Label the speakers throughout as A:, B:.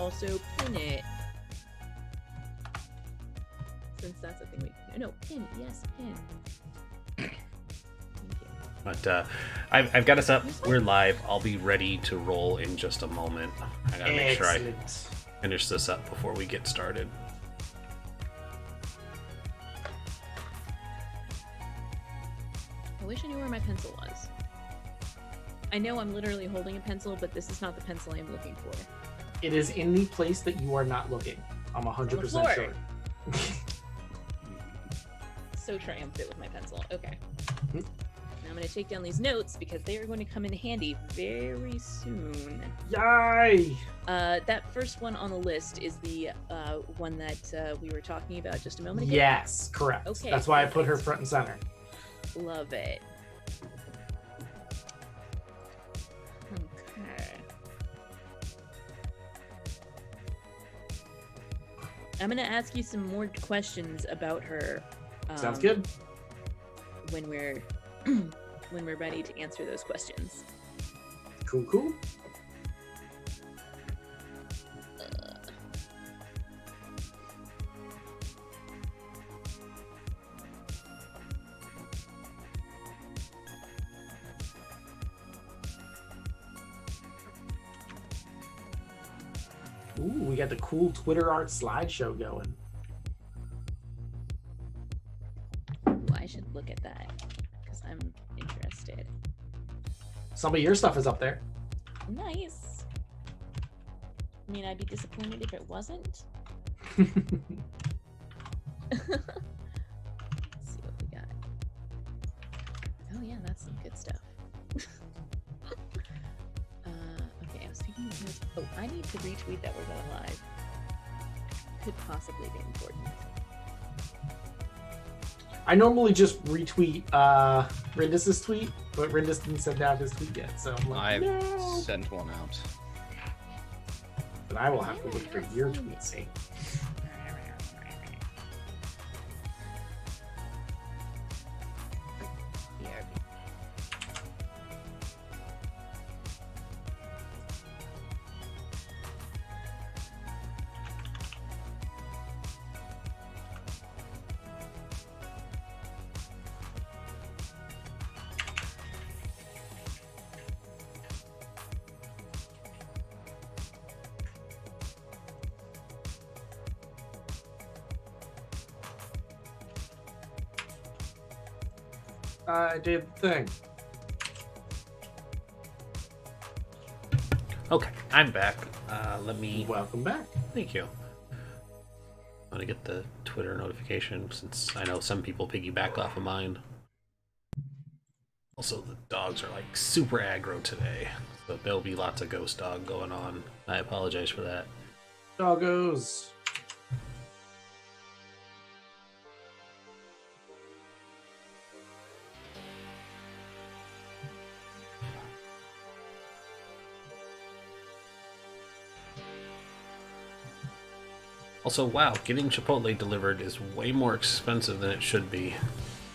A: also pin it. Since that's a thing we can... No, pin. Yes, pin. Thank you.
B: But I've got us up. We're live. I'll be ready to roll in just a moment. I gotta make sure I finish this up before we get started.
A: I wish I knew where my pencil was. I know I'm literally holding a pencil, but this is not the pencil I'm looking for.
C: It is in the place that you are not looking. I'm 100% sure.
A: So triumphant with my pencil. Okay. Now I'm going to take down these notes because they are going to come in handy very soon.
C: Yay!
A: That first one on the list is the one that we were talking about just a moment ago.
C: Yes, correct.
A: Okay.
C: That's why I put her front and center.
A: Love it. Okay. I'm going to ask you some more questions about her.
C: Sounds good.
A: When we're ready to answer those questions.
C: Cool. Ooh, we got the cool Twitter art slideshow going.
A: I should look at that because I'm interested.
C: Some of your stuff is up there.
A: Nice. I mean, I'd be disappointed if it wasn't. Let's see what we got. Oh yeah, that's some good stuff. Okay, I was thinking of this. Oh, I need to retweet that we're going live. Could possibly be important.
C: I normally just retweet Rindis' tweet, but Rindis didn't send out his tweet yet, so I'm like,
D: I've sent one out.
C: But I will have to look for your tweet, see. I did the thing.
B: Okay, I'm back. Let me...
C: Welcome back.
B: Thank you. I'm gonna get the Twitter notification since I know some people piggyback off of mine. Also, the dogs are like super aggro today, so there'll be lots of ghost dog going on. I apologize for that.
C: Doggos.
B: Also, wow, getting Chipotle delivered is way more expensive than it should be.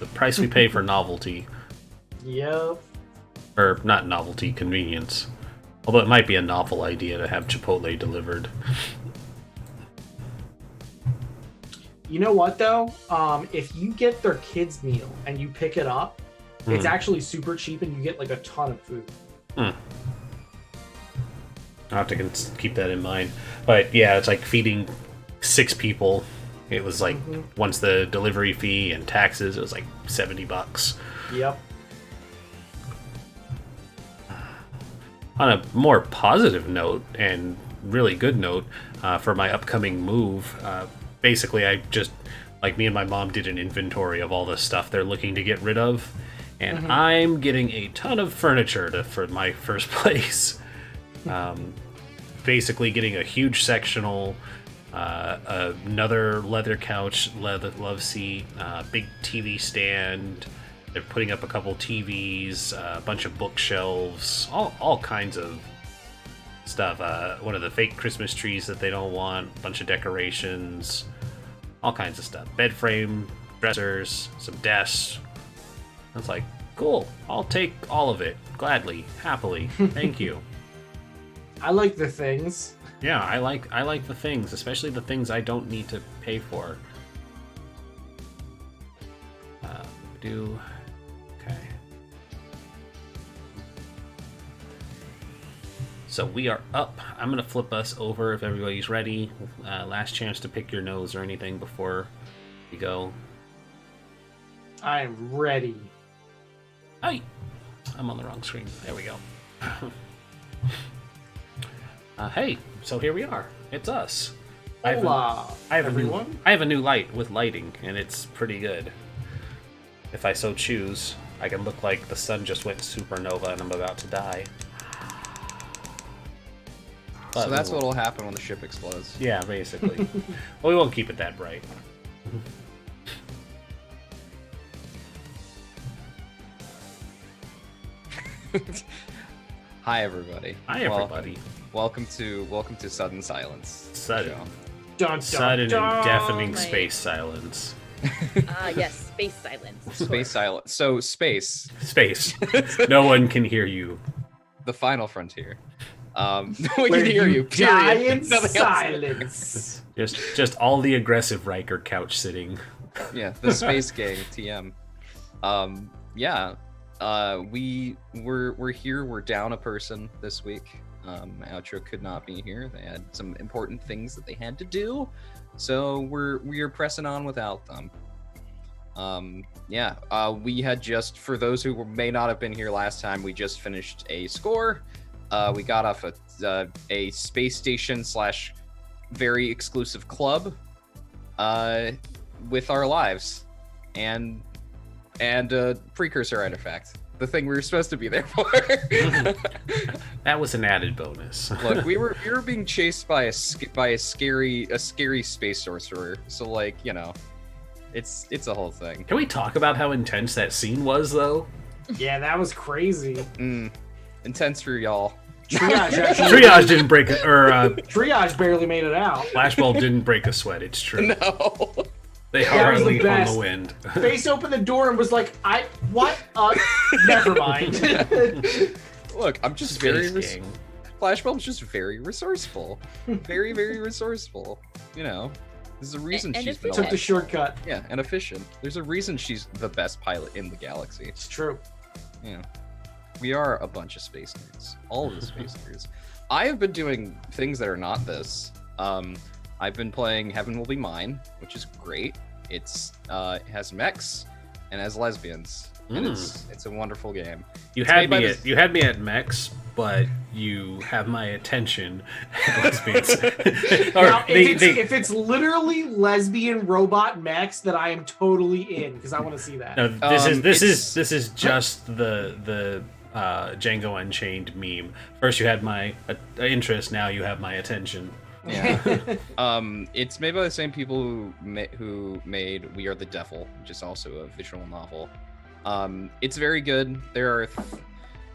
B: The price we pay for novelty.
C: Yep.
B: Or, not novelty, convenience. Although it might be a novel idea to have Chipotle delivered.
C: You know what, though? If you get their kids' meal and you pick it up, it's actually super cheap and you get, like, a ton of food.
B: I'll have to keep that in mind. But, yeah, it's like feeding 6 people. It was like once the delivery fee and taxes, it was like $70.
C: Yep.
B: On a more positive note and really good note, for my upcoming move, basically I just, like, me and my mom did an inventory of all the stuff they're looking to get rid of, and I'm getting a ton of furniture for my first place. Basically getting a huge sectional, another leather couch, leather love seat, big TV stand. They're putting up a couple TVs, a bunch of bookshelves, all kinds of stuff. One of the fake Christmas trees that they don't want, a bunch of decorations, all kinds of stuff. Bed frame, dressers, some desks. I was like, cool, I'll take all of it, gladly, happily, thank you.
C: I like the things.
B: Yeah, I like the things, especially the things I don't need to pay for. Okay. So we are up. I'm gonna flip us over if everybody's ready. Last chance to pick your nose or anything before we go.
C: I am ready.
B: Hi. I'm on the wrong screen. There we go. Hey, so here we are. It's us.
C: Hola,
B: I have
C: everyone.
B: I have a new light with lighting, and it's pretty good. If I so choose, I can look like the sun just went supernova and I'm about to die. But
D: So that's what'll happen when the ship explodes.
B: Yeah, basically. Well, we won't keep it that bright.
D: Hi everybody.
B: Hi, everybody.
D: Welcome to Sudden Silence.
B: Sudden.
D: show.
C: Dun, dun,
B: Sudden
C: dun.
B: and deafening
A: my-
B: space silence.
A: Yes, space silence.
D: Space silence. So space,
B: Space. No one can hear you.
D: the final frontier. We
C: Where
D: can hear you.
C: die
D: Period.
C: in
D: Nothing else.
C: silence.
B: Just all the aggressive Riker couch sitting.
D: Yeah, the space gang TM. Yeah. We're here. We're down a person this week. Outro could not be here. They had some important things that they had to do, so we are pressing on without them. We had just, for those who may not have been here last time, we just finished a score. We got off a space station / very exclusive club with our lives and a precursor artifact, the thing we were supposed to be there for.
B: That was an added bonus.
D: Look, we were being chased by a scary space sorcerer. So like, you know, it's a whole thing.
B: Can we talk about how intense that scene was, though?
C: Yeah, that was crazy.
D: Intense for y'all.
C: Triage actually.
B: Triage didn't break a, or
C: Triage barely made it out.
B: Flashbulb didn't break a sweat. It's true.
D: No.
B: They
C: That was
B: hardly
C: the
B: on
C: best.
B: the wind.
C: Face opened the door and was like, what? Never mind.
D: Look, I'm just
B: Space gang.
D: Flashbulb's just very resourceful. Very, very resourceful. You know, there's a reason
A: And
D: she's been
C: Took the
D: alive.
C: shortcut.
D: Yeah, and efficient. There's a reason she's the best pilot in the galaxy.
C: It's true.
D: Yeah. We are a bunch of space nerds. All of the space nerds. I have been doing things that are not this. I've been playing Heaven Will Be Mine, which is great. It has mechs and has lesbians. And it's a wonderful game.
B: You
D: It's
B: had
D: made by
B: me
D: this-
B: at mechs, but you have my attention. Lesbians.
C: Now, if it's literally lesbian robot mechs, then I am totally in because I want to see that.
B: No, this
D: it's-
B: is just the Django Unchained meme. First you had my interest, now you have my attention.
D: Yeah. It's made by the same people who made We Are the Devil, which is also a visual novel. It's very good. There are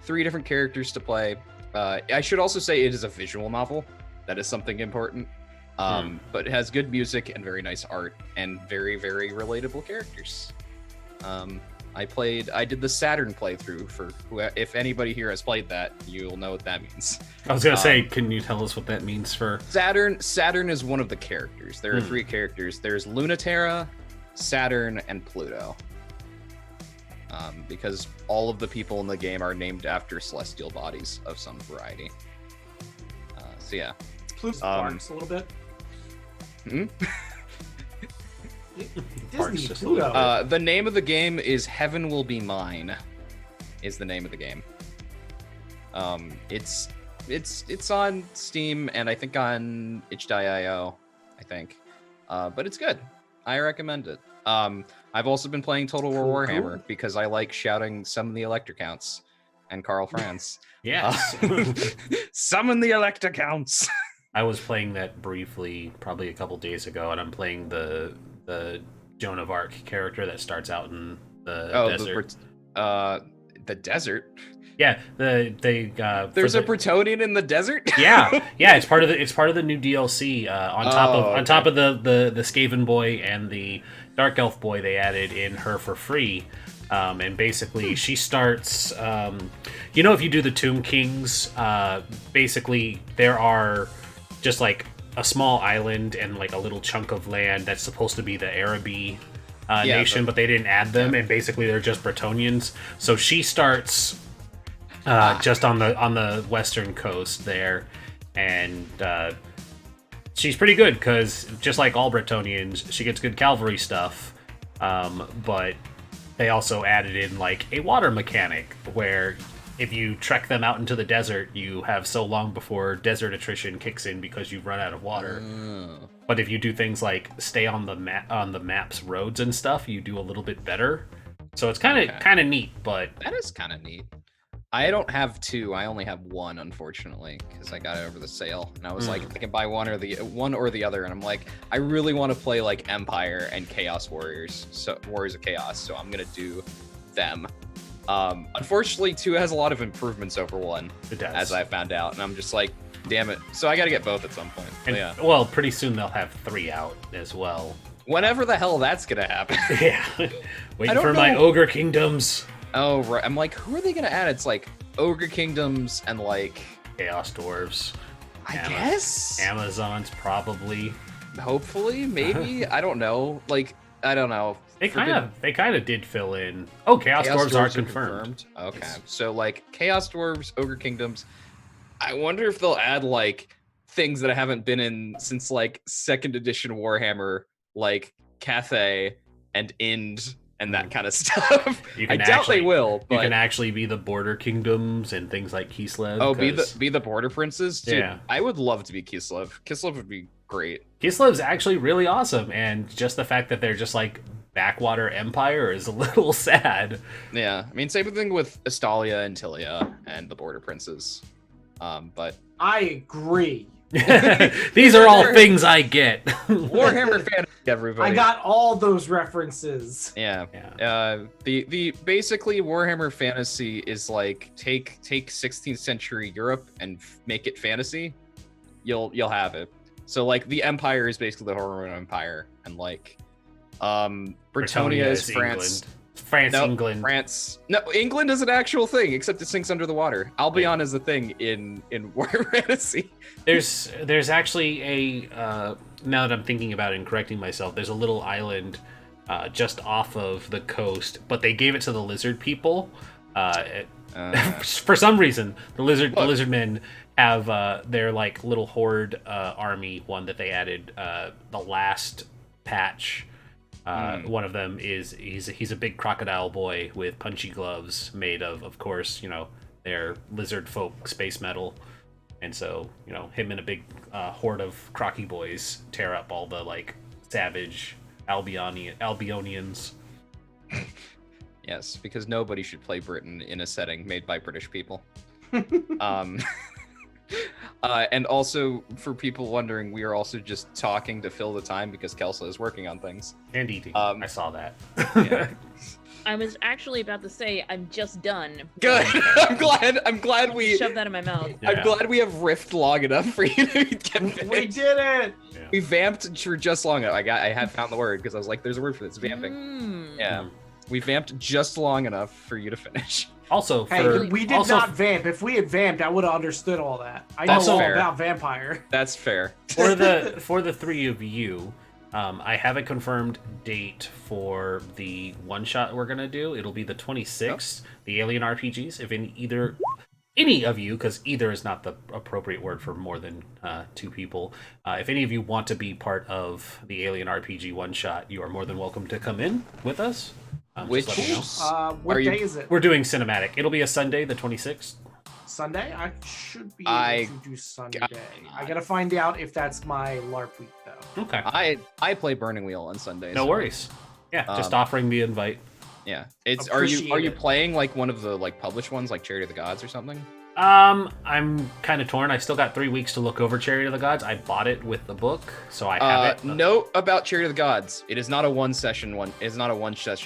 D: 3 different characters to play. I should also say it is a visual novel. That is something important. But it has good music and very nice art and very, very relatable characters. I did the Saturn playthrough for if anybody here has played that, you'll know what that means.
B: I was gonna say, can you tell us what that means for
D: Saturn is one of the characters. There are 3 characters. There's Lunaterra, Saturn, and Pluto. Because all of the people in the game are named after celestial bodies of some variety. So yeah.
C: Pluto sparks a little bit.
B: Parks
C: Disney,
B: just a
C: Pluto.
B: little
D: The name of the game is Heaven Will Be Mine. Is the name of the game. It's on Steam and I think on itch.io, I think. But it's good. I recommend it. I've also been playing Total War
C: Cool,
D: Warhammer
C: cool.
D: because I like shouting "Summon the Electrocounts" and Carl Franz.
B: Yes.
D: Summon the Electrocounts.
B: I was playing that briefly probably a couple days ago, and I'm playing the Joan of Arc character that starts out in the desert.
D: The desert.
B: Yeah,
D: There's a Bretonian in the desert.
B: yeah, it's part of the new DLC. On top of the Skaven boy and the Dark Elf boy, they added in her for free. And basically, she starts. If you do the Tomb Kings, basically there are just like a small island and like a little chunk of land that's supposed to be the Araby nation, but they didn't add them, and basically they're just Bretonians. So she starts just on the western coast there, and she's pretty good because just like all Bretonians, she gets good cavalry stuff, but they also added in like a water mechanic where if you trek them out into the desert, you have so long before desert attrition kicks in because you've run out of water. But if you do things like stay on the map's roads and stuff, you do a little bit better. So it's kind of neat. But
D: that is kind of neat. I don't have 2. I only have 1, unfortunately, because I got it over the sale, and I was like, I can buy one or the other, and I'm like, I really want to play like Empire and Chaos Warriors, so Warriors of Chaos. So I'm gonna do them. Unfortunately, 2 has a lot of improvements over 1, as I found out, and I'm just like, damn it. So I got to get both at some point.
B: And,
D: yeah.
B: Well, pretty soon they'll have 3 out as well.
D: Whenever the hell that's gonna happen.
B: Yeah. Waiting for my Ogre Kingdoms.
D: Oh, right. I'm like, who are they gonna add? It's like Ogre Kingdoms and like
B: Chaos Dwarves.
D: I guess
B: Amazons probably.
D: Hopefully, maybe. I don't know. Like, I don't know.
B: They kind of did fill in. Oh, Chaos Dwarves are confirmed.
D: Okay,
B: Yes.
D: So like Chaos Dwarves, Ogre Kingdoms. I wonder if they'll add like things that haven't been in since like 2nd edition Warhammer, like Cathay and Ind and that kind of stuff. I doubt they will. But...
B: You can actually be the border kingdoms and things like Kislev.
D: Oh, be the border princes. Dude, yeah, I would love to be Kislev. Kislev would be great.
B: Kislev's actually really awesome, and just the fact that they're just like backwater empire is a little sad.
D: Yeah, I mean, same thing with Astalia and Tilia and the border princes. But
C: I agree.
B: These are all things I get.
D: Warhammer fantasy, everybody.
C: I got all those references.
D: Yeah. The basically Warhammer fantasy is like take 16th century Europe and make it fantasy. You'll have it. So like the Empire is basically the Roman Empire, and like Bretonia is France.
B: England.
D: France. No, England is an actual thing, except it sinks under the water. Albion is a thing in Warhammer Fantasy.
B: There's actually a now that I'm thinking about it and correcting myself, there's a little island just off of the coast, but they gave it to the lizard people. For some reason, the lizard men have their like little horde army one that they added the last patch. One of them is he's a big crocodile boy with punchy gloves made of course, their lizard folk space metal, and so him and a big horde of crocky boys tear up all the like savage Albionians.
D: Yes, because nobody should play Britain in a setting made by British people. And also, for people wondering, we are also just talking to fill the time because Kelsa is working on things.
B: And eating. I saw that.
D: Yeah.
A: I was actually about to say I'm just done.
D: Good. I'm glad we
A: shoved that in my mouth.
B: Yeah.
D: I'm glad we have riffed long enough for you to get finished.
C: We did it.
B: Yeah.
D: We vamped for just long enough. I had found the word because I was like, "There's a word for this, vamping." Yeah. We vamped just long enough for you to finish.
B: Also,
C: we did not vamp. If we had vamped, I would have understood all that. I know all about vampire.
D: That's fair.
B: For the three of you, I have a confirmed date for the one shot we're gonna do. It'll be the 26th. The Alien RPGs. If any of you, because either is not the appropriate word for more than 2 people. If any of you want to be part of the Alien RPG one shot, you are more than welcome to come in with us.
C: What day is it?
B: We're doing cinematic. It'll be a Sunday, the 26th.
C: Sunday? I should be able to do Sunday. I gotta find out if that's my LARP week though.
B: Okay.
D: I play Burning Wheel on Sundays.
B: No worries. Yeah, just offering the invite.
D: Yeah. Are you playing like one of the like published ones, like Charity of the Gods or something?
B: I'm kind of torn. I still got 3 weeks to look over Chariot of the Gods. I bought it with the book, so I have it.
D: Note about Chariot of the Gods: it is not a one session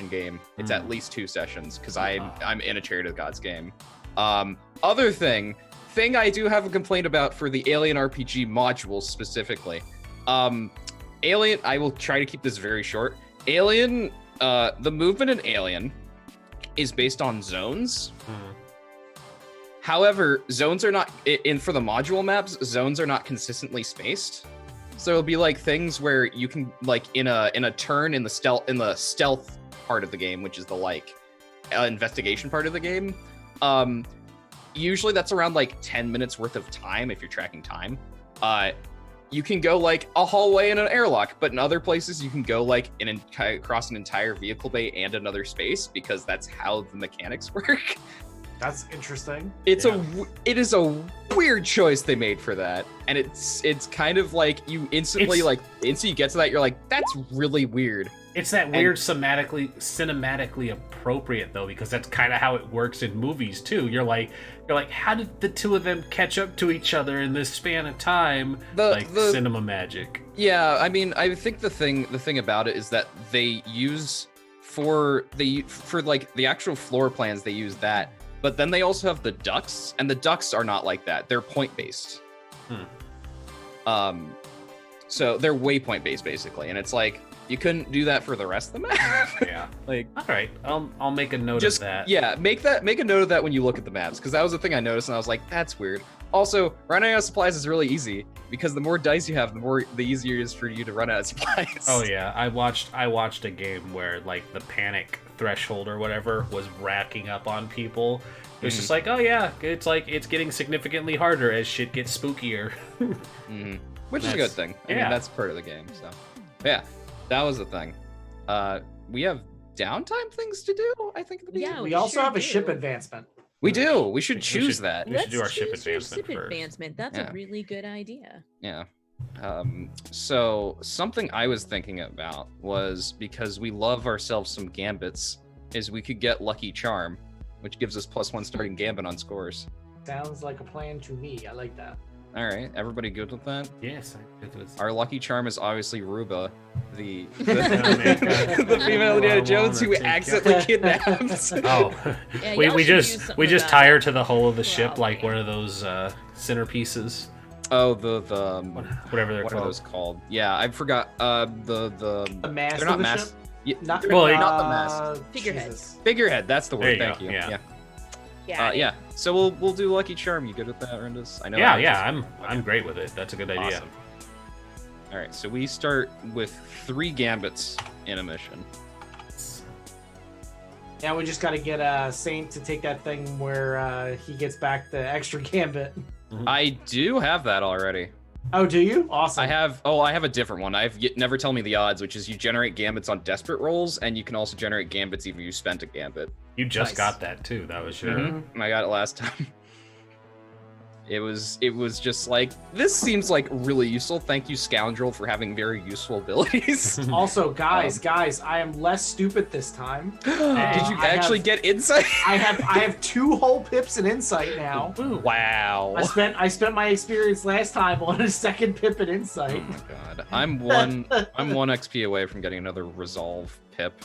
D: game. It's at least 2 sessions because I'm in a Chariot of the Gods game. Other thing I do have a complaint about for the Alien RPG modules specifically. Alien, I will try to keep this very short. Alien, the movement in Alien is based on zones. However, zones are not in for the module maps. Zones are not consistently spaced, so it'll be like things where you can like in a turn in the stealth part of the game, which is the like investigation part of the game. Usually that's around like 10 minutes worth of time if you're tracking time. You can go like a hallway and an airlock, but in other places you can go like across an entire vehicle bay and another space because that's how the mechanics work.
C: That's interesting.
D: It is a weird choice they made for that, and it's kind of like you instantly you get to that, you're like, that's really weird.
B: It's that weird cinematically appropriate though, because that's kind of how it works in movies too. You're like, how did the two of them catch up to each other in this span of time? The cinema magic. Yeah, I mean, I think the thing about it is that they use for like the actual floor plans, they use that. But then they also have the ducts, and the ducts are not like that. They're point-based. So they're waypoint based basically, and it's like you couldn't do that for the rest of the map. Yeah. Like, all right, I'll make a note of that. Yeah, make a note of that when you look at the maps, because that was the thing I noticed, and I was like, that's weird. Also, running out of supplies is really easy because the more dice you have, the easier it is for you to run out of supplies. Oh yeah, I watched a game where like the panic threshold or whatever was racking up on people. It was just like, oh yeah, it's getting significantly harder as shit gets spookier.
D: Which is a good thing. I mean, that's part of the game. So yeah, that was the thing. We have downtime things to do, I think. At the beginning.
C: Yeah, we also have a ship advancement.
D: We do. We should choose that.
B: We should do our ship advancement
A: first. That's a really good idea.
D: Yeah. So something I was thinking about was, because we love ourselves some gambits, is we could get Lucky Charm, which gives us +1 starting gambit on scores.
C: Sounds like a plan to me. I like that.
D: All right, everybody good with that?
B: Yes.
D: Our Lucky Charm is obviously Ruba, the female Indiana Jones who accidentally kidnaps.
B: Oh, yeah, we just tie her to the hull of the ship like one of those centerpieces.
D: Oh,
B: whatever they're
D: called. What are those called? Yeah, I forgot.
C: The mast.
D: They're not
C: of the
D: mast.
C: ship?
D: Yeah,
C: not
D: the mast.
A: Figurehead.
D: Figurehead. That's the word.
B: There
D: Thank you.
B: Yeah.
D: Yeah. So we'll do Lucky Charm. You good with that, Rendus? I know.
B: Yeah. I'm great with it. That's a good idea.
D: Awesome. All right. So we start with 3 gambits in a mission.
C: Now we just got to get Saint to take that thing where he gets back the extra gambit.
D: I do have that already.
C: Oh, do you? Awesome. I have
D: a different one. Never tell me the odds, which is you generate gambits on desperate rolls, and you can also generate gambits even if you spent a gambit.
B: You just got that too. That was your.
D: I got it last time. It was just like, this seems like really useful. Thank you, Scoundrel, for having very useful abilities.
C: Also, guys, I am less stupid this time.
D: Did you actually get insight?
C: I have 2 whole pips in insight now.
D: Ooh, wow.
C: I spent my experience last time on a 2nd pip in insight.
D: Oh my god. I'm 1 XP away from getting another resolve pip.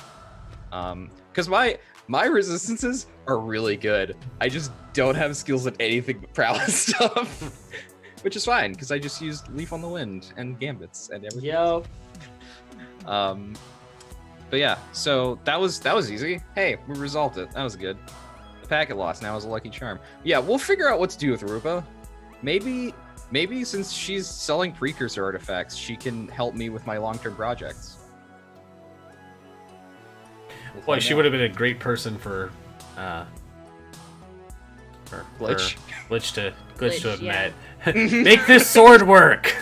D: Because my resistances are really good. I just don't have skills at anything but prowess stuff. Which is fine, because I just used Leaf on the Wind and Gambits and everything.
C: Yep.
D: But yeah, so that was easy. Hey, we resolved it. That was good. The packet loss now is a Lucky Charm. Yeah, we'll figure out what to do with Ruba. Maybe since she's selling precursor artifacts, she can help me with my long-term projects.
B: Well, she would have been a great person for
D: Glitch.
B: Glitch to have met. Make this sword work.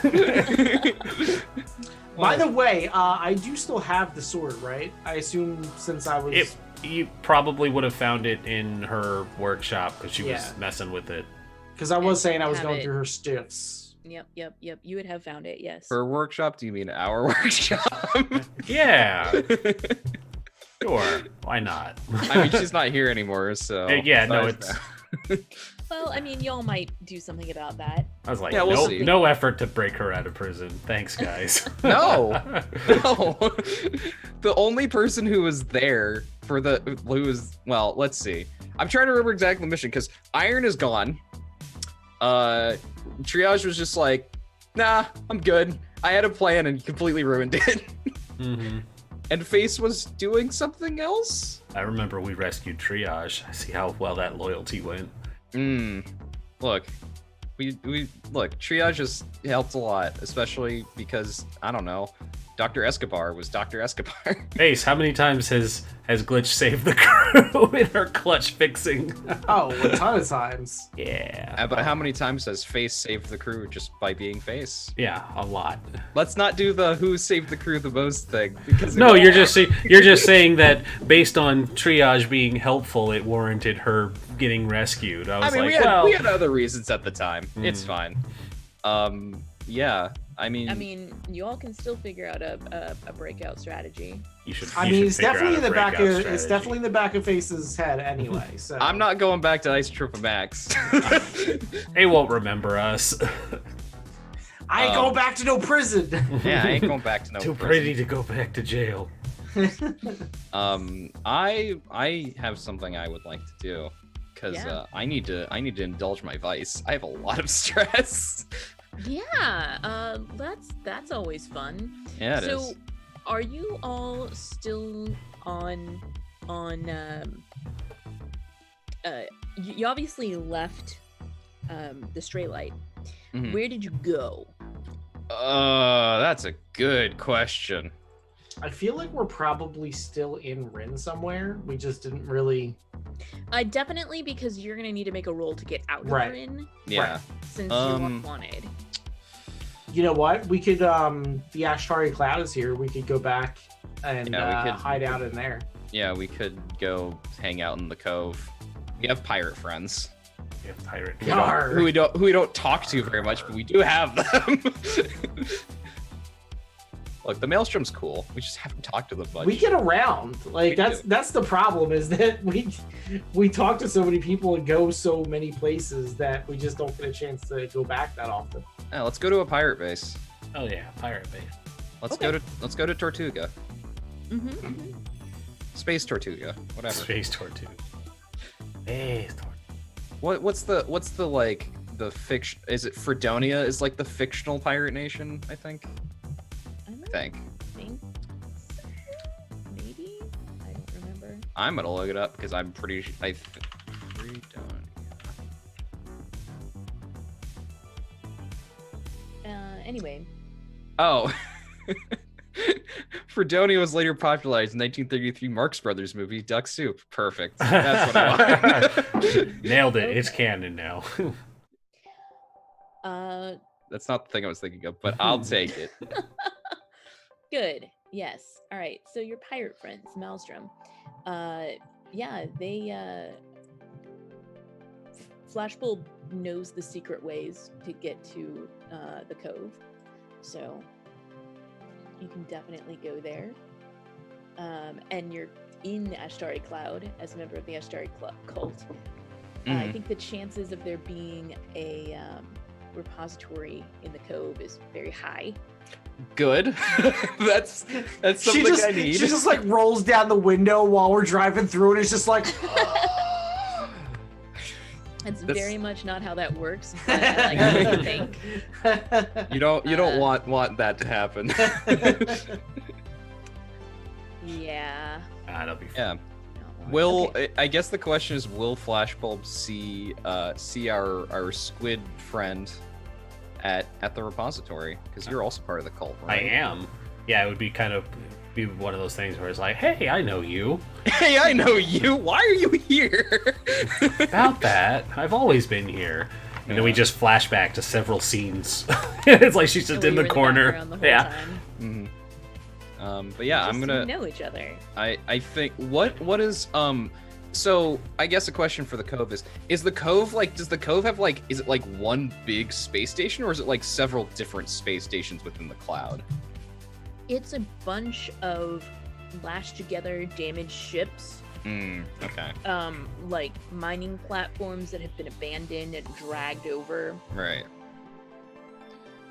C: By the way, I do still have the sword, right? I assume since I was.
B: You probably would have found it in her workshop because she was messing with it.
C: Because I was saying I was going through her stiffs.
A: Yep. You would have found it, yes.
D: Her workshop? Do you mean our workshop?
B: Yeah. Sure, why not?
D: I mean, she's not here anymore, so...
B: Yeah, no, it's...
A: Well, I mean, y'all might do something about that.
B: I was like, no effort to break her out of prison. Thanks, guys.
D: No. The only person who was there well, let's see. I'm trying to remember exactly the mission, because Iron is gone. Triage was just like, nah, I'm good. I had a plan and completely ruined it. And Face was doing something else?
B: I remember we rescued Triage. I see how well that loyalty went.
D: Look, we look. Triage has helped a lot, especially because I don't know. Dr. Escobar was Dr. Escobar.
B: Ace, how many times has Glitch saved the crew in her clutch fixing?
C: Oh, a ton of times.
B: Yeah.
D: But how many times has Face saved the crew just by being Face?
B: Yeah, a lot.
D: Let's not do the who saved the crew the most thing. Because
B: No, you're just saying that based on Triage being helpful, it warranted her getting rescued. I was
D: we
B: like,
D: had other reasons at the time. It's fine. Yeah. I mean,
A: you all can still figure out a breakout strategy.
C: It's definitely in the back of it's definitely in the back of Face's head anyway. So
D: I'm not going back to Isotropa Max.
B: They won't remember us.
C: I ain't going back to no prison.
D: Yeah, I ain't going back to no
B: Too
D: prison.
B: pretty to go back to jail.
D: I have something I would like to do because I need to indulge my vice. I have a lot of stress.
A: Yeah, that's always fun.
D: Yeah, it is.
A: So, are you all still on? You obviously left the Stray Light.
D: Mhm.
A: Where did you go?
D: That's a good question.
C: I feel like we're probably still in Rin somewhere. We just didn't really.
A: Definitely because you're gonna need to make a roll to get out of
C: Right.
A: Rin,
D: Yeah.
A: since you're wanted.
C: You know what? We could. The Ashtari Cloud is here. We could go back and
D: Yeah, we could
C: hide out in there.
D: Yeah, we could go hang out in the cove. We have pirate friends
B: Yeah, pirate.
C: Yarr.
D: who we don't talk to very much, but we do have them. Look, the Maelstrom's cool. We just haven't talked to them much.
C: We get around. Like that's the problem is that we talk to so many people and go so many places that we just don't get a chance to go back that often.
D: Yeah, let's go to a pirate base.
B: Oh yeah, pirate base.
D: Let's go to Tortuga.
A: Mm-hmm.
D: Space Tortuga. Whatever.
B: Space Tortuga. Space Tortuga.
D: What's the like the fiction? Is it Fredonia? Is like the fictional pirate nation? I think.
A: Think maybe I don't remember.
D: I'm gonna look it up because I'm pretty sure. Fredonia.
A: Anyway.
D: Oh. Fredonia was later popularized in 1933 Marx Brothers movie Duck Soup. Perfect. That's what I want.
B: Nailed it. It's canon now.
D: That's not the thing I was thinking of, but I'll take it.
A: Good. Yes. All right. So your pirate friends, Maelstrom. Yeah, they Flashbulb knows the secret ways to get to the cove. So you can definitely go there. And you're in the Ashtari Cloud as a member of the Ashtari cult. I think the chances of there being a repository in the cove is very high.
D: Good. That's something I need.
C: She just like rolls down the window while we're driving through and it's just like
A: That's very much not how that works, but I like how you think.
D: You don't want that to happen.
A: Yeah.
B: That'll be fun.
D: Yeah.
A: No,
D: Okay. I guess the question is, will Flashbulb see our squid friend at the repository? Because you're also part of the cult, right?
B: I am. Yeah, it would be be one of those things where it's like, hey, I know you.
D: Hey, I know you. Why are you here?
B: About that, I've always been here. And then we just flash back to several scenes. It's like she's just
A: So
B: in
A: we
B: the
A: were
B: corner.
A: background the whole
B: Yeah.
A: time.
D: But yeah,
A: Just
D: I'm gonna
A: know each other.
D: I think what is so I guess a question for the cove is the cove like, does the cove have like, is it like one big space station or is it like several different space stations within the cloud?
A: It's a bunch of lashed together damaged ships.
D: Okay.
A: Like mining platforms that have been abandoned and dragged over.
D: Right.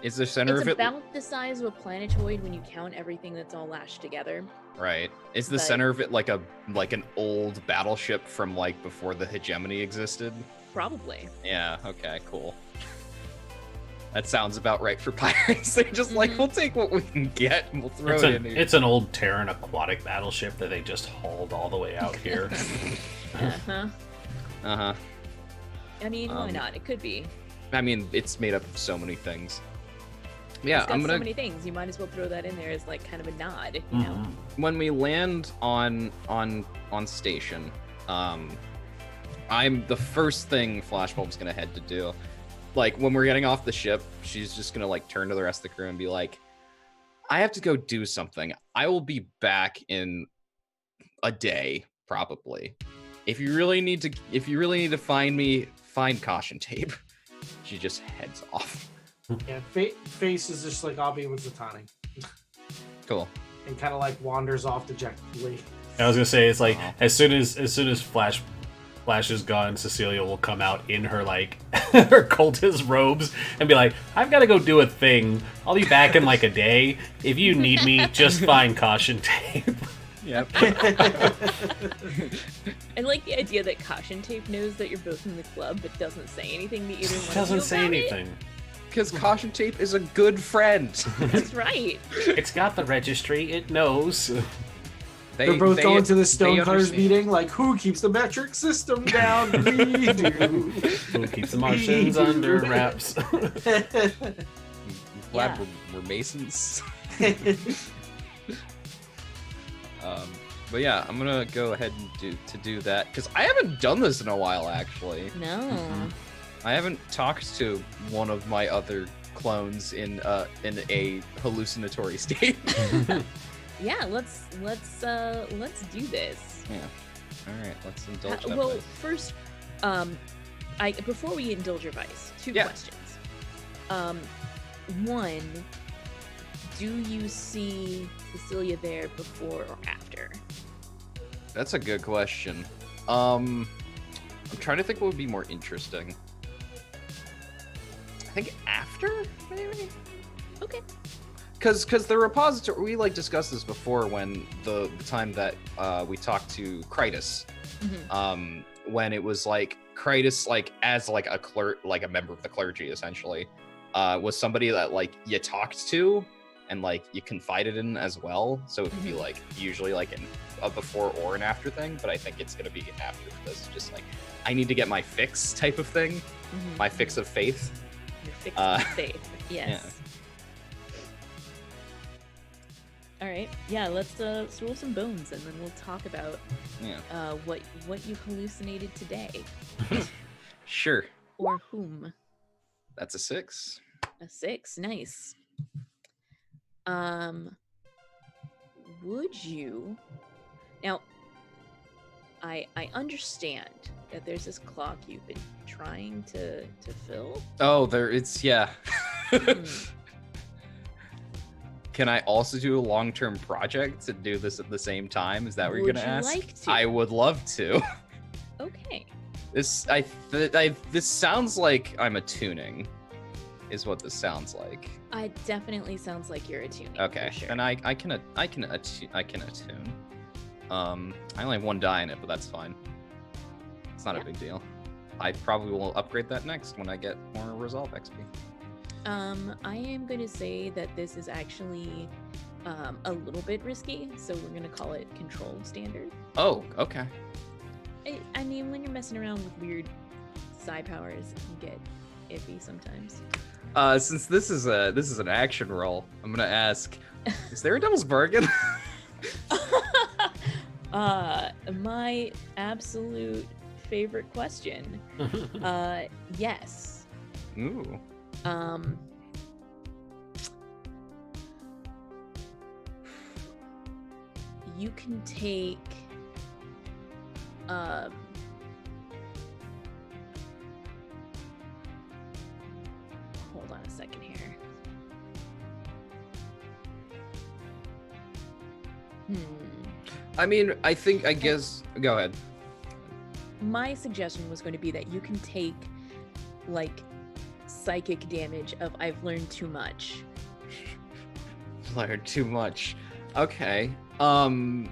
D: Is the center
A: It's
D: of it
A: about the size of a planetoid when you count everything that's all lashed together.
D: right? Is the
A: but-
D: center of it like an old battleship from like before the hegemony existed?
A: Probably.
D: Yeah, okay, cool. That sounds about right for pirates. They're just like, we'll take what we can get and we'll throw it in here.
B: It's an old Terran aquatic battleship that they just hauled all the way out here.
A: Uh-huh.
D: Uh-huh.
A: I mean, why not? It could be.
D: I mean, it's made up of so many things. Yeah,
A: It's got so many things. You might as well throw that in there as like kind of a nod, you know.
D: When we land on station, I'm the first thing Flashbulb's gonna head to do. Like when we're getting off the ship, she's just gonna like turn to the rest of the crew and be like, I have to go do something. I will be back in a day, probably. If you really need to find me, find caution tape. She just heads off.
C: Yeah, Face is just like, I'll be with Zatanni.
D: Cool.
C: And kind of like wanders off dejectedly.
B: I was gonna say, it's like as soon as Flash is gone, Cecilia will come out in her like her cultist robes and be like, I've got to go do a thing. I'll be back in like a day. If you need me, just find caution tape.
D: Yep.
A: I like the idea that caution tape knows that you're both in the club, but doesn't say anything to either one.
B: Doesn't say anything.
D: Because caution tape is a good friend.
A: That's right.
B: It's got the registry. It knows.
C: They're both going to the Stonecutters meeting, like, who keeps the metric system down? We do.
B: Who keeps the Martians under wraps?
D: Glad we're Masons. But yeah, I'm gonna go ahead and do that because I haven't done this in a while, actually.
A: No.
D: I haven't talked to one of my other clones in a hallucinatory state.
A: Yeah, let's do this.
D: Yeah. All right, let's indulge that.
A: Well,
D: vice.
A: first, before we indulge your vice, two questions. One, do you see Cecilia there before or after?
D: That's a good question. I'm trying to think what would be more interesting. I think after, maybe.
A: Okay.
D: Because the repository, we like discussed this before when the time that we talked to Krytus, when it was like Krytus, like as like a clerk, like a member of the clergy, essentially, was somebody that like you talked to and like you confided in as well. So it could be like usually like a before or an after thing, but I think it's gonna be after this. Just like I need to get my fix type of thing, my fix of faith.
A: Your fix of faith, yes.
D: Yeah.
A: All right, yeah. Let's roll some bones, and then we'll talk about what you hallucinated today.
D: Sure.
A: Or whom?
D: That's a 6.
A: A 6, nice. Would you? Now, I understand that there's this clock you've been trying to fill.
D: Oh, yeah. Can I also do a long-term project to do this at the same time? Is that what you're gonna ask?
A: Like to?
D: I would love to.
A: Okay.
D: This sounds like I'm attuning, is what this sounds like.
A: It definitely sounds like you're attuning.
D: Okay,
A: for sure.
D: and I can attune. I only have 1 die in it, but that's fine. It's not a big deal. I probably will upgrade that next when I get more Resolve XP.
A: I am going to say that this is actually a little bit risky, so we're going to call it control standard.
D: Oh, okay.
A: I mean, when you're messing around with weird psi powers, it can get iffy sometimes.
D: Since this is an action roll, I'm gonna ask: is there a devil's bargain?
A: My absolute favorite question. Yes.
D: Ooh.
A: You can take hold on a second here.
D: I mean, I guess go ahead.
A: My suggestion was going to be that you can take like psychic damage of I've learned too much.
D: Learned too much. Okay. I'm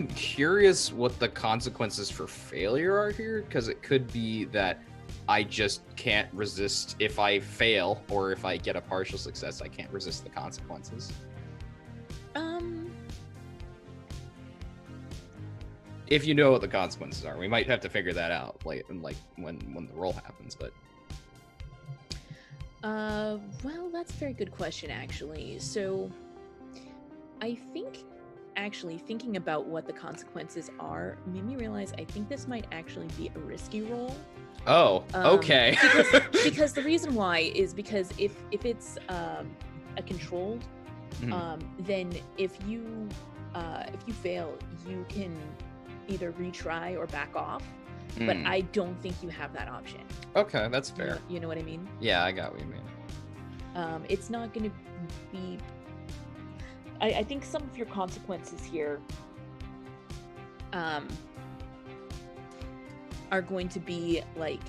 D: curious what the consequences for failure are here, because it could be that I just can't resist if I fail, or if I get a partial success, I can't resist the consequences. if you know what the consequences are. We might have to figure that out like when the roll happens, but
A: well, that's a very good question, actually. So, I think, actually, thinking about what the consequences are made me realize I think this might actually be a risky roll.
D: oh, okay.
A: because the reason why is because if it's a controlled, then if you fail, you can either retry or back off. But I don't think you have that option.
D: Okay, that's fair.
A: You know what I mean?
D: Yeah, I got what you mean.
A: It's not going to be... I think some of your consequences here are going to be like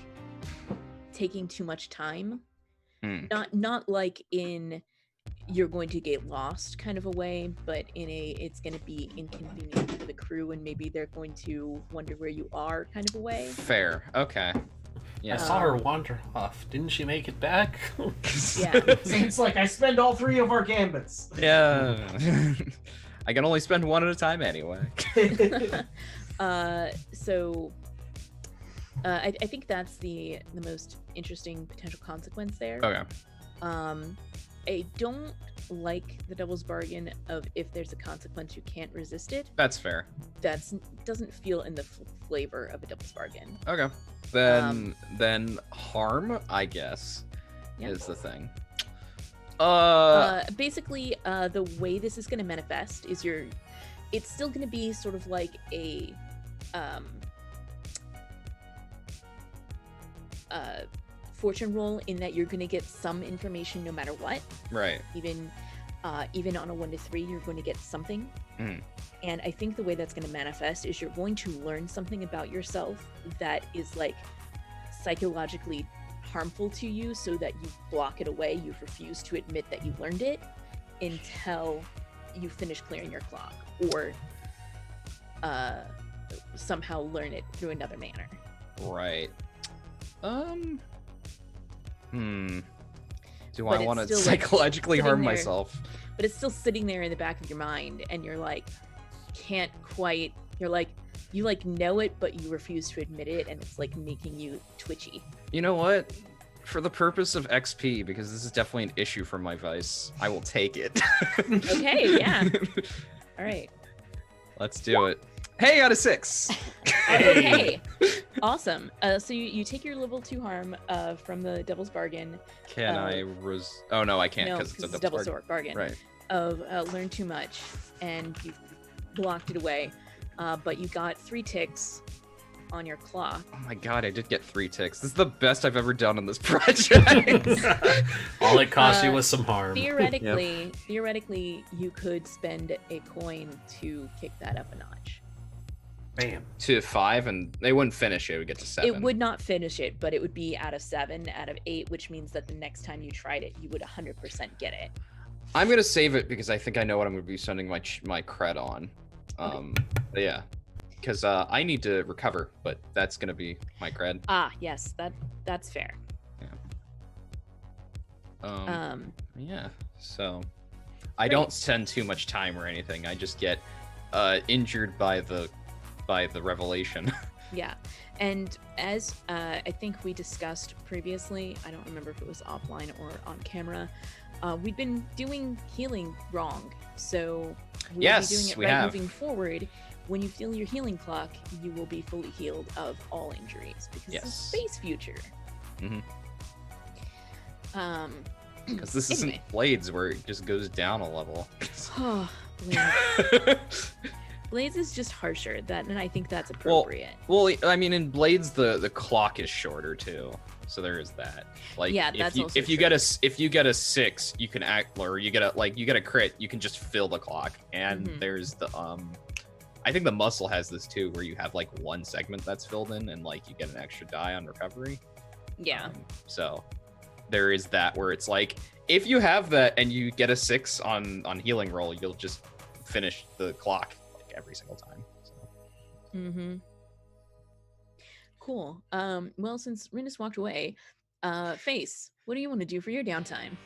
A: taking too much time. Not like in you're going to get lost kind of a way, but in a it's going to be inconvenient for the crew and maybe they're going to wonder where you are kind of a way.
D: Fair. Okay. Yeah.
B: I saw her wander off. Didn't she make it back?
A: Yeah.
C: Seems like I spend all 3 of our gambits.
D: Yeah. I can only spend 1 at a time anyway.
A: So I think that's the most interesting potential consequence there.
D: Okay.
A: I don't like the devil's bargain of if there's a consequence you can't resist it.
D: That's fair.
A: That doesn't feel in the flavor of a devil's bargain.
D: Okay. Then harm, I guess, is the thing.
A: Basically, the way this is going to manifest is it's still going to be sort of like a fortune roll in that you're going to get some information no matter what.
D: Right.
A: Even on a 1 to 3, you're going to get something. And I think the way that's going to manifest is you're going to learn something about yourself that is like psychologically harmful to you, so that you block it away. You refuse to admit that you learned it until you finish clearing your clock, or somehow learn it through another manner.
D: Right. Do
A: But
D: I
A: it's
D: want to
A: still, like,
D: psychologically
A: sitting
D: harm
A: there.
D: myself?
A: But it's still sitting there in the back of your mind, and you're like, can't quite. You're like, you like know it, but you refuse to admit it, and it's like making you twitchy.
D: You know what? For the purpose of XP, because this is definitely an issue for my vice, I will take it.
A: Okay, yeah. All right.
D: Let's do it. Hey, out of 6.
A: Okay. Awesome. So you take your level 2 harm from the Devil's Bargain.
D: Can I Oh no, I can't
A: No,
D: because
A: because
D: it's a
A: Devil's
D: bargain.
A: Bargain.
D: Right.
A: Of learn too much, and you blocked it away. But you got 3 ticks on your clock.
D: Oh my god, I did get 3 ticks. This is the best I've ever done in this project.
B: All it cost you was some harm.
A: Theoretically, you could spend a coin to kick that up a notch.
B: Bam.
D: To 5, and they wouldn't finish it. It would get to 7.
A: It would not finish it, but it would be out of 7, out of 8, which means that the next time you tried it, you would 100% get it.
D: I'm gonna save it because I think I know what I'm gonna be spending my cred on. But yeah, because I need to recover, but that's gonna be my cred.
A: Ah, yes, that's fair.
D: Yeah. Yeah. So I don't spend too much time or anything. I just get injured by the revelation.
A: Yeah, and as I think we discussed previously, I don't remember if it was offline or on camera, we've been doing healing wrong. So we'll
D: Yes,
A: be doing it
D: we
A: right
D: have.
A: moving forward. When you feel your healing clock, you will be fully healed of all injuries because it's a space future.
D: Because this
A: Anyway.
D: isn't Blades where it just goes down a level.
A: Oh, Blades. Blades is just harsher, and I think that's appropriate.
D: Well, I mean, in Blades the clock is shorter too, so there is that. Like,
A: Yeah, that's also
D: if you
A: true.
D: get a 6, you can act, or you get a crit, you can just fill the clock. And
A: Mhm.
D: there's the I think the muscle has this too, where you have like 1 segment that's filled in, and like you get an extra die on recovery.
A: Yeah.
D: So there is that where it's like, if you have that and you get a 6 on healing roll, you'll just finish the clock like every single time. So.
A: Mm-hmm. Cool. Well, since Rhys walked away, Face, what do you want to do for your downtime?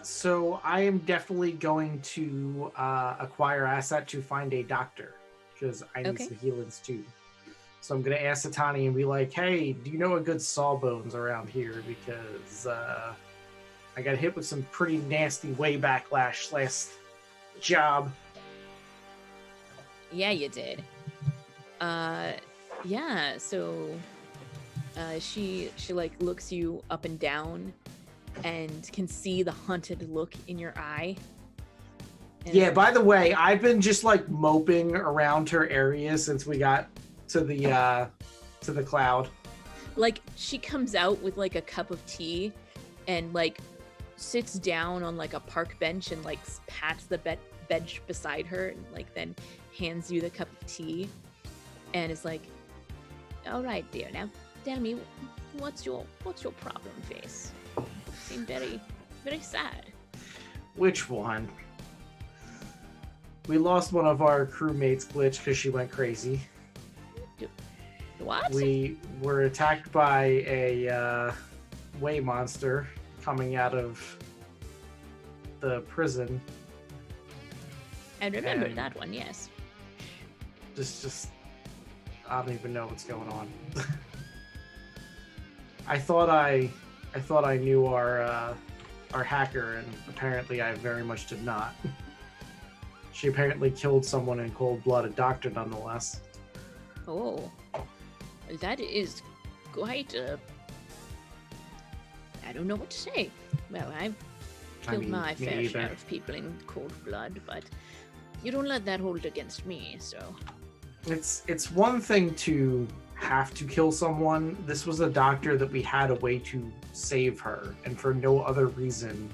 C: So I am definitely going to acquire asset to find a doctor. because I need
A: Okay.
C: some healings too. So I'm gonna ask Satani and be like, "Hey, do you know a good sawbones around here? Because I got hit with some pretty nasty way backlash last job."
A: Yeah, you did. Yeah. So, she like looks you up and down, and can see the haunted look in your eye. And
C: Yeah. By the way, I've been just like moping around her area since we got to the cloud.
A: like she comes out with like a cup of tea, and like sits down on like a park bench and like pats the bench beside her, and like then hands you the cup of tea, and is like, "All right, dear. Now tell me, what's your problem, face? You seem very, very sad."
C: Which one? We lost one of our crewmates, Glitch, because she went crazy.
A: What?
C: We were attacked by a way monster coming out of the prison.
A: I remember
C: and-
A: that one. Yes.
C: Just I don't even know what's going on. I thought I knew our hacker, and apparently I very much did not. She apparently killed someone in cold blood, a doctor nonetheless.
A: Oh, that is quite I don't know what to say. Well, I've killed my
C: me
A: fair share
C: either.
A: of people in cold blood, but you don't let that hold against me, so.
C: It's one thing to have to kill someone. This was a doctor that we had a way to save her, and for no other reason,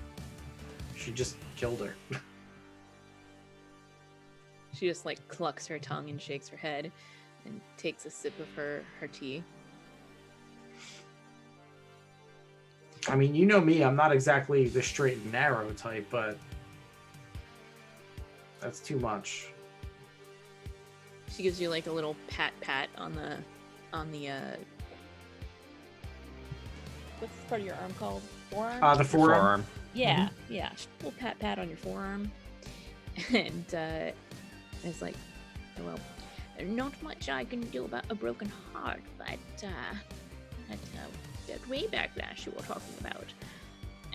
C: she just killed her.
A: She just like clucks her tongue and shakes her head and takes a sip of her tea.
C: I mean, you know me, I'm not exactly the straight and narrow type, but that's too much.
A: She gives you like a little pat on the what's the part of your arm called? Forearm?
C: The forearm.
A: Yeah, yeah. Just a little pat on your forearm. And it's like, well, not much I can do about a broken heart, but that way backlash you were talking about,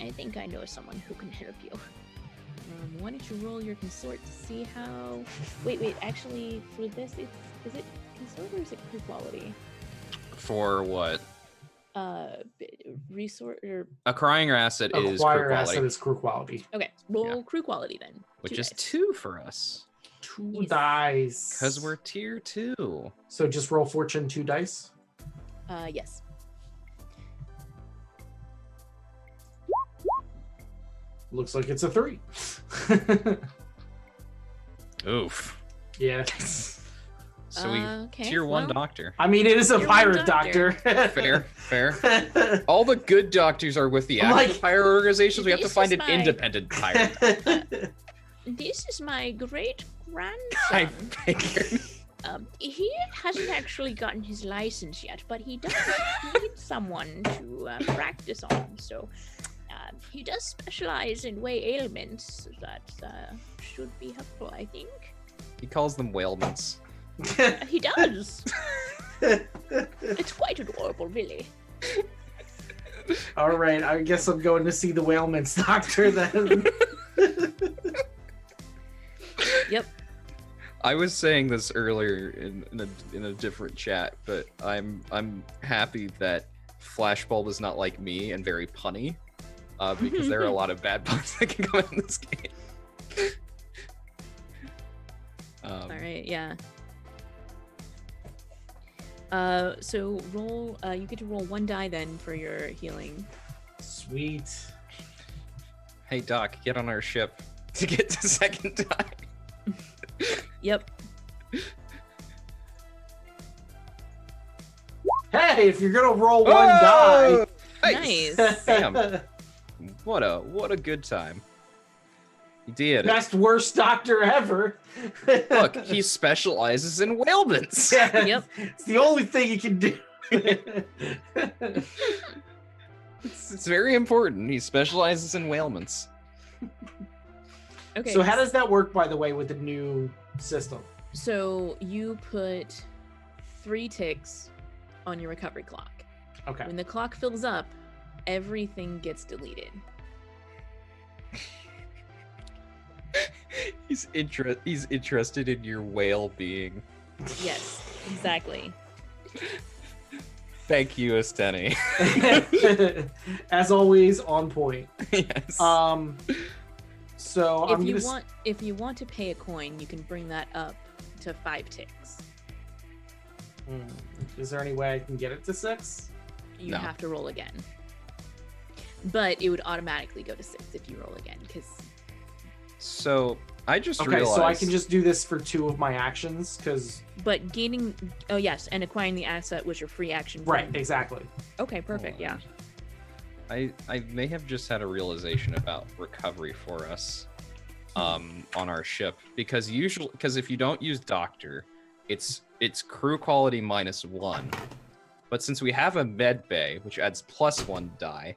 A: I think I know someone who can help you. Why don't you roll your consort to see how... Wait, actually, for this, is it consort or is it crew quality?
D: For what?
A: Resort or...
D: Acquiring asset is crew
C: Acquire
D: quality,
C: asset is crew quality.
A: Okay, roll crew quality then.
D: which
A: 2
D: is
A: dice.
D: 2 for us.
C: 2
A: Yes.
C: dice.
D: Because we're tier 2.
C: So just roll fortune 2 dice.
A: Yes.
C: Looks like it's a 3.
D: Oof.
C: Yeah.
D: So we
A: Okay,
D: tier 1
A: well,
D: doctor.
C: I mean, it is a
A: You're one
C: pirate
A: doctor.
C: doctor.
D: Fair. All the good doctors are with the
C: I'm
D: actual
C: like-
D: pirate organizations. We have to
A: This
D: find
A: is
D: an
A: my-
D: independent pirate.
A: This is my great
D: I
A: grandson.
D: figured.
A: He hasn't actually gotten his license yet, but he does need someone to practice on. So he does specialize in way ailments that should be helpful, I think.
D: He calls them whalements.
A: He does. It's quite adorable, really.
C: All right, I guess I'm going to see the whalements doctor then.
A: Yep.
D: I was saying this earlier in a different chat, but I'm happy that Flashbulb is not like me and very punny, because there are a lot of bad puns that can come in this game.
A: All right. Yeah. So roll. You get to roll 1 die then for your healing.
C: Sweet.
D: Hey Doc, get on our ship to get to second die.
A: Yep.
C: Hey, if you're gonna roll 1 die.
A: Nice.
D: Damn. What a good time. He did.
C: Best worst doctor ever.
D: Look, he specializes in whalements.
C: Yeah,
A: Yep.
C: It's the only thing he can do.
D: It's very important. He specializes in whalements.
A: Okay.
C: So how does that work, by the way, with the new system?
A: So you put 3 ticks on your recovery clock.
C: Okay.
A: When the clock fills up, everything gets deleted.
D: He's interested in your whale being.
A: Yes, exactly.
D: Thank you, Esteni.
C: As always, on point.
D: Yes.
C: So
A: If you want to pay a coin, you can bring that up to 5 ticks.
C: Is there any way I can get it to 6?
A: You
D: No.
A: have to roll again. But it would automatically go to 6 if you roll again, because
D: So I just
C: Okay,
D: realized.
C: so I can just do this for 2 of my actions, because
A: but gaining and acquiring the asset was your free action.
C: right,
A: from-
C: exactly.
A: Okay, perfect. Yeah.
D: I may have just had a realization about recovery for us on our ship, because if you don't use doctor, it's crew quality -1, but since we have a med bay which adds +1 die,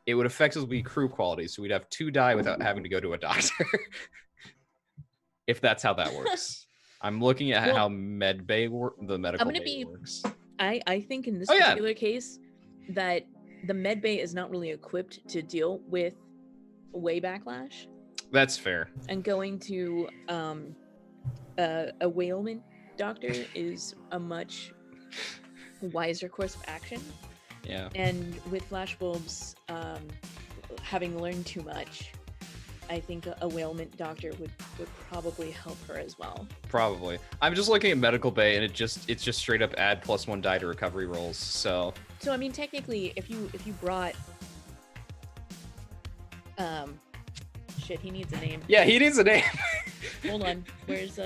D: it would effectively be crew quality, so we'd have 2 die without having to go to a doctor. If that's how that works. I'm looking at
A: Well,
D: how med bay the medical
A: gonna
D: bay
A: be-
D: works.
A: I think in this
D: Oh, yeah.
A: particular case that the med bay is not really equipped to deal with way backlash,
D: That's fair.
A: and going to a whalement doctor is a much wiser course of action.
D: Yeah.
A: And with flashbulbs having learned too much, I think a whalement doctor would probably help her as well.
D: Probably. I'm just looking at medical bay, and it's just straight up add +1 die to recovery rolls. So
A: So I mean, technically, if you brought shit, he needs a name.
D: yeah, he needs a name.
A: Hold on, where's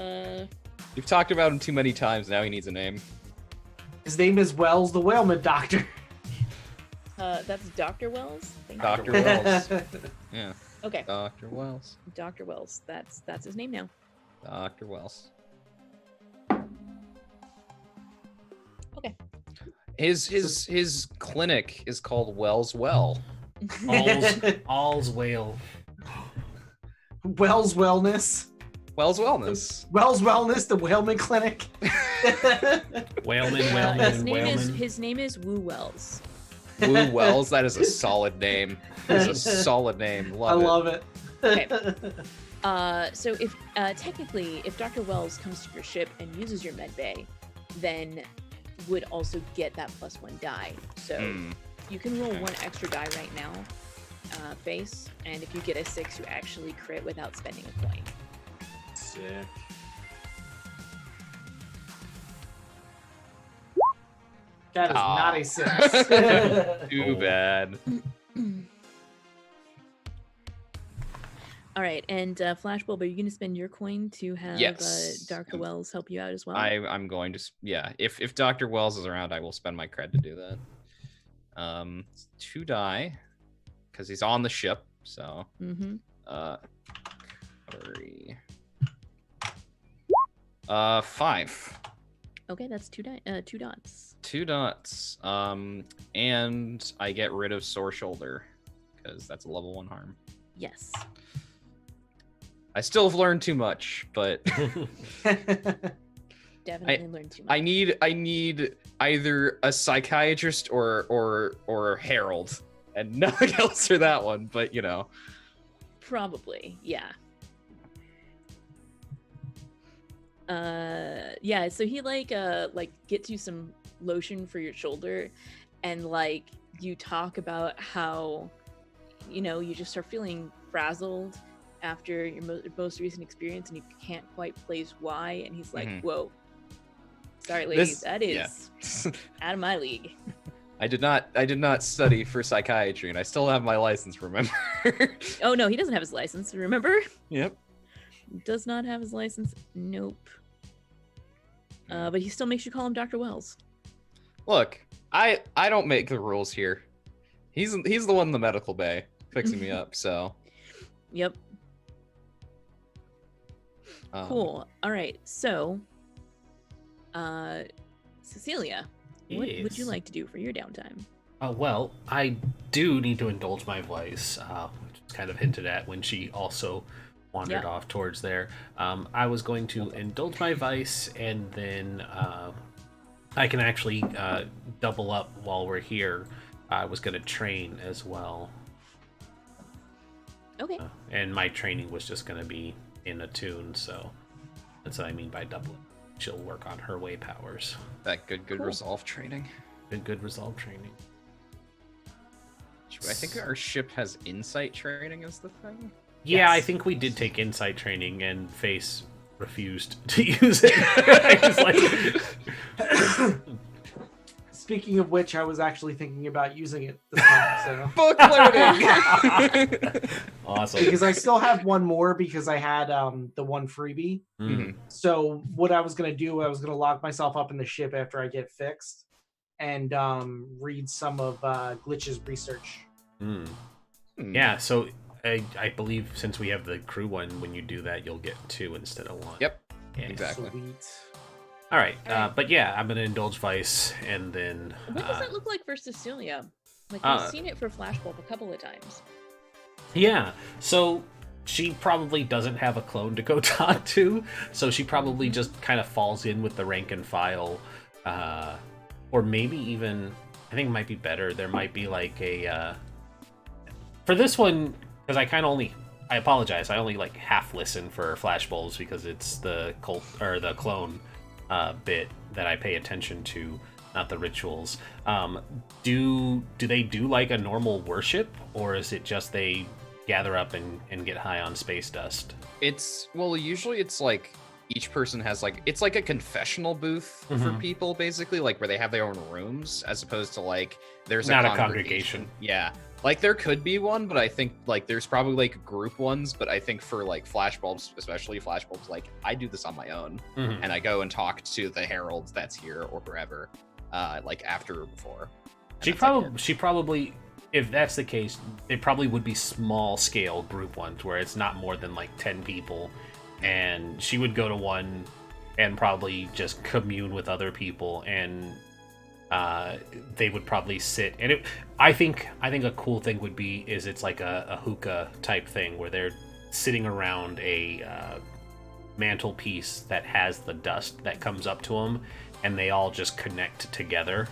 D: You've talked about him too many times. Now he needs a name.
C: His name is Wells the Whaleman Doctor.
A: that's Dr. Wells. Thank you.
D: Dr. Wells. Yeah,
A: Okay,
D: Dr. Wells.
A: Dr. Wells. That's his name now.
D: Dr. Wells.
A: Okay.
D: His clinic is called Wells Well.
B: All's whale.
C: Wells Wellness.
D: Wells Wellness.
C: Wells Wellness, the Whaleman Clinic.
B: Whaleman,
A: his
B: whaleman,
A: name is
B: whaleman.
A: his name is Woo Wells.
D: Woo Wells. That is a solid name. That is a solid name.
C: I love it.
A: Okay. So if technically, if Dr. Wells comes to your ship and uses your med bay, then would also get that +1 die. So you can roll 1 extra die right now, face, and if you get a 6, you actually crit without spending a coin.
C: Sick. That is not a 6.
D: Too bad.
A: All right, and Flashbulb, are you going to spend your coin to have
D: Yes.
A: Dr. Wells help you out as well?
D: I'm going to, yeah. If Dr. Wells is around, I will spend my cred to do that. 2 die, because he's on the ship. So, 3, 5.
A: Okay, that's 2 dots.
D: 2 dots. And I get rid of Sore Shoulder, because that's a level 1 harm.
A: Yes.
D: I still have learned too much, but
A: Definitely learned too much.
D: I need either a psychiatrist or Harold, and nothing else for that one. But you know,
A: Probably, yeah. Yeah, so he like gets you some lotion for your shoulder, and like you talk about how, you know, you just start feeling frazzled after your most recent experience, and you can't quite place why, and he's like, whoa, sorry lady, that is out of my league.
D: I did not study for psychiatry, and I still have my license, remember?
A: Oh no, he doesn't have his license, remember?
D: Yep.
A: Does not have his license. Nope. But he still makes you call him Dr. Wells.
D: Look, I don't make the rules here. He's the one in the medical bay fixing me up, so.
A: Yep. Cool. All right. So, Cecilia, what would you
B: Yes.
A: like to do for your downtime?
B: Well, I do need to indulge my voice, which is kind of hinted at when she also wandered off towards there. I was going to indulge my vice, and then I can actually double up while we're here. I was going to train as well.
A: Okay.
B: And my training was just going to be in attune, so that's what I mean by doubling. She'll work on her way powers.
D: That good resolve training.
B: Good resolve training.
D: I think our ship has insight training as the thing.
B: Yeah, I think we did take insight training, and Face refused to use it.
C: Speaking of which, I was actually thinking about using it this time. So
D: Book learning.
B: Awesome.
C: Because I still have one more because I had the one freebie.
B: Mm.
C: So what I was gonna do, I was gonna lock myself up in the ship after I get fixed, and read some of Glitch's research.
B: Mm. Yeah. So I believe since we have the crew one, when you do that, you'll get 2 instead of 1.
D: Yep.
B: Yeah.
D: Exactly.
C: Sweet.
B: All right. But yeah, I'm gonna indulge vice, and then.
A: What does that look like for Cecilia? Like, we've seen it for Flashbulb a couple of times.
B: Yeah. So she probably doesn't have a clone to go talk to, so she probably just kind of falls in with the rank and file, or maybe even. I think it might be better. There might be like a. For this one, because I apologize. I only like half listen for flashbulbs because it's the clone bit that I pay attention to, not the rituals. Do they do like a normal worship, or is it just they gather up and get high on space dust?
D: Usually it's like each person has it's like a confessional booth for people, basically, like where they have their own rooms, as opposed to like there's
B: not
D: a
B: congregation.
D: Yeah. Like there could be one, but I think like there's probably like group ones, but I think for like flashbulbs, especially flashbulbs, like I do this on my own and I go and talk to the heralds that's here or whoever, like after or before.
B: She probably, if that's the case, it probably would be small scale group ones where it's not more than like 10 people, and she would go to one and probably just commune with other people, and they would probably sit, and I think a cool thing would be is it's like a hookah type thing where they're sitting around a mantelpiece that has the dust that comes up to them, and they all just connect together,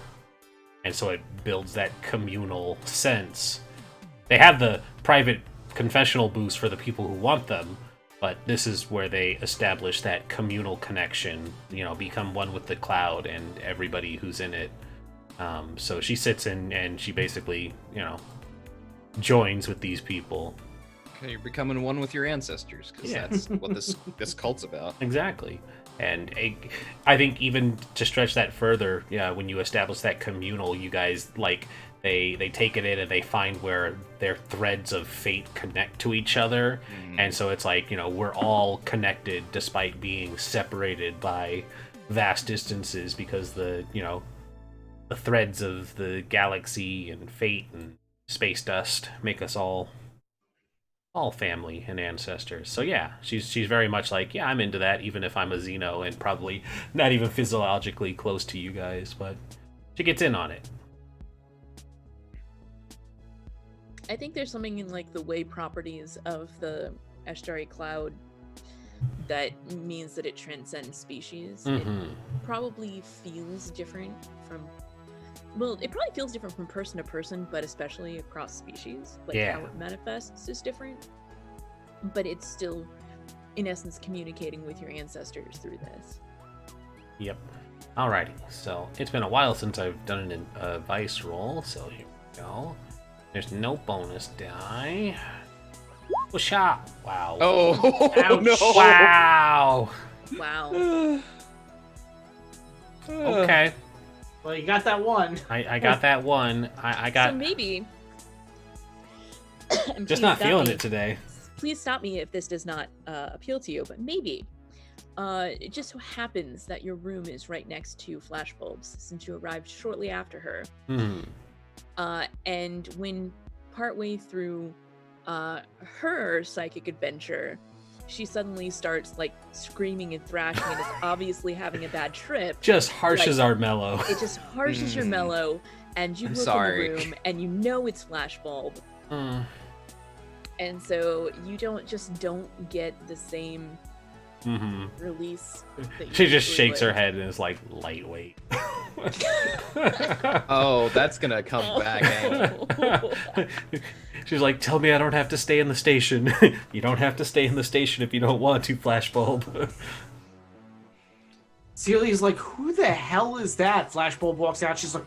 B: and so it builds that communal sense. They have the private confessional booths for the people who want them, but this is where they establish that communal connection, become one with the cloud and everybody who's in it. So she sits in and she basically, joins with these people.
D: Okay, you're becoming one with your ancestors, because that's what this cult's about.
B: Exactly. And I think even to stretch that further, when you establish that communal, you guys, they take it in and they find where their threads of fate connect to each other. And so it's like, we're all connected despite being separated by vast distances, because the threads of the galaxy and fate and space dust make us all family and ancestors. So yeah, she's very much like, I'm into that, even if I'm a Xeno and probably not even physiologically close to you guys, but she gets in on it.
A: I think there's something in like the way properties of the Ashtari cloud that means that it transcends species. It probably feels different it probably feels different from person to person, but especially across species. How it manifests is different. But it's still, in essence, communicating with your ancestors through this.
B: Yep. Alrighty. So it's been a while since I've done a vice roll, so here we go. There's no bonus die. Oh, shot! Wow.
D: Oh,
B: ouch.
D: No.
B: Wow.
A: Wow.
B: Okay.
C: Well, you got that one.
B: I got that one. I got.
A: So maybe.
B: Just not feeling it today.
A: Please stop me if this does not appeal to you, but maybe. It just so happens that your room is right next to Flashbulb's, since you arrived shortly after her. And when partway through her psychic adventure, she suddenly starts screaming and thrashing and is obviously having a bad trip.
B: Just harshes our mellow.
A: It just harshes your mellow, and you look in the room and you know it's Flashbulb. And so you don't get the same release. That you
B: She just
A: usually
B: shakes
A: would.
B: her head and is like, lightweight.
D: Oh, that's gonna come back.
B: She's like, tell me I don't have to stay in the station. You don't have to stay in the station if you don't want to, Flashbulb.
C: Celia's like, who the hell is that? Flashbulb walks out. She's like,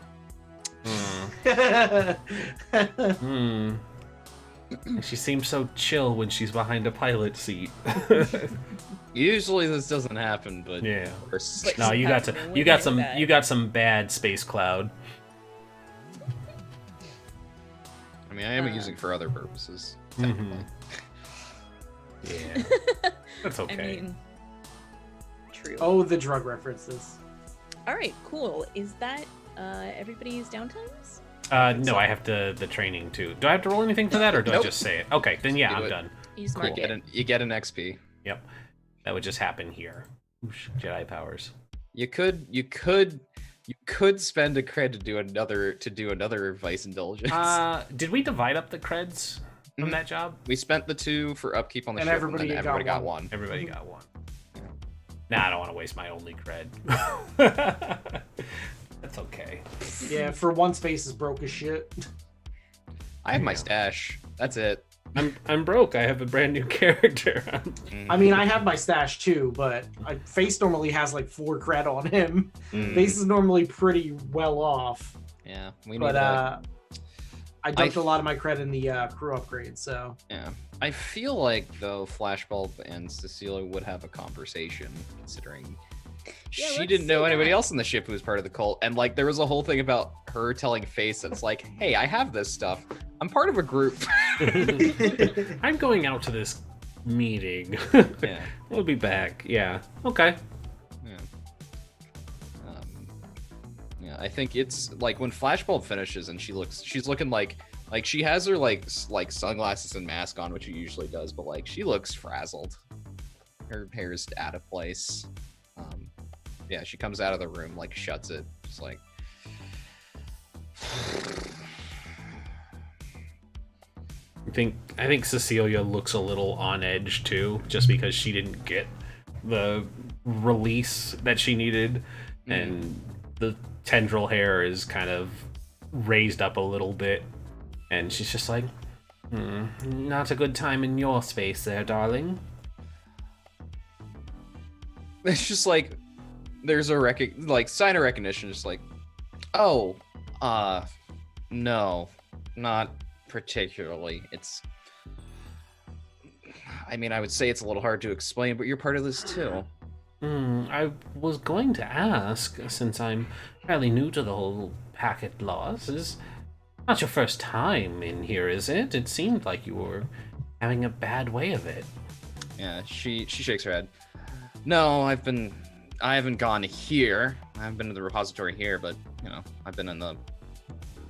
B: She seems so chill when she's behind a pilot seat.
D: Usually this doesn't happen, but
B: Yeah.
A: But
B: No, you got
A: sometimes
B: you
A: when
B: got
A: it's
B: some
A: bad.
B: you got some bad space cloud.
D: I mean, I am using for other purposes.
B: Mhm. Yeah. That's okay.
A: I mean, true.
C: oh, the drug references.
A: All right, cool. Is that everybody's downtimes?
B: No, I have the training too. Do I have to roll anything for that, or do I
D: Nope.
B: just say it? Okay, then yeah,
D: Do
B: I'm
D: it.
B: done.
A: You just
D: Cool.
A: mark it.
D: You get an XP.
B: Yep, that would just happen here. Oosh, Jedi powers.
D: You could spend a cred to do another vice indulgence.
B: Did we divide up the creds from
D: Mhm.
B: that job?
D: We spent the 2 for upkeep on the
C: And
D: ship,
C: everybody
D: and then
C: got
D: everybody got
C: one.
D: one.
B: Everybody got one. Nah, I don't want to waste my only cred. That's okay.
C: Yeah, for one space is broke as shit.
D: I have my
B: Yeah.
D: stash. That's it.
B: I'm broke. I have a brand new character.
C: I mean, I have my stash too, but Face normally has like 4 cred on him.
D: Mm.
C: Face is normally pretty well off.
D: Yeah, we need
C: But
D: that.
C: I dumped a lot of my cred in the crew upgrade, so
D: Yeah, I feel like though Flashbulb and Cecilia would have a conversation, considering
A: Yeah,
D: she
A: let's
D: didn't know
A: see
D: anybody
A: that.
D: else in the ship who was part of the cult, and like there was a whole thing about her telling Face that's like, "Hey, I have this stuff. I'm part of a group."
B: I'm going out to this meeting.
D: Yeah.
B: We'll be back. Yeah. Okay.
D: Yeah. Yeah, I think it's like when Flashbulb finishes and she's looking like she has her like sunglasses and mask on, which she usually does, but like she looks frazzled. Her hair's out of place. Yeah, she comes out of the room, like shuts it, just like.
B: I think Cecilia looks a little on edge too, just because she didn't get the release that she needed, and the tendril hair is kind of raised up a little bit, and she's just like, not a good time in your space there, darling.
D: It's just like there's a sign of recognition, just like, oh, no, not particularly. I mean, I would say it's a little hard to explain, but you're part of this too.
B: I was going to ask, since I'm fairly new to the whole packet laws, is not your first time in here, is it? It seemed like you were having a bad way of it.
D: Yeah, she shakes her head. No, I haven't gone here. I haven't been to the repository here, but I've been in the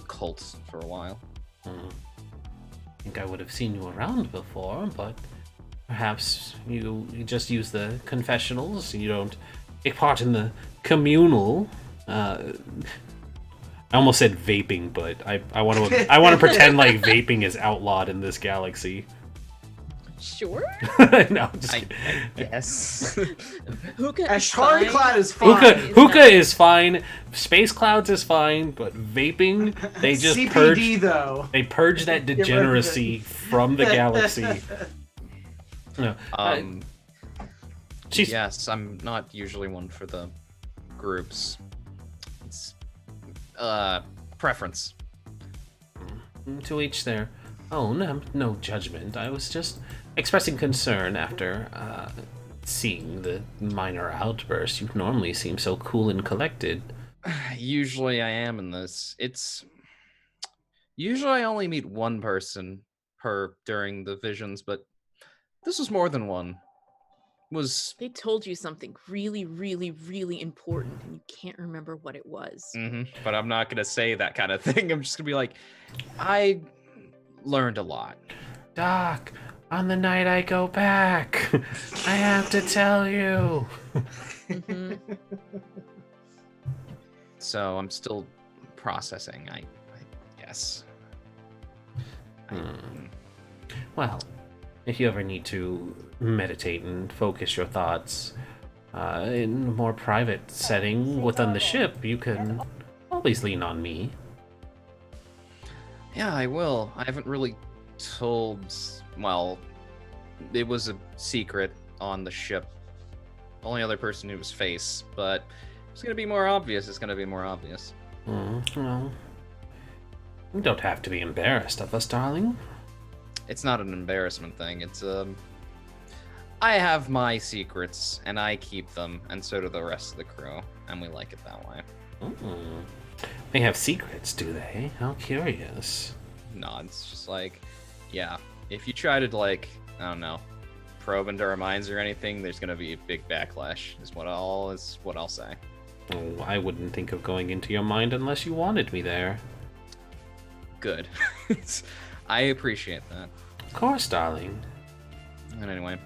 D: cult for a while.
B: I think I would have seen you around before, but perhaps you just use the confessionals. You don't take part in the communal. I almost said vaping, but I want to pretend like vaping is outlawed in this galaxy.
A: Sure.
B: No, just
D: I guess.
A: Hookah.
C: Ashari
A: is
C: Cloud
A: fine.
C: is fine.
B: Hookah is fine. Space clouds is fine, but vaping, they just
C: CPD though.
B: They purge that
C: Get rid of it.
B: degeneracy from the galaxy. No, she's
D: Yes, I'm not usually one for the groups. It's preference.
B: to each their own. No judgment. I was just expressing concern after seeing the minor outburst. You normally seem so cool and collected.
D: Usually I am in this. Usually I only meet one person during the visions, but this was more than one.
A: They told you something really, really, really important, and you can't remember what it was.
D: But I'm not gonna say that kind of thing. I'm just gonna be like, I learned a lot.
B: Doc, on the night I go back, I have to tell you.
A: Mhm.
D: So I'm still processing, I guess.
B: Well, if you ever need to meditate and focus your thoughts in a more private setting within the ship, you can always lean on me.
D: Yeah, I will. I haven't really told. Well, it was a secret on the ship. Only other person knew was Face, but it's gonna be more obvious. It's gonna be more obvious.
B: Well, you don't have to be embarrassed of us, darling.
D: It's not an embarrassment thing. It's I have my secrets and I keep them, and so do the rest of the crew, and we like it that way.
B: They have secrets, do they? How curious.
D: No, it's just like, yeah. If you try to like, I don't know, probe into our minds or anything, there's gonna be a big backlash. Is what I'll say.
B: Oh, I wouldn't think of going into your mind unless you wanted me there.
D: Good. I appreciate that.
B: Of course, darling.
D: And anyway,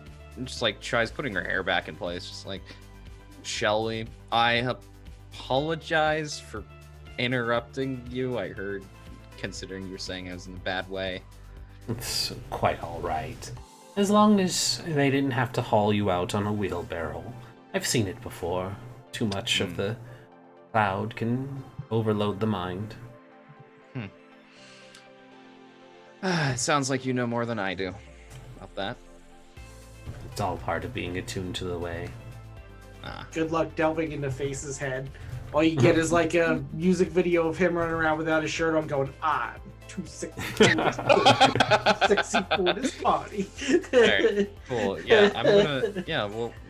D: just like tries putting her hair back in place, just like, shall we? I apologize for interrupting you. I heard, considering you're saying it was in a bad way.
B: It's quite all right. As long as they didn't have to haul you out on a wheelbarrow. I've seen it before. Too much of the cloud can overload the mind.
D: It sounds like you know more than I do about that.
B: It's all part of being attuned to the way.
C: Good luck delving into Face's head. All you get is like a music video of him running around without his shirt on going, I'm too sexy for this party.
D: Alright, cool. Yeah, I'm gonna,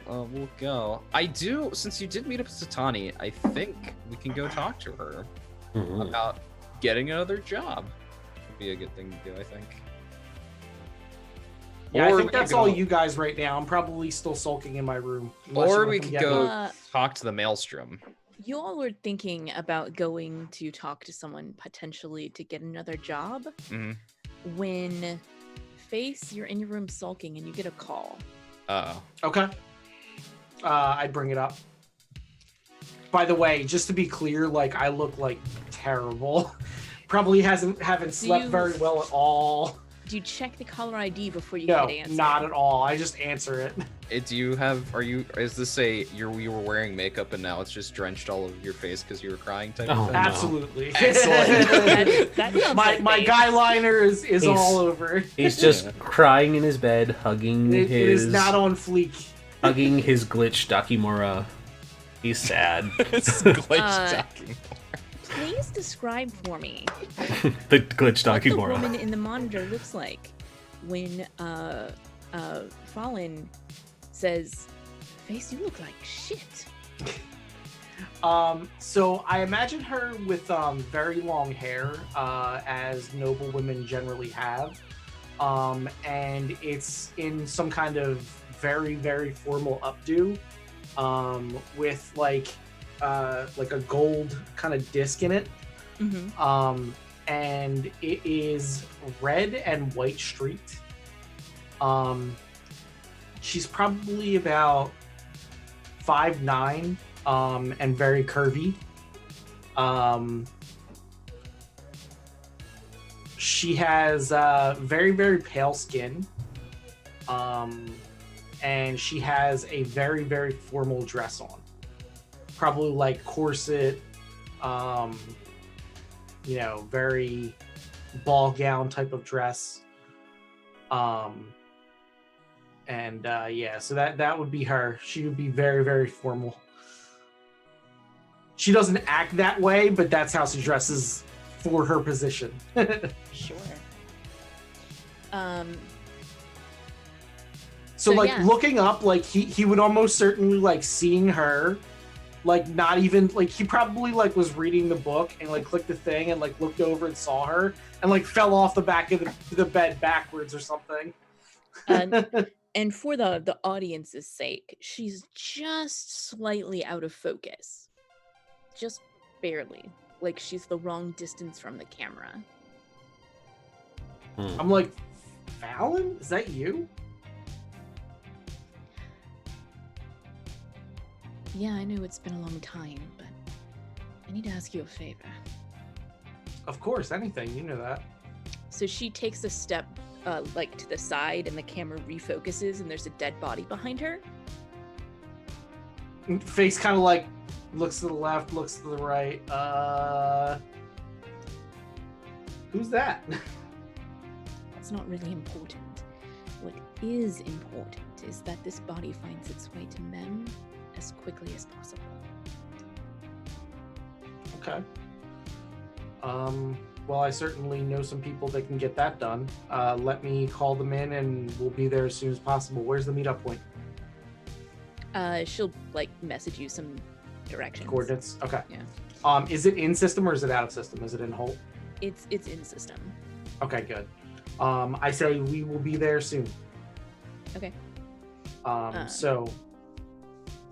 D: we'll go. I do, since you did meet up with Satani, I think we can go talk to her about getting another job. Would be a good thing to do, I think.
C: Yeah,
D: Or
C: I think
D: we
C: that's
D: could
C: all
D: go-
C: you guys right now. I'm probably still sulking in my room.
D: Or we could
C: get
D: go
C: me.
D: talk to the Maelstrom.
A: You all were thinking about going to talk to someone potentially to get another job when Face, you're in your room sulking and you get a call.
C: Okay. I'd bring it up. By the way, just to be clear, like I look like terrible. Probably haven't slept very well at all.
A: Do you check the caller ID before you
C: No,
A: hit answer?
C: not at all. I just answer it.
D: Is this you were wearing makeup and now it's just drenched all over your face because you were crying type
B: Oh,
D: of thing?
B: no.
C: Absolutely.
A: That sounds
C: my
A: like
C: my
A: Face.
C: guy liner is all over.
B: He's just crying in his bed, hugging
C: It
B: his
C: is not on fleek.
B: hugging his glitch Dakimura. He's sad.
D: It's glitch talking.
A: Please describe for me
B: The glitch
A: what the
B: Dakimura.
A: woman in the monitor looks like when Fallen says, Face, you look like shit.
C: So I imagine her with very long hair, as noble women generally have, and it's in some kind of very, very formal updo, with like a gold kind of disc in it, and it is red and white streaked. She's probably about 5'9", and very curvy. She has very, very pale skin. And she has a very, very formal dress on. Probably like corset, very ball gown type of dress. So that would be her. She would be very, very formal. She doesn't act that way, but that's how she dresses for her position.
A: Sure.
C: So like
A: yeah.
C: looking up, like he would almost certainly like seeing her, like not even like he probably like was reading the book and like clicked the thing and like looked over and saw her and like fell off the back of the bed backwards or something.
A: And for the audience's sake, she's just slightly out of focus. Just barely. Like she's the wrong distance from the camera.
C: I'm like, Fallon? Is that you?
A: Yeah, I know it's been a long time, but I need to ask you a favor.
C: Of course, anything. You know that.
A: So she takes a step like to the side, and the camera refocuses, and there's a dead body behind her.
C: Face kind of like looks to the left, looks to the right. Who's that?
A: That's not really important. What is important is that this body finds its way to Mem as quickly as possible.
C: Okay. Well, I certainly know some people that can get that done. Let me call them in, and we'll be there as soon as possible. Where's the meetup point?
A: She'll like message you some directions.
C: Coordinates. Okay.
A: Yeah.
C: Is it in system or is it out of system? Is it in Holt?
A: It's in system.
C: Okay, good. I say we will be there soon.
A: Okay.
C: So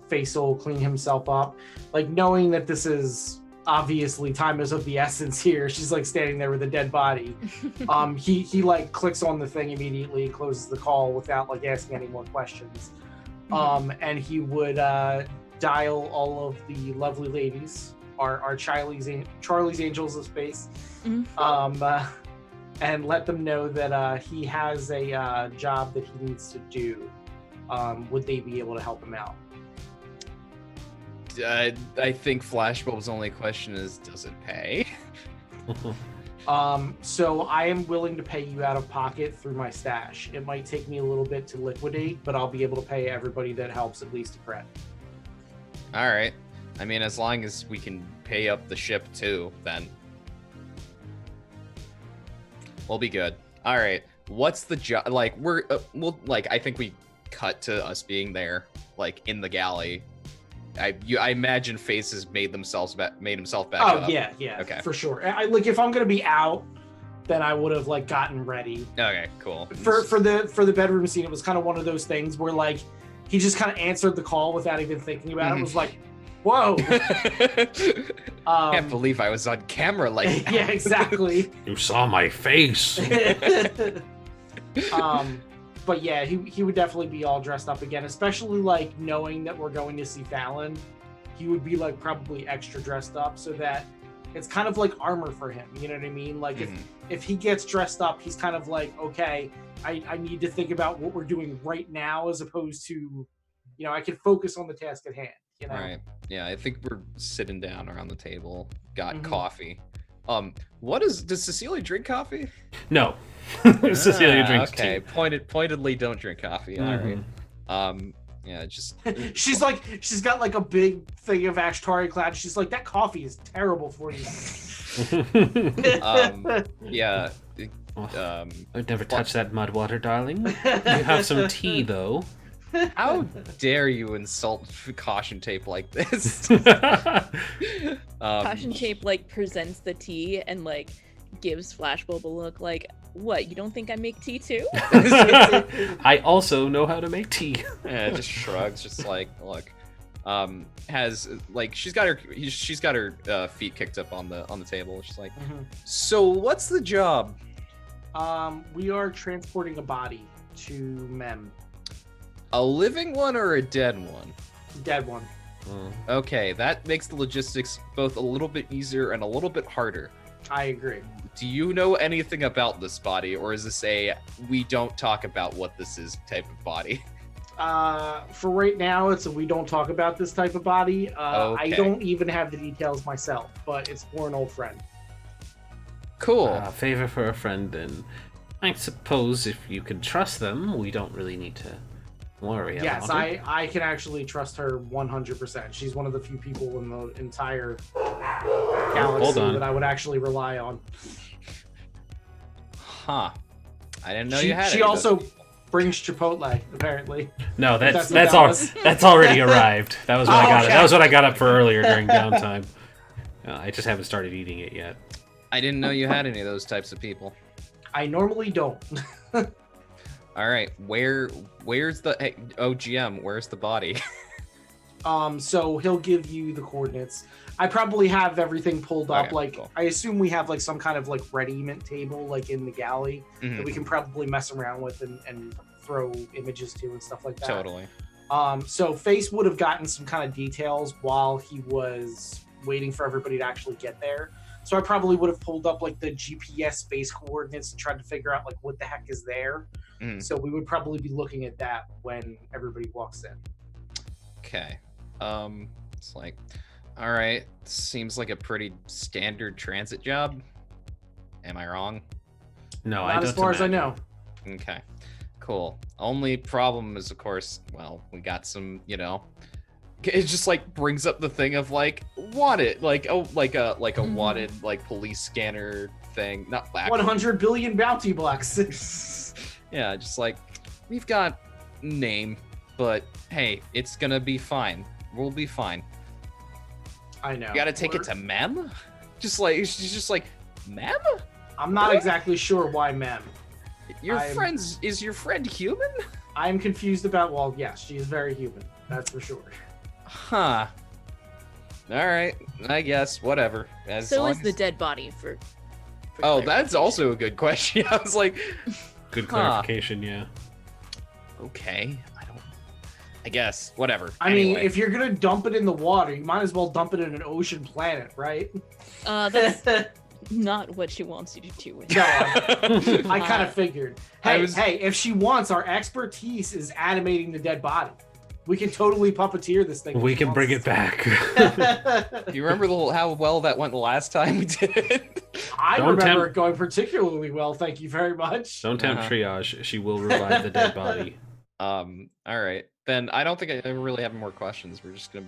C: Face will clean himself up, like knowing that this is obviously time is of the essence here. She's like standing there with a dead body. He like clicks on the thing immediately, closes the call without like asking any more questions. And he would dial all of the lovely ladies, our Charlie's Angels of Space, and let them know that he has a job that he needs to do. Would they be able to help him out?
D: I think Flashbulb's only question is, does it pay?
C: So I am willing to pay you out of pocket through my stash. It might take me a little bit to liquidate, but I'll be able to pay everybody that helps at least a credit.
D: All right. I mean, as long as we can pay up the ship too, then we'll be good. All right. What's the job? Like, I think we cut to us being there, like in the galley. I imagine Face has made himself back up.
C: Yeah,
D: Okay.
C: For sure. Like if I'm gonna be out, then I would have like gotten ready.
D: Okay, cool.
C: For the bedroom scene, it was kind of one of those things where like he just kind of answered the call without even thinking about it. It was like, whoa.
D: Can't believe I was on camera like that.
C: Yeah, exactly.
B: You saw my face.
C: But yeah, he would definitely be all dressed up again, especially like knowing that we're going to see Fallon. He would be like probably extra dressed up so that it's kind of like armor for him. You know what I mean? Like if he gets dressed up, he's kind of like, okay, I need to think about what we're doing right now as opposed to, I can focus on the task at hand.
D: Right. Yeah, I think we're sitting down around the table, got coffee. Does Cecilia drink coffee?
B: No. Cecilia drinks
D: okay.
B: tea.
D: Pointedly don't drink coffee. All right. Yeah, just
C: she's got like a big thing of Ashtari Cloud. She's like, that coffee is terrible for you.
D: Yeah.
B: I'd never touch that mud water, darling. You have some tea though.
D: How dare you insult caution tape like this?
A: Caution tape like presents the tea and like gives Flashbulb a look like, what, you don't think I make tea too?
B: I also know how to make tea.
D: Yeah, just shrugs, just like, look. Has like she's got her feet kicked up on the table. She's like, so what's the job?
C: We are transporting a body to Mem.
D: A living one or a dead one?
C: Dead one.
D: Okay, that makes the logistics both a little bit easier and a little bit harder.
C: I agree.
D: Do you know anything about this body, or is this a we don't talk about what this is type of body?
C: For right now, it's a we don't talk about this type of body.
D: Okay.
C: I don't even have the details myself, but it's for an old friend.
D: Cool.
B: Favor for a friend, then. I suppose if you can trust them, we don't really need to worry about it.
C: Yes, I can actually trust her 100%. She's one of the few people in the entire galaxy that I would actually rely on.
D: Huh. I didn't know you had it.
C: She also brings Chipotle, apparently.
B: No, that's already arrived. That was what I got. Okay. That was what I got up for earlier during downtime. I just haven't started eating it yet.
D: I didn't know you had any of those types of people.
C: I normally don't.
D: All right, where's the GM? Where's the body?
C: So he'll give you the coordinates. I probably have everything pulled up.
D: Okay,
C: like,
D: cool.
C: I assume we have like some kind of like ready-ment table like in the galley that we can probably mess around with and throw images to and stuff like that.
D: Totally.
C: So Face would have gotten some kind of details while he was waiting for everybody to actually get there. So I probably would have pulled up like the GPS base coordinates and tried to figure out like what the heck is there. So we would probably be looking at that when everybody walks in.
D: Okay. It's like, all right, seems like a pretty standard transit job. Am I wrong?
B: No,
C: Not as far as I know.
D: Okay, cool. Only problem is, of course, well, we got some, it just like brings up the thing of like wanted, like a wanted like police scanner thing, not black.
C: 100 billion bounty blocks.
D: Yeah, just like we've got name, but hey, it's gonna be fine. We'll be fine.
C: I know.
D: You gotta take it to Mem? She's just like, Mem?
C: I'm not exactly sure why Mem.
D: Is your friend human?
C: I'm confused about, well, yes, she is very human. That's for sure.
D: Huh. All right, I guess, whatever.
A: So is the dead body for
D: oh, that's also a good question. I was like...
B: Good clarification, yeah.
D: Okay, I guess, whatever.
C: I mean, if you're gonna dump it in the water, you might as well dump it in an ocean planet, right?
A: That's not what she wants you to do with it.
C: No, I kind of figured. Hey, if she wants, our expertise is animating the dead body. We can totally puppeteer this thing.
B: We can bring it back.
D: You remember how well that went the last time we did it?
C: I remember it going particularly well, thank you very much.
B: Don't tempt triage. She will revive the dead body.
D: All right. Then I don't think I really have more questions. We're just gonna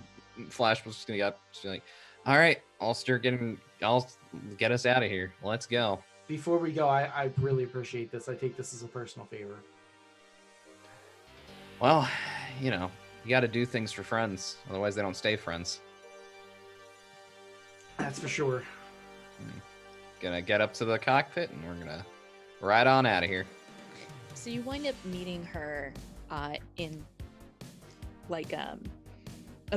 D: Flash was just gonna be like, all right, I'll get us out of here. Let's go.
C: Before we go, I really appreciate this. I take this as a personal favor.
D: Well, you got to do things for friends, otherwise they don't stay friends.
C: That's for sure.
D: Gonna get up to the cockpit and we're gonna ride on out of here.
A: So you wind up meeting her in like a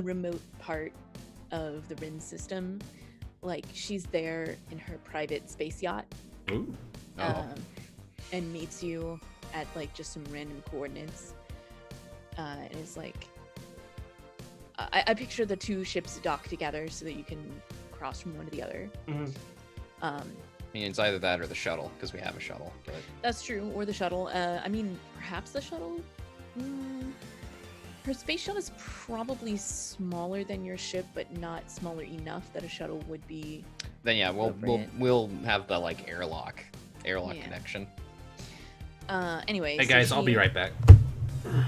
A: remote part of the Rin system. Like she's there in her private space yacht.
B: Ooh.
A: And meets you at like just some random coordinates. And it's like I picture the two ships dock together so that you can cross from one to the other.
D: I mean, it's either that or the shuttle, because we have a shuttle. But...
A: That's true, or the shuttle. I mean, perhaps the shuttle? Her space shuttle is probably smaller than your ship, but not smaller enough that a shuttle would be.
D: Then yeah, we'll have the like airlock connection.
A: Anyway.
B: Hey guys, I'll be right back.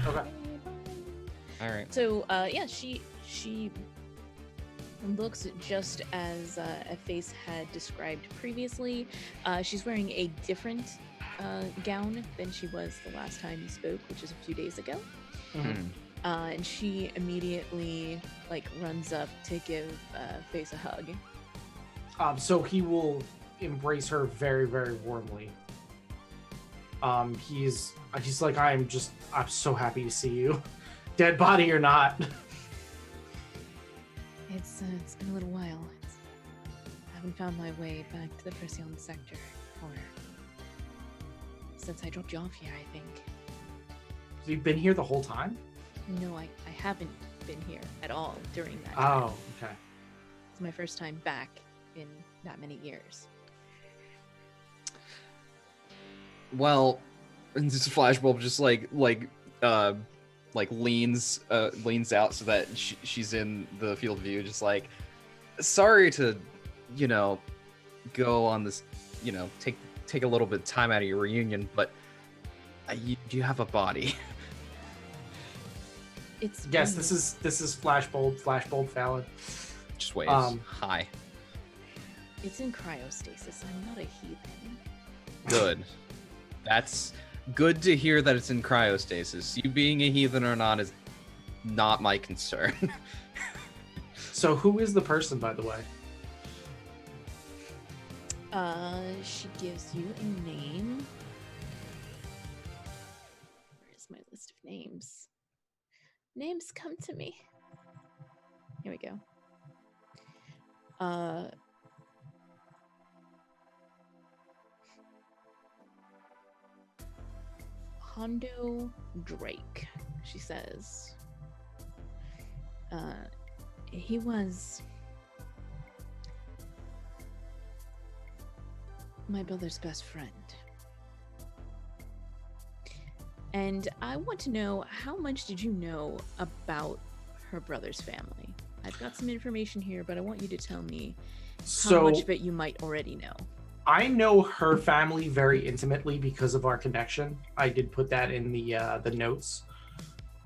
C: Okay.
D: All right.
A: So yeah, she looks just as Face had described previously. She's wearing a different gown than she was the last time you spoke, which is a few days ago. And she immediately runs up to give Face a hug.
C: So he will embrace her very, very warmly. He's like, I'm so happy to see you, dead body or not.
A: It's been a little while. I haven't found my way back to the Presión sector since I dropped you off here, I think.
C: So you've been here the whole time?
A: No, I haven't been here at all during that time.
C: Oh, okay.
A: It's my first time back in that many years.
D: Well, and this flashbulb just leans out so that she's in the field of view, just like, sorry to, go on this, take a little bit of time out of your reunion, but you have a body.
C: Yes, this is Flashbulb Fallon.
D: Just waves. Hi.
A: It's in cryostasis. I'm not a heathen.
D: Good. That's good to hear that it's in cryostasis. You being a heathen or not is not my concern.
C: So who is the person, by the way?
A: She gives you a name. Where's my list of names? Names come to me. Here we go. Hondo Drake, she says. my brother's best friend. And I want to know, how much did you know about her brother's family? I've got some information here, but I want you to tell me how much of it you might already know.
C: I know her family very intimately because of our connection. I did put that in the notes.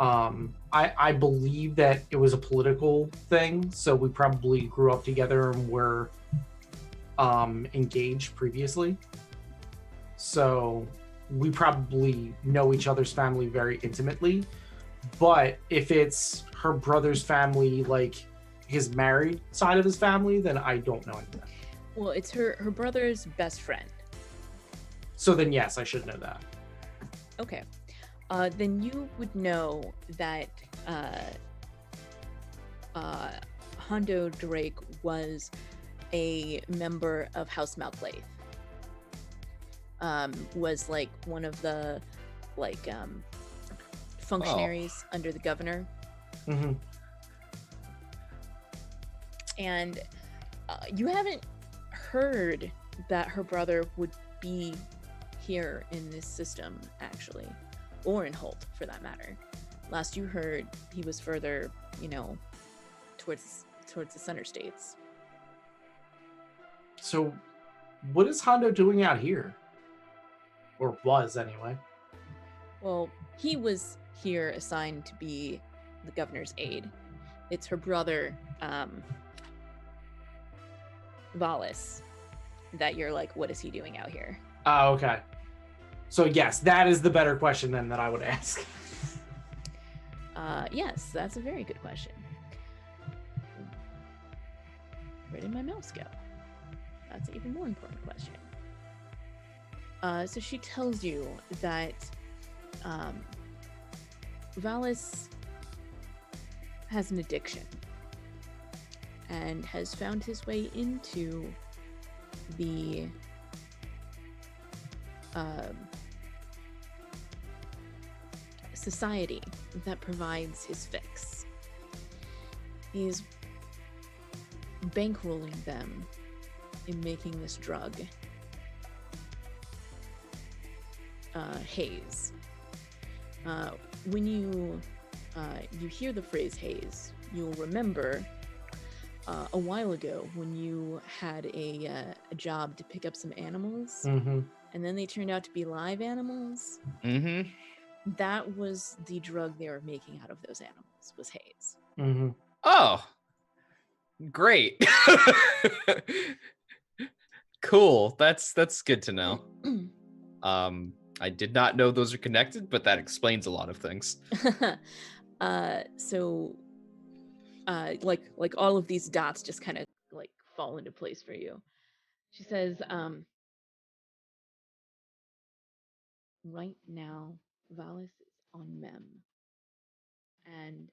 C: I believe that it was a political thing, so we probably grew up together and were engaged previously. So we probably know each other's family very intimately. But if it's her brother's family, like his married side of his family, then I don't know anything.
A: Well, it's her brother's best friend.
C: So then yes, I should know that.
A: Okay. Then you would know that Hondo Drake was a member of House Malclaith. Was like one of the functionaries under the governor.
C: Mm-hmm.
A: And you haven't heard that her brother would be here in this system, actually, or in Holt, for that matter. Last you heard, he was further, towards the Center States.
C: So, what is Hondo doing out here? Or was, anyway.
A: Well, he was here assigned to be the governor's aide. It's her brother, Valis, that you're like, what is he doing out here?
C: Oh, okay. So yes, that is the better question then that I would ask.
A: Yes, that's a very good question. Where did my mouse go? That's an even more important question. So she tells you that Valis has an addiction and has found his way into the society that provides his fix. He's bankrolling them in making this drug, haze. When you hear the phrase haze, you'll remember a while ago when you had a job to pick up some animals,
C: Mm-hmm.
A: and then they turned out to be live animals.
D: Mm-hmm.
A: That was the drug they were making out of those animals, was haze.
C: Mm-hmm.
D: Oh, great. Cool. That's good to know. I did not know those are connected, but that explains a lot of things.
A: So like all of these dots just kind of like fall into place for you. She says, right now Valis is on Mem, and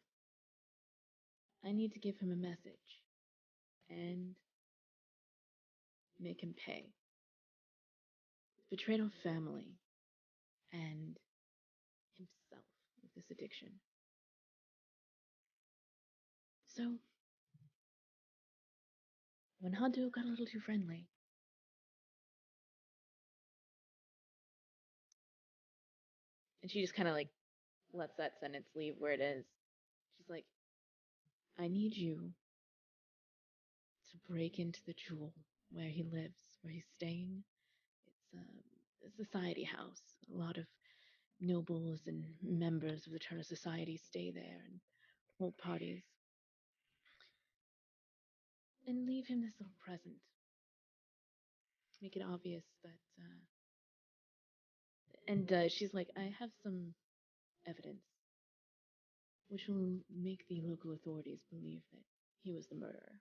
A: I need to give him a message and make him pay. Betrayed our family and himself with this addiction. So, when Hondo got a little too friendly, and she just kind of like lets that sentence leave where it is. She's like, I need you to break into the jewel where he lives, where he's staying. It's a society house. A lot of nobles and members of the Turner Society stay there and hold parties. And leave him this little present. Make it obvious that, she's like, I have some evidence which will make the local authorities believe that he was the murderer.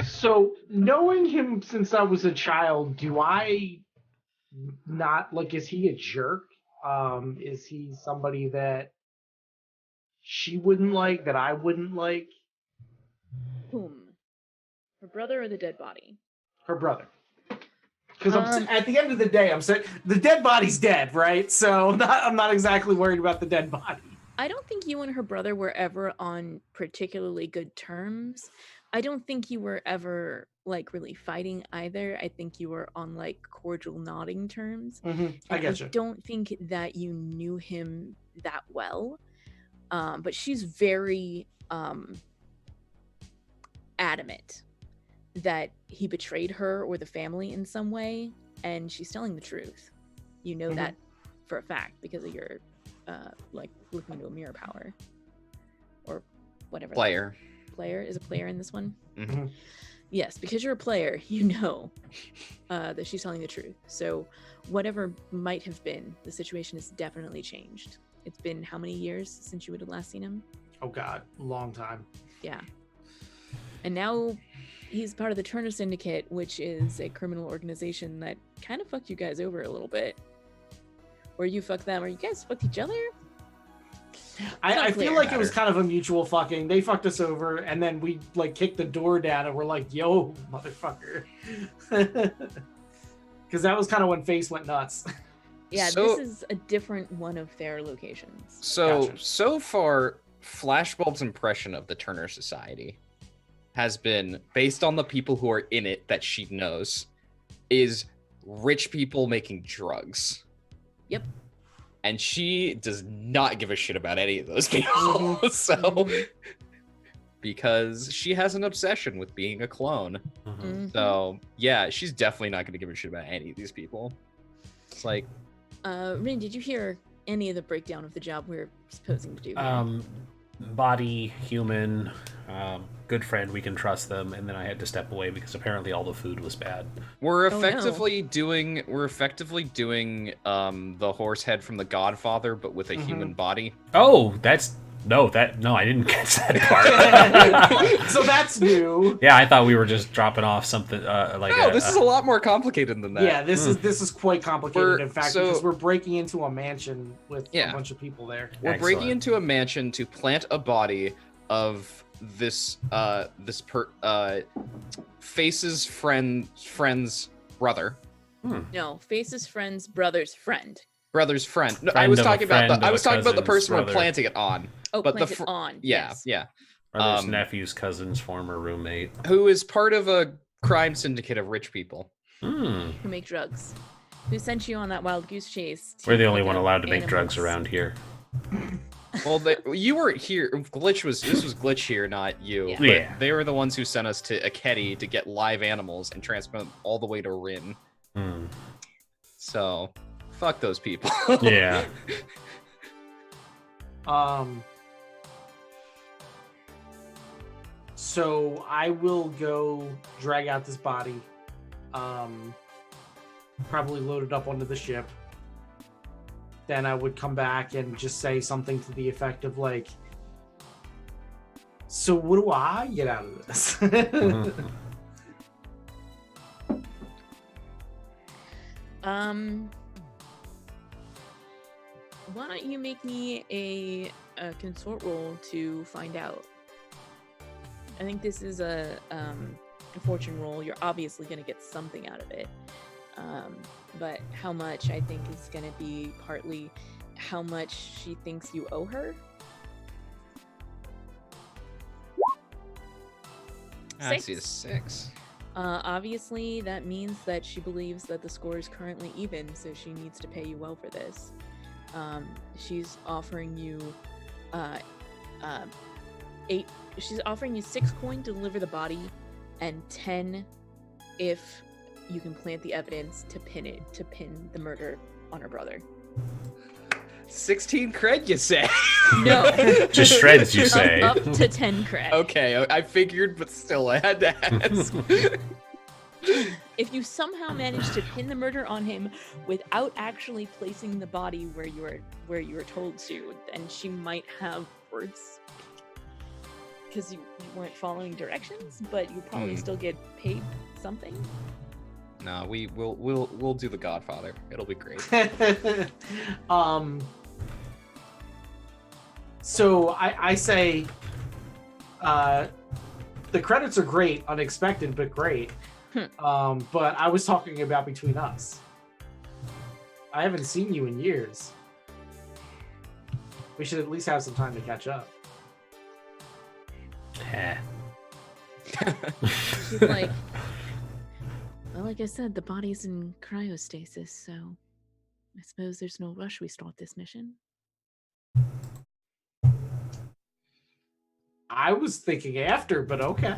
C: So, knowing him since I was a child, do I not, like, is he a jerk? Is he somebody that she wouldn't like, that I wouldn't like?
A: Whom? Her brother or the dead body?
C: Her brother. Because at the end of the day, I'm saying the dead body's dead, right? So I'm not exactly worried about the dead body.
A: I don't think you and her brother were ever on particularly good terms, I don't think you were ever like really fighting either. I think you were on like cordial nodding terms.
C: I
A: And
C: get you.
A: don't think that you knew him that well. But she's very adamant that he betrayed her or the family in some way, and she's telling the truth. You know that for a fact because of your like looking into a mirror power or whatever.
D: Player.
A: Player is a player in this one.
D: Mhm.
A: Yes, because you're a player, you know that she's telling the truth. So whatever might have been, the situation has definitely changed. It's been how many years since you would have last seen him?
C: Oh God, long time.
A: Yeah. And now he's part of the Turner Syndicate, which is a criminal organization that kind of fucked you guys over a little bit. Or you fucked them, or you guys fucked each other?
C: I feel
A: clear.
C: like it was kind of a mutual fucking. They fucked us over, and then we like kicked the door down, and we're like, "Yo, motherfucker," because that was kind of when Face went nuts.
A: Yeah,
D: So-
A: this is a different one of their locations.
D: So
C: Gotcha.
D: so far, Flashbulb's impression of the Turner Society has been based on the people who are in it that she knows, is rich people making drugs.
A: Yep.
D: And she does not give a shit about any of those people.
C: Mhm.
D: So,
A: Mhm.
D: because she has an obsession with being a clone.
A: Mhm.
D: So, yeah, she's definitely not going to give a shit about any of these people. It's like,
A: Rin, did you hear any of the breakdown of the job we're supposing to do here?
B: Body, human, good friend, we can trust them, and then I had to step away because apparently all the food was bad.
D: we're
A: no.
D: effectively doing the horse head from The Godfather, but with a human body.
B: Oh, I didn't catch that part.
C: So that's new.
B: Yeah, I thought we were just dropping off something like.
D: No, this is a lot more complicated than that.
C: Yeah, this is quite complicated. In fact,
D: so-
C: because we're breaking into a mansion with
D: Yeah.
C: a bunch of people there.
D: We're breaking
B: Excellent.
D: into a mansion to plant a body of this Face's friend's brother.
A: No, Face's friend's brother's friend.
D: Brother's friend. No, I
B: Friend
D: was
B: of a
D: talking about
B: friend
D: I
B: of
D: was
B: a
D: talking about the
B: cousin's
D: person we're
B: brother.
D: planting it on.
A: Oh,
D: But the
A: planted on.
D: Yeah,
A: Yes.
D: yeah.
B: Brother's
D: um,
B: nephew's cousin's former roommate.
D: Who is part of a crime syndicate of rich people.
B: Hmm.
A: Who make drugs. Who sent you on that wild goose chase?
B: We're the
A: pick
B: only one
A: up
B: allowed to make drugs
A: animals?
B: around here.
D: Well, you weren't here. This was Glitch here, not you.
A: Yeah.
D: But
B: Yeah.
D: they were the ones who sent us to Akedi to get live animals and transport them all the way to Rin.
B: Hmm.
D: So, fuck those people.
B: Yeah.
C: So I will go drag out this body. Probably load it up onto the ship. Then I would come back and just say something to the effect of like, so what do I get out of this?
B: Mhm.
A: Why don't you make me a consort roll to find out? I think this is a fortune roll. You're obviously going to get something out of it. But how much, I think, is going to be partly how much she thinks you owe her.
D: I see a 6.
A: Obviously, that means that she believes that the score is currently even, so she needs to pay you well for this. She's offering you 8. She's offering you 6 coin to deliver the body, and 10 if you can plant the evidence to pin the murder on her brother.
D: 16 cred, you say?
A: No,
B: Just shreds, you say.
A: up to 10 cred.
D: Okay, I figured, but still, I had to ask.
A: If you somehow manage to pin the murder on him without actually placing the body where you were told to, then she might have worse. Because you weren't following directions, but you probably still get paid something.
D: No, we'll do The Godfather. It'll be great.
C: So I say, the credits are great, unexpected but great. But I was talking about between us. I haven't seen you in years. We should at least have some time to catch up.
B: Heh.
A: She's like, well, like I said, the body's in cryostasis, so I suppose there's no rush we start this mission.
C: I was thinking after, but okay.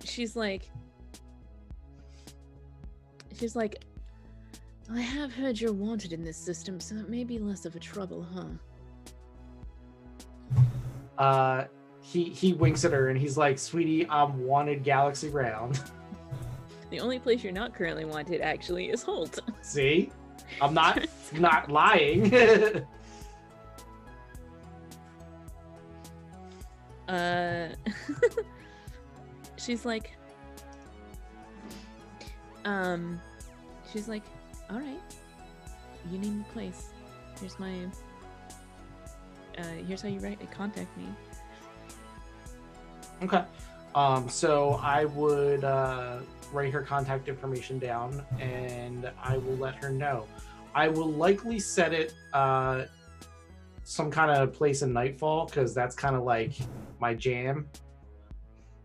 A: She's like, I have heard you're wanted in this system, so it may be less of a trouble, huh?
C: He winks at her and he's like, sweetie, I'm wanted galaxy round.
A: The only place you're not currently wanted, actually, is Holt.
C: See? I'm not lying.
A: She's like, all right, you name the place. Here's my, here's how you contact me.
C: Okay. So I would write her contact information down and I will let her know. I will likely set it some kind of place in Nightfall because that's kind of like my jam.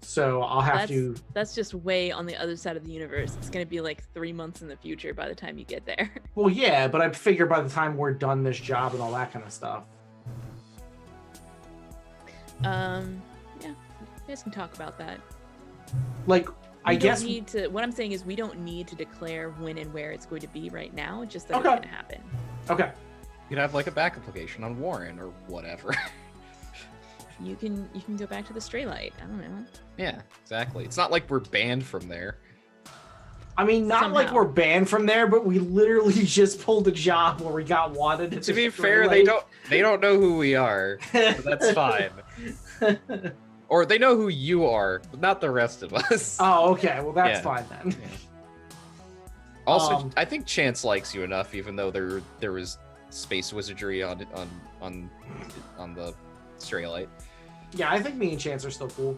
C: So I'll have to.
A: That's just way on the other side of the universe. It's going to be like 3 months in the future by the time you get there.
C: Well, yeah, but I figure by the time we're done this job and all that kind of stuff.
A: Yeah, you guys can talk about that.
C: Like, I guess
A: what I'm saying is we don't need to declare when and where it's going to be right now, just that
C: Okay.
A: it's going to happen.
C: Okay.
D: You'd have like a backup location on Warren or whatever.
A: You can go back to the Stray Light. I don't know.
D: Yeah, exactly. It's not like we're banned from there.
C: I mean, not like
A: Somehow.
C: we're banned from there, but we literally just pulled a job where we got wanted. at
D: To
C: the
D: be
C: Stray
D: fair,
C: Light.
D: they don't know who we are. So that's fine. Or they know who you are, but not the rest of us.
C: Oh, okay. Well, that's
D: Yeah.
C: fine then.
D: Also, I think Chance likes you enough, even though there was space wizardry on the Stray Light.
C: Yeah, I think me and Chance are still cool.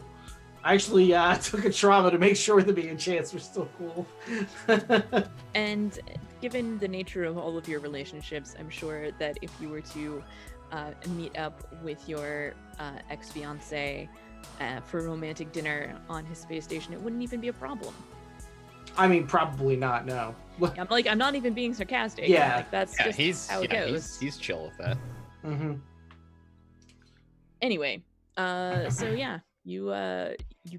C: I actually took a trauma to make sure that me and Chance were still cool.
A: And given the nature of all of your relationships, I'm sure that if you were to meet up with your ex-fiance for a romantic dinner on his space station, it wouldn't even be a problem.
C: I mean, probably not, no.
A: I'm not even being sarcastic.
C: Yeah.
A: Like, that's just how it goes.
D: He's chill with that.
C: Mm-hmm.
A: Anyway, so yeah, you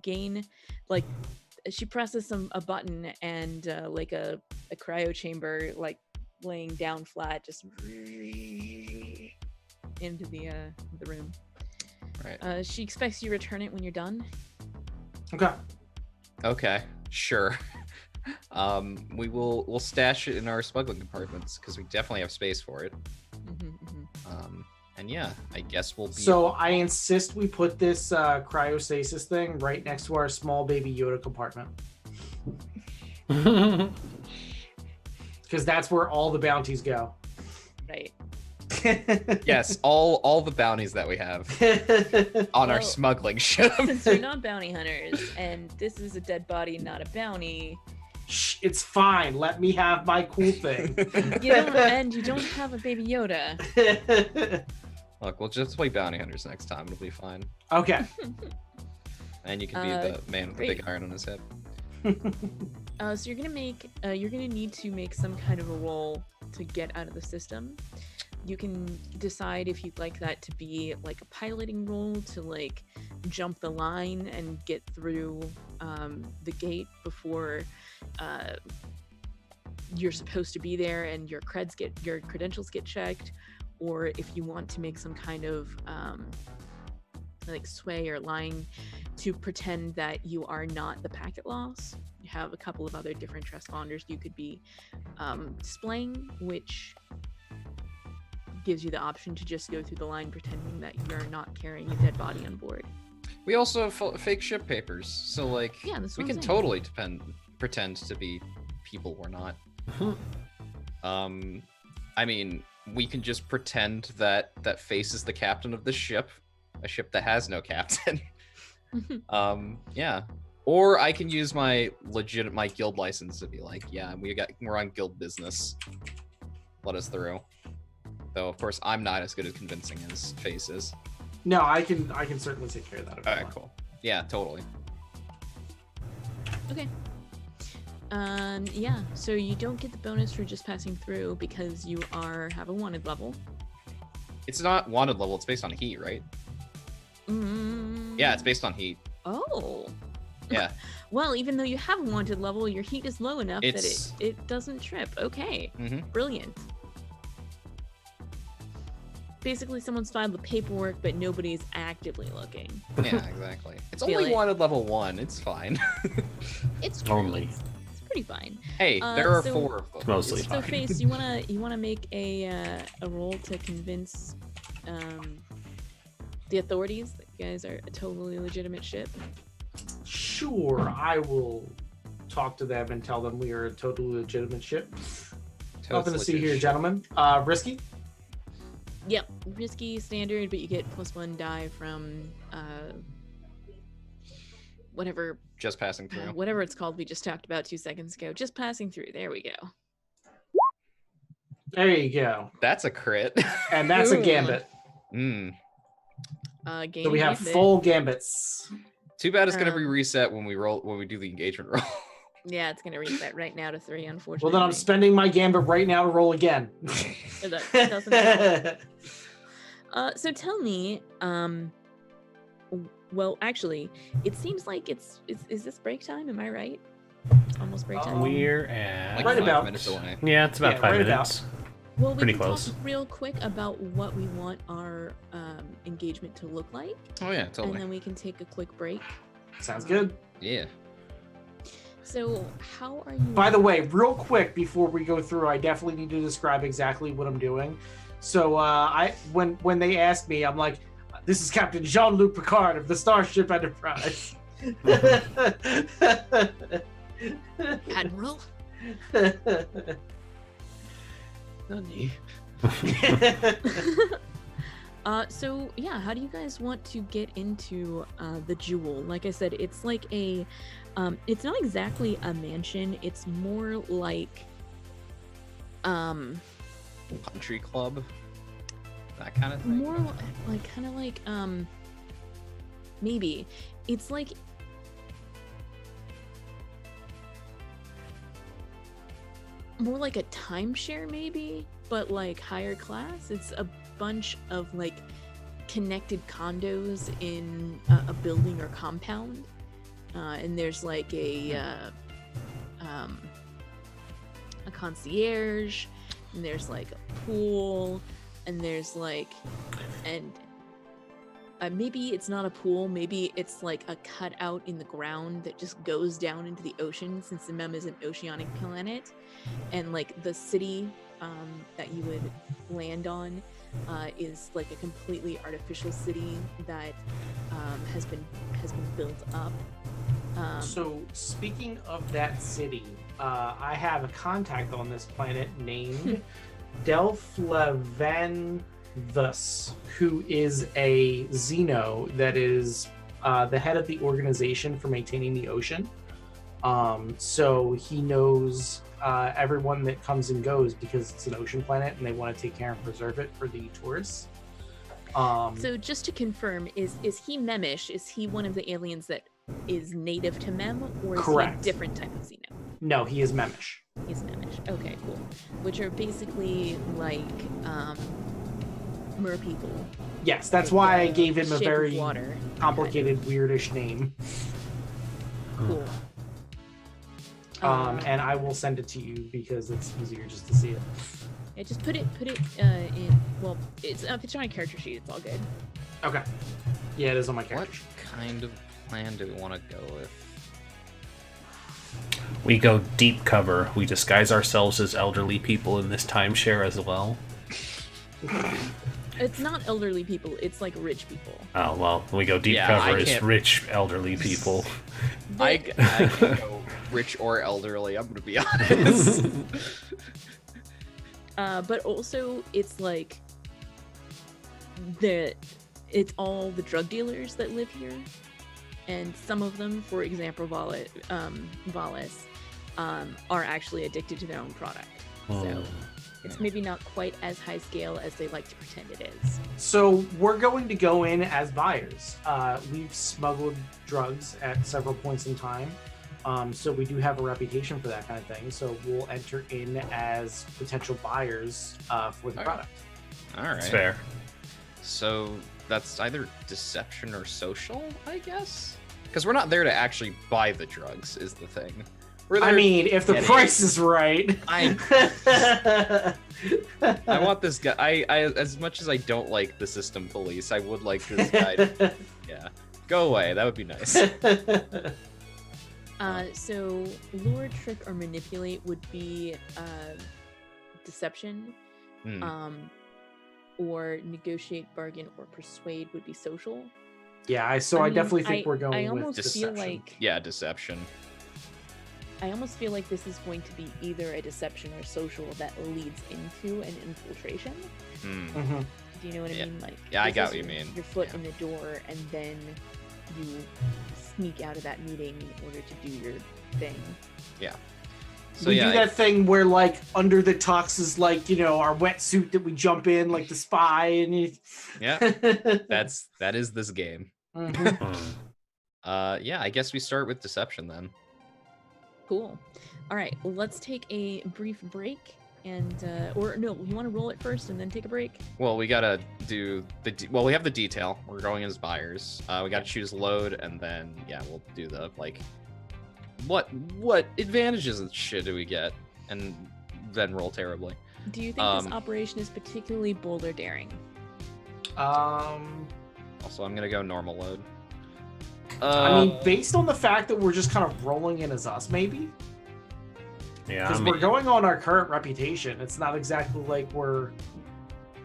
A: gain, like, she presses a button and like a cryo chamber, like, laying down flat, just into the room.
D: Right.
A: She expects you to return it when you're done.
D: Okay. Sure. We'll stash it in our smuggling compartments because we definitely have space for it. And yeah, I guess we'll be.
C: So I insist we put this cryostasis thing right next to our small baby Yoda compartment. Because that's where all the bounties go.
A: Right.
D: Yes, all the bounties that we have on our
A: Well,
D: smuggling ship.
A: Since you're not bounty hunters, and this is a dead body, not a bounty,
C: Shh, it's fine. Let me have my cool thing.
A: you don't have a baby Yoda.
D: Look, we'll just play bounty hunters next time. It'll be fine.
C: Okay.
D: And you can be the man with the
A: great.
D: big iron on his hip.
A: So you're gonna need to make some kind of a roll to get out of the system. You can decide if you'd like that to be like a piloting roll to like jump the line and get through the gate before you're supposed to be there and your credentials get checked, or if you want to make some kind of like sway or line to pretend that you are not the packet loss. You have a couple of other different transponders you could be displaying, which gives you the option to just go through the line pretending that you're not carrying a dead body on board.
D: We also have fake ship papers, so like
A: Yeah, that's
D: we
A: what I'm
D: can
A: saying.
D: totally pretend to be people we're not. I mean, we can just pretend that Face is the captain of the ship, a ship that has no captain. Yeah. Or I can use my guild license to be like, yeah, we're on guild business. Let us through. Though of course I'm not as good at convincing as Face is.
C: No, I can certainly take care of that. If you
D: Alright,
C: want.
D: cool. Yeah, totally.
A: Okay. Yeah, so you don't get the bonus for just passing through because you have a wanted level.
D: It's not wanted level. It's based on heat, right? Yeah, it's based on heat.
A: Oh.
D: Yeah.
A: Well, even though you have a wanted level, your heat is low enough that it doesn't trip. Okay. Brilliant. Basically, someone's filed the paperwork, but nobody's actively looking.
D: Yeah, exactly. It's only wanted level 1. It's fine.
A: It's
B: only.
A: It's pretty fine.
D: Hey, there are 4 of them.
B: Mostly
A: So,
B: fine.
A: Face, you wanna make a roll to convince the authorities that you guys are a totally legitimate ship?
C: Sure, I will talk to them and tell them we are a totally legitimate ship. Nothing to see here, gentlemen. Risky?
A: Yep, risky standard, but you get +1 die from whatever.
D: Just passing through.
A: Whatever it's called we just talked about 2 seconds ago. Just passing through. There we go.
C: There you go.
D: That's a crit.
C: And that's a gambit. So we have full gambits.
D: Too bad it's gonna be reset when we do the engagement roll.
A: Yeah, it's gonna reset right now to 3, unfortunately.
C: Well, then I'm spending my gambit right now to roll again.
A: That doesn't help. So tell me, well, actually, it seems like is this break time? Am I right? Almost break time.
B: We're at
D: like
C: right
D: 5
C: about
D: minutes away.
B: Yeah, it's about 5
C: right
B: minutes.
A: Well, we
B: Pretty
A: can
B: close.
A: talk real quick about what we want our engagement to look like,
D: Oh yeah,
A: and
D: totally.
A: then we can take a quick break.
C: Sounds good.
D: Yeah.
A: So, how are you?
C: By the way, real quick before we go through, I definitely need to describe exactly what I'm doing. So, when they asked me, I'm like, "This is Captain Jean-Luc Picard of the Starship Enterprise."
A: Admiral?
D: Nani?
A: So yeah, how do you guys want to get into the Jewel? Like I said, it's like a, it's not exactly a mansion. It's more like,
D: Country club. That kind of thing.
A: more like kind of like, maybe it's like. More like a timeshare, maybe, but like higher class. It's a bunch of like connected condos in a building or compound, and there's like a concierge, and there's like a pool, and there's like, and maybe it's not a pool, maybe it's like a cutout in the ground that just goes down into the ocean, since the Mem is an oceanic planet, and like the city that you would land on is like a completely artificial city that has been built up.
C: So speaking of that city, I have a contact on this planet named Delphi who is a Xeno that is the head of the organization for maintaining the ocean. So he knows everyone that comes and goes because it's an ocean planet and they want to take care and preserve it for the tourists.
A: So just to confirm, is he Memish? Is he one of the aliens that is native to Mem, or is
C: correct.
A: he a different type of Xeno?
C: No, he is Memish.
A: He's Memish. Okay, cool. Which are basically like mer people.
C: Yes, that's why I gave him a
A: Shape of
C: very
A: water,
C: complicated, weirdish name.
A: Cool.
C: And I will send it to you because it's easier just to see it.
A: Yeah, just put it in. Well, it's if it's on a character sheet, it's all good.
C: Okay. Yeah, it is on my character
D: What
C: sheet.
D: kind of plan do we want to go with?
B: We go deep cover. We disguise ourselves as elderly people in this timeshare as well.
A: It's not elderly people. It's like rich people.
B: Oh, well, we go deep
D: Yeah,
B: cover
D: I
B: as
D: can't-
B: rich elderly people.
D: I can go rich or elderly, I'm gonna be honest.
A: But also it's like it's all the drug dealers that live here, and some of them, for example, Valis, are actually addicted to their own product. So It's maybe not quite as high scale as they like to pretend it is.
C: So we're going to go in as buyers. We've smuggled drugs at several points in time. So we do have a reputation for that kind of thing. So we'll enter in as potential buyers for the product.
D: All right.
B: That's fair.
D: So that's either deception or social, I guess? Because we're not there to actually buy the drugs, is the thing. We're there
C: I mean, if the price is right.
D: I want this guy. I as much as I don't like the system police, I would like this guy to, yeah. Go away. That would be nice.
A: So lure, trick, or manipulate would be deception. Or negotiate, bargain, or persuade would be social.
C: Yeah, I definitely think we're going with deception.
D: Deception.
A: I almost feel like this is going to be either a deception or social that leads into an infiltration.
C: Mm-hmm.
A: Do you know what I mean? Like,
D: I got what you mean.
A: Your foot in the door, and then you sneak out of that meeting in order to do your thing.
D: Yeah. So
C: we do that thing where, like, under the tux is, like, you know, our wetsuit that we jump in, like the spy, and
D: that is this game.
C: Mm-hmm.
D: I guess we start with deception then.
A: Cool. All right, well, let's take a brief break, and or no, you want to roll it first and then take a break?
D: Well, we gotta do we have the detail. We're going as buyers. We gotta choose load, and then we'll do the like. What advantages and shit do we get, and then roll terribly?
A: Do you think this operation is particularly bold or daring?
D: Also, I'm gonna go normal load.
C: I mean, based on the fact that we're just kind of rolling in as us, maybe.
B: Yeah,
C: because we're going on our current reputation. It's not exactly like we're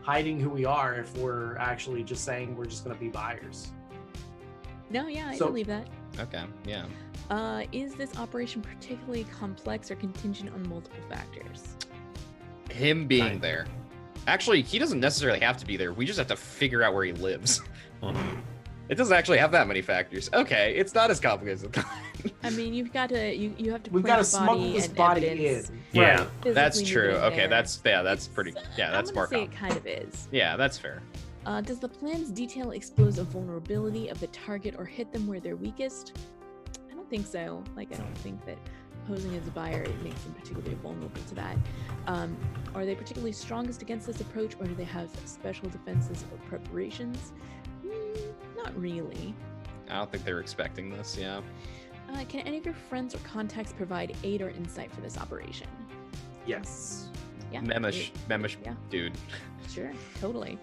C: hiding who we are if we're actually just saying we're just going to be buyers.
A: No, I believe that.
D: Okay, yeah.
A: Is this operation particularly complex or contingent on multiple factors?
D: Him being there. Actually, he doesn't necessarily have to be there. We just have to figure out where he lives. It doesn't actually have that many factors. Okay, it's not as complicated as that.
A: I mean, you have to.
C: We've got to smuggle this body in.
B: Yeah,
D: that's true. Okay, that's pretty. Yeah, that's more.
A: It kind of is.
D: Yeah, that's fair.
A: Does the plan's detail expose a vulnerability of the target or hit them where they're weakest? I don't think so. Like, I don't think that posing as a buyer makes them particularly vulnerable to that. Are they particularly strongest against this approach, or do they have special defenses or preparations? Not really.
D: I don't think they're expecting this, yeah.
A: Can any of your friends or contacts provide aid or insight for this operation?
C: Yes.
A: Yeah.
D: Memish, dude.
A: Sure, totally.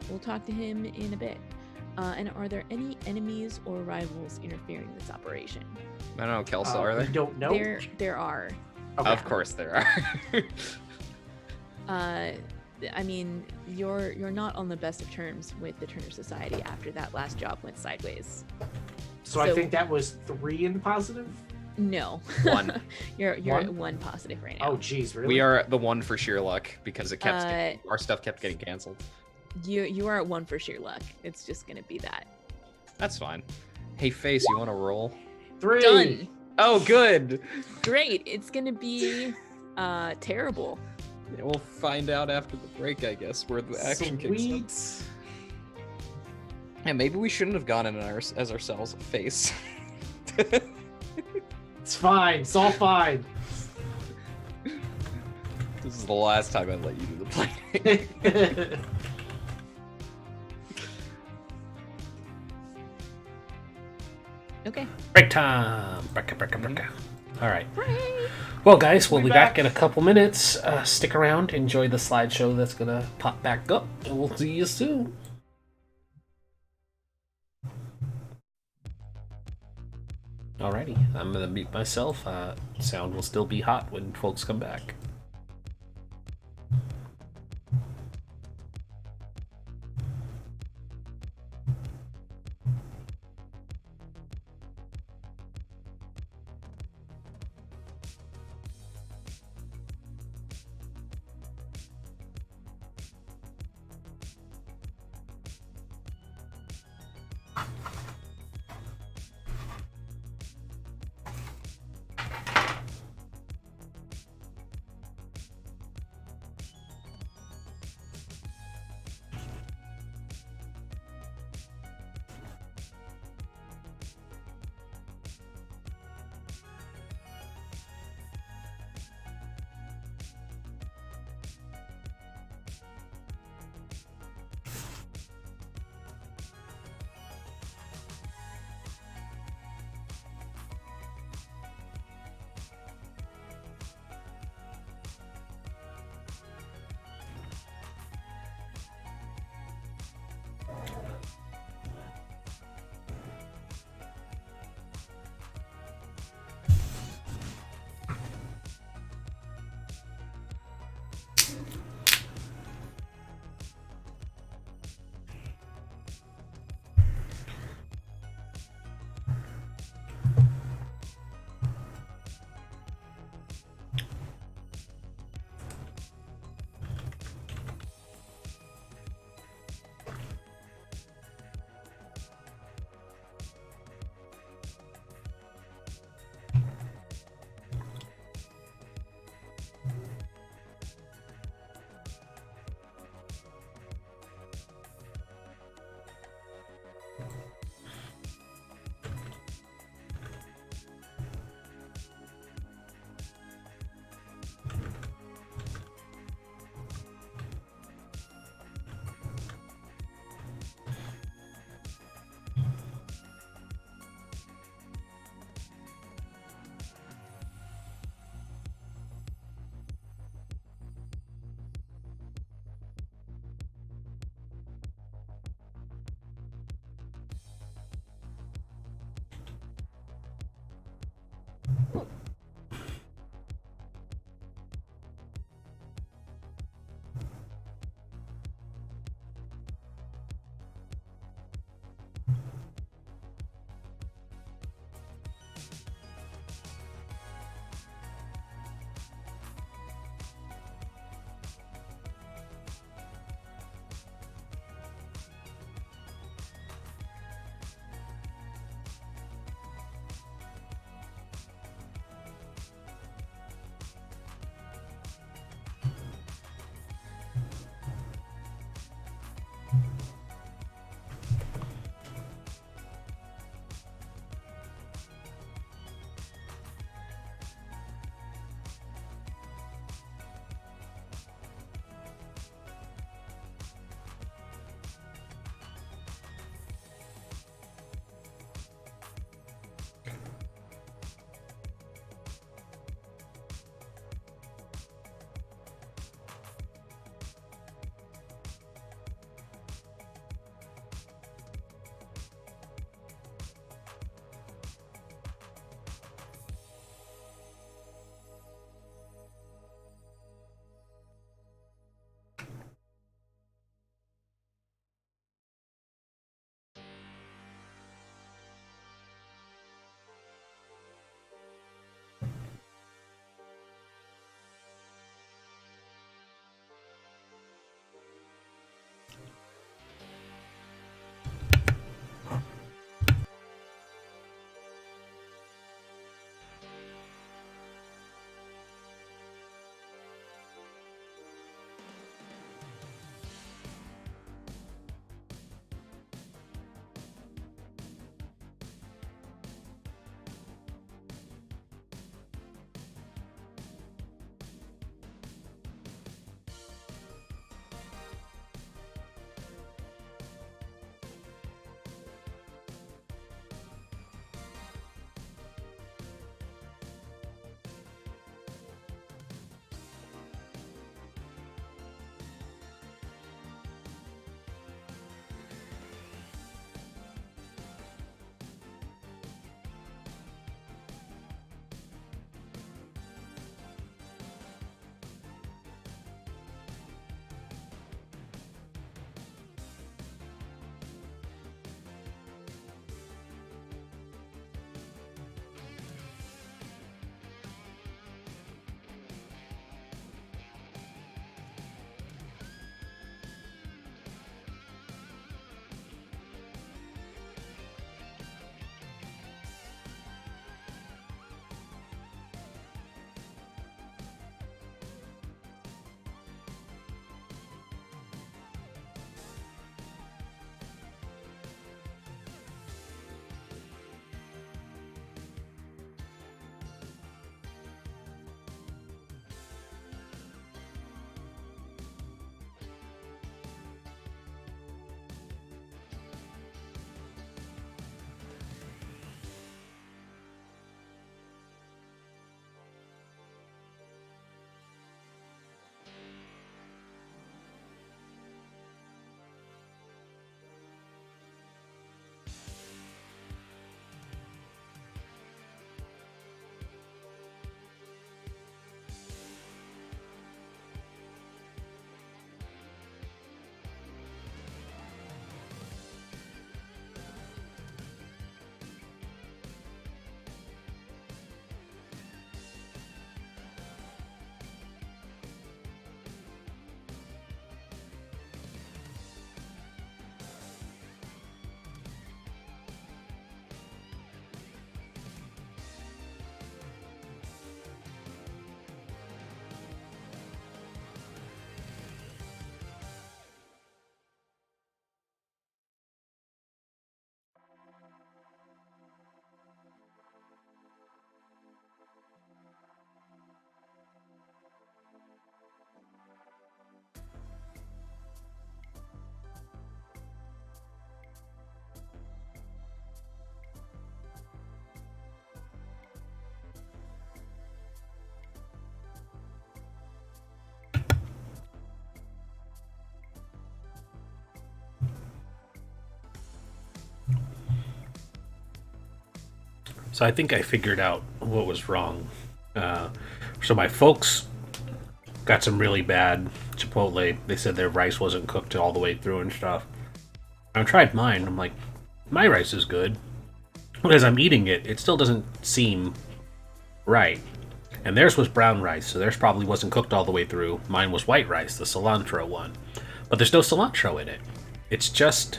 A: We'll talk to him in a bit. And are there any enemies or rivals interfering in this operation?
D: I don't know, Kelsa, are there?
C: I don't know.
A: There are.
D: Okay. Of course there
A: are. I mean, you're not on the best of terms with the Turner Society after that last job went sideways.
C: So I think that was 3 in positive?
A: No.
D: 1.
A: You're at 1 positive right now.
C: Oh, geez, really?
D: We are at the 1 for sheer luck because it kept our stuff kept getting canceled.
A: You are at 1 for sheer luck. It's just gonna be that.
D: That's fine. Hey, Face, you want to roll?
C: 3.
A: Done.
D: Oh, good.
A: Great. It's gonna be terrible.
D: Yeah, we'll find out after the break, I guess, where the action kicks in. Yeah, maybe we shouldn't have gone in as ourselves. Face.
C: It's fine. It's all fine.
D: This is the last time I let you do the planning.
A: Okay.
B: Break time. Break. All right.
A: Break.
B: Well, guys, we'll be back in a couple minutes. Stick around. Enjoy the slideshow that's going to pop back up. And we'll see you soon. Alrighty. I'm going to mute myself. Sound will still be hot when folks come back. So I think I figured out what was wrong. So my folks got some really bad Chipotle. They said their rice wasn't cooked all the way through and stuff. I tried mine. I'm like, my rice is good. But as I'm eating it, it still doesn't seem right. And theirs was brown rice, so theirs probably wasn't cooked all the way through. Mine was white rice, the cilantro one. But there's no cilantro in it. It's just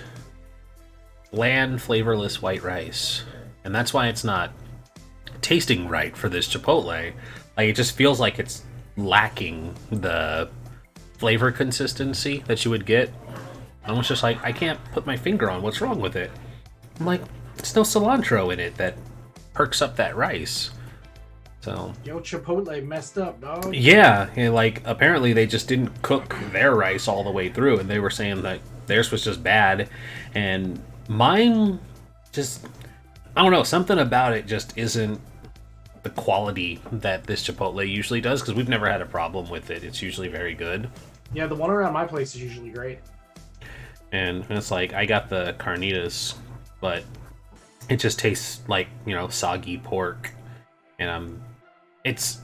B: bland, flavorless white rice. And that's why it's not tasting right for this Chipotle. Like, it just feels like it's lacking the flavor consistency that you would get. I was just like, I can't put my finger on what's wrong with it. I'm like, there's no cilantro in it that perks up that rice. So
C: Yo, Chipotle messed up, dog.
B: yeah, and like apparently they just didn't cook their rice all the way through, and they were saying that theirs was just bad, and mine just, I don't know, something about it just isn't the quality that this Chipotle usually does, because we've never had a problem with it. It's usually very good.
C: Yeah, the one around my place is usually great.
B: And it's like, I got the carnitas, but it just tastes like, you know, soggy pork, and it's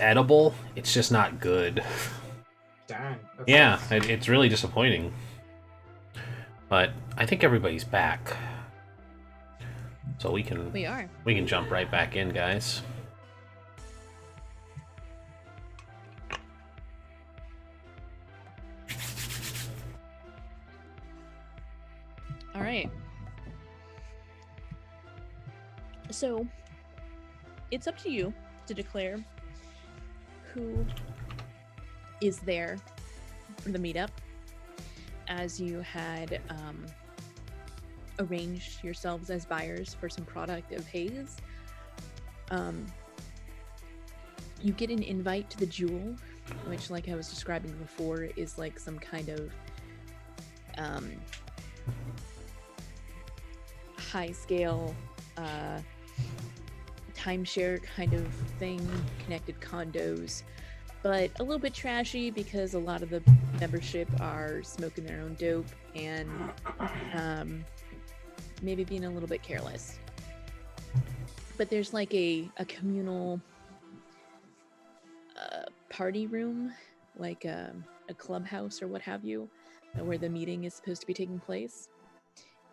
B: edible, it's just not good.
C: Dang.
B: Yeah, it's really disappointing. But I think everybody's back, so we can jump right back in, guys.
A: All right. So it's up to you to declare who is there for the meetup, as you had arranged yourselves as buyers for some product of Haze. You get an invite to the Jewel, which, like I was describing before, is like some kind of high scale timeshare kind of thing, connected condos, but a little bit trashy because a lot of the membership are smoking their own dope and maybe being a little bit careless. But there's like a communal party room, like a clubhouse or what have you, where the meeting is supposed to be taking place.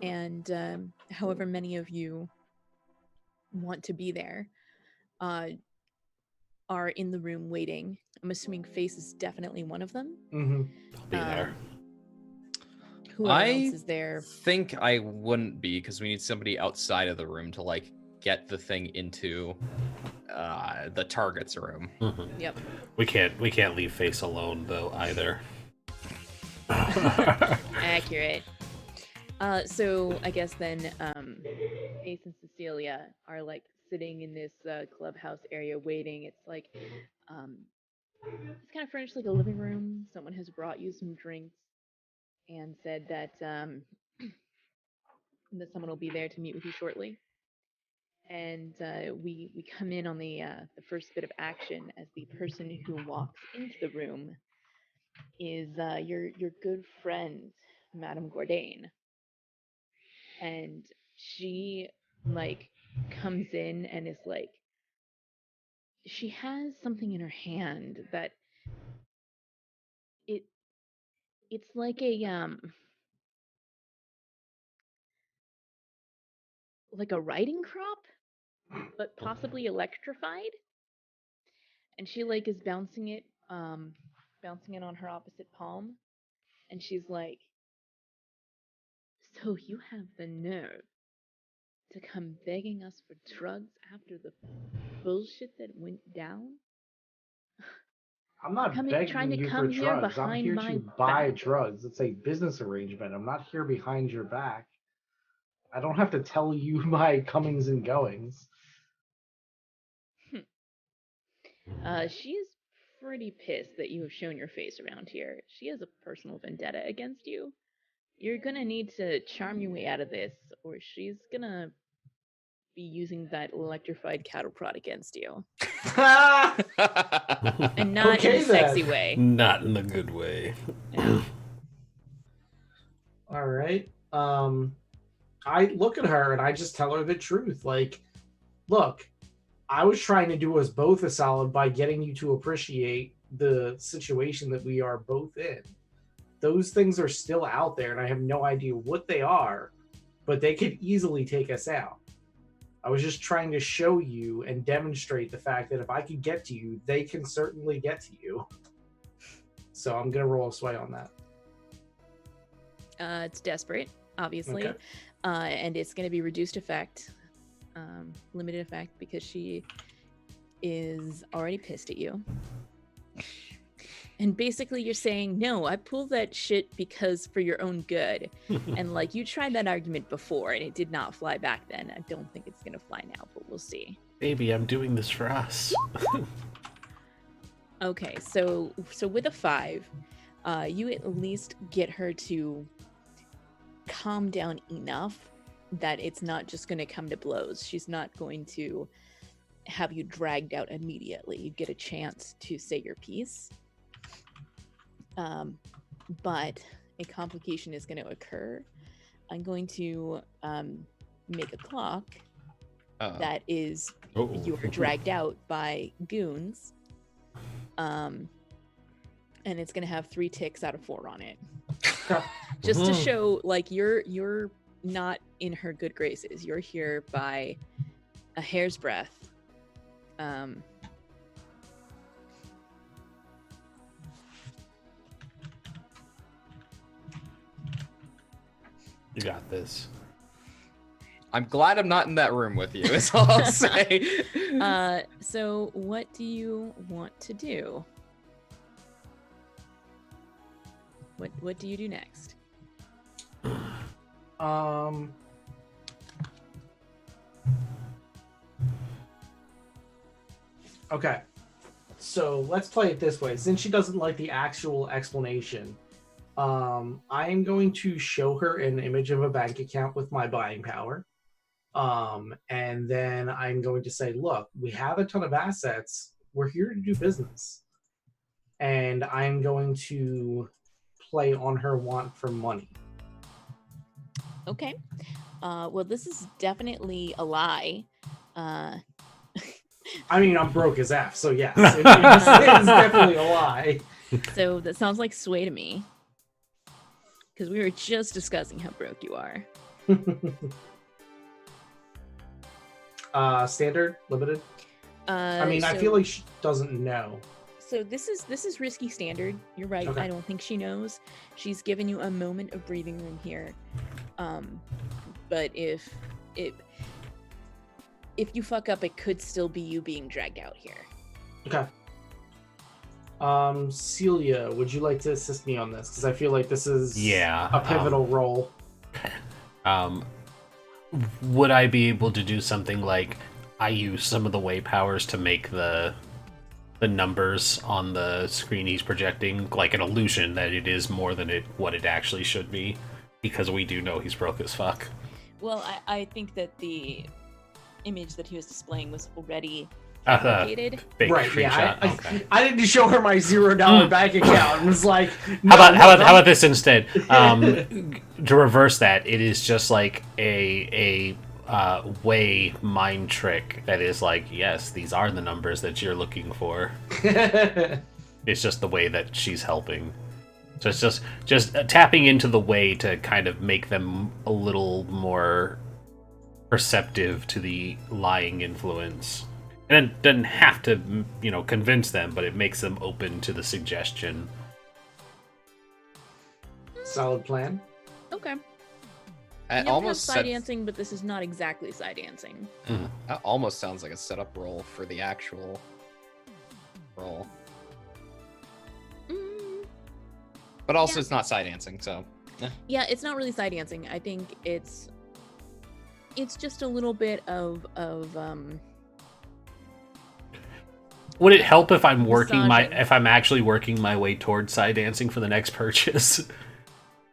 A: And however many of you want to be there are in the room waiting. I'm assuming Face is definitely one of them.
C: Mm-hmm.
B: I'll be there.
A: Who else is there?
D: I think I wouldn't be, because we need somebody outside of the room to like get the thing into the target's room.
B: Mm-hmm.
A: Yep.
B: We can't leave Face alone though either.
A: Accurate. So I guess then Ace and Cecilia are like sitting in this clubhouse area waiting. It's like it's kind of furnished like a living room. Someone has brought you some drinks and said that that someone will be there to meet with you shortly. And we come in on the first bit of action, as the person who walks into the room is your good friend, Madame Gourdain. And she like comes in and is like, she has something in her hand that it's like a riding crop, but possibly electrified. And she like is bouncing it on her opposite palm, and she's like, so you have the nerve to come begging us for drugs after the bullshit that went down?
C: I'm not begging you for drugs. I'm here to buy drugs. It's a business arrangement. I'm not here behind your back. I don't have to tell you my comings and goings.
A: She is pretty pissed that you have shown your face around here. She has a personal vendetta against you. You're gonna need to charm your way out of this, or she's gonna be using that electrified cattle prod against you. And not in a sexy way.
B: Not in a good way.
A: Yeah.
C: All right. I look at her and I just tell her the truth. Like, look, I was trying to do us both a solid by getting you to appreciate the situation that we are both in. Those things are still out there, and I have no idea what they are, but they could easily take us out. I was just trying to show you and demonstrate the fact that if I could get to you, they can certainly get to you. So I'm going to roll a sway on that.
A: It's desperate, obviously.
C: Okay.
A: And it's going to be reduced effect, limited effect, because she is already pissed at you. And basically you're saying, no, I pulled that shit because for your own good. And like, you tried that argument before and it did not fly back then. I don't think it's going to fly now, but we'll see.
B: Baby, I'm doing this for us.
A: Okay, so with a 5, you at least get her to calm down enough that it's not just going to come to blows. She's not going to have you dragged out immediately. You get a chance to say your piece. But a complication is going to occur. I'm going to make a clock that is you were dragged out by goons. And it's going to have 3 ticks out of 4 on it. Just to show, like, you're not in her good graces. You're here by a hair's breadth.
B: You got this.
D: I'm glad I'm not in that room with you, is all I'll say.
A: So what do you want to do? What do you do next?
C: Okay. So let's play it this way. Since she doesn't like the actual explanation, I am going to show her an image of a bank account with my buying power. And then I'm going to say, look, we have a ton of assets. We're here to do business. And I'm going to play on her want for money.
A: Okay. Well, this is definitely a lie.
C: I mean, I'm broke as F, so yes, it is definitely a lie.
A: So that sounds like sway to me. Because we were just discussing how broke you are.
C: Standard, limited. I mean, I feel like she doesn't know.
A: So this is risky standard. You're right.
C: Okay.
A: I don't think she knows. She's given you a moment of breathing room here. But if you fuck up, it could still be you being dragged out here.
C: Okay. Celia, would you like to assist me on this? Because I feel like this is a pivotal role.
B: Would I be able to do something like I use some of the way powers to make the numbers on the screen he's projecting like an illusion that it is more than what it actually should be? Because we do know he's broke as fuck.
A: Well, I think that the image that he was displaying was already fabricated.
C: Right,
B: screenshot.
C: yeah.
B: Okay.
C: I didn't show her my $0 bank account and was like,
B: How about this instead? To reverse that, it is just like a way mind trick that is like, yes, these are the numbers that you're looking for. It's just the way that she's helping. So it's just tapping into the way to kind of make them a little more perceptive to the lying influence. And it doesn't have to, convince them, but it makes them open to the suggestion.
C: Solid plan.
A: Okay.
D: It
A: You
D: almost
A: have side dancing, but this is not exactly side dancing.
D: That almost sounds like a setup role for the actual role. But also, it's not side dancing, so.
A: Yeah, it's not really side dancing. I think it's just a little bit of
B: Would it help if I'm
A: massaging.
B: if I'm actually working my way towards side dancing for the next purchase?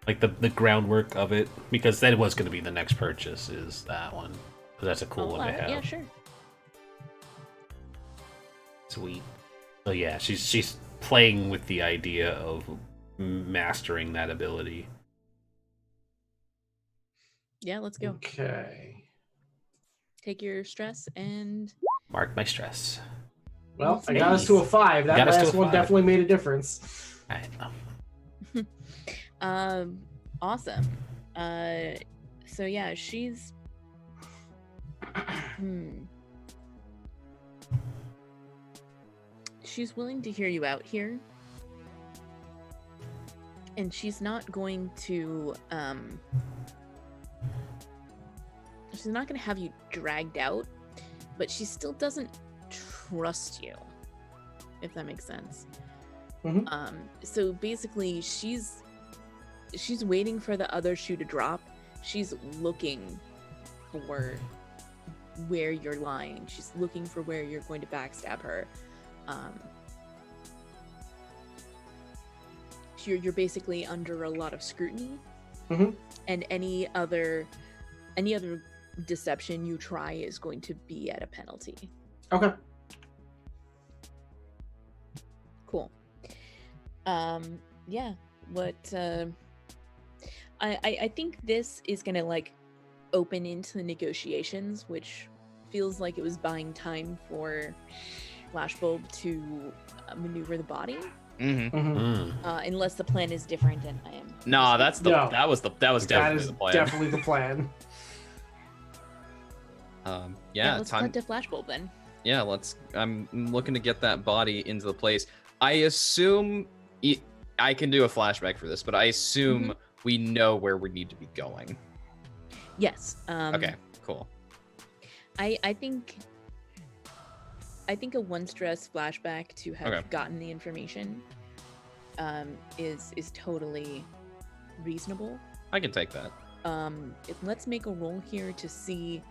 B: Like the groundwork of it, because that was going to be the next purchase is that one, because that's a cool one to have.
A: Yeah, sure.
B: Sweet. So yeah, she's playing with the idea of mastering that ability.
A: Yeah, let's go.
C: Okay.
A: take your stress and
B: Mark my stress.
C: Well, I got us to a 5. That
B: Got us to
C: last
B: a
C: one
B: 5.
C: definitely made a difference.
B: I know.
A: Awesome. So yeah, she's she's willing to hear you out here. And she's not going to she's not going to have you dragged out, but she still doesn't trust you, if that makes sense.
C: Mhm.
A: So basically she's waiting for the other shoe to drop. She's looking for where you're lying. She's looking for where you're going to backstab her. You're basically under a lot of scrutiny, and any other deception you try is going to be at a penalty.
C: Okay.
A: Cool. Yeah. What? I think this is gonna like open into the negotiations, which feels like it was buying time for Flashbulb to maneuver the body. Unless the plan is different, and I am.
D: No, that was definitely
C: That is
D: the plan.
C: definitely the plan.
D: Yeah,
A: Let's
D: time.
A: cut to Flashbulb then.
D: Yeah, I'm looking to get that body into the place. I assume I can do a flashback for this, but I assume we know where we need to be going.
A: Yes.
D: Okay, cool.
A: I think a one stress flashback to have gotten the information is totally reasonable.
D: I can take that.
A: Let's make a roll here to see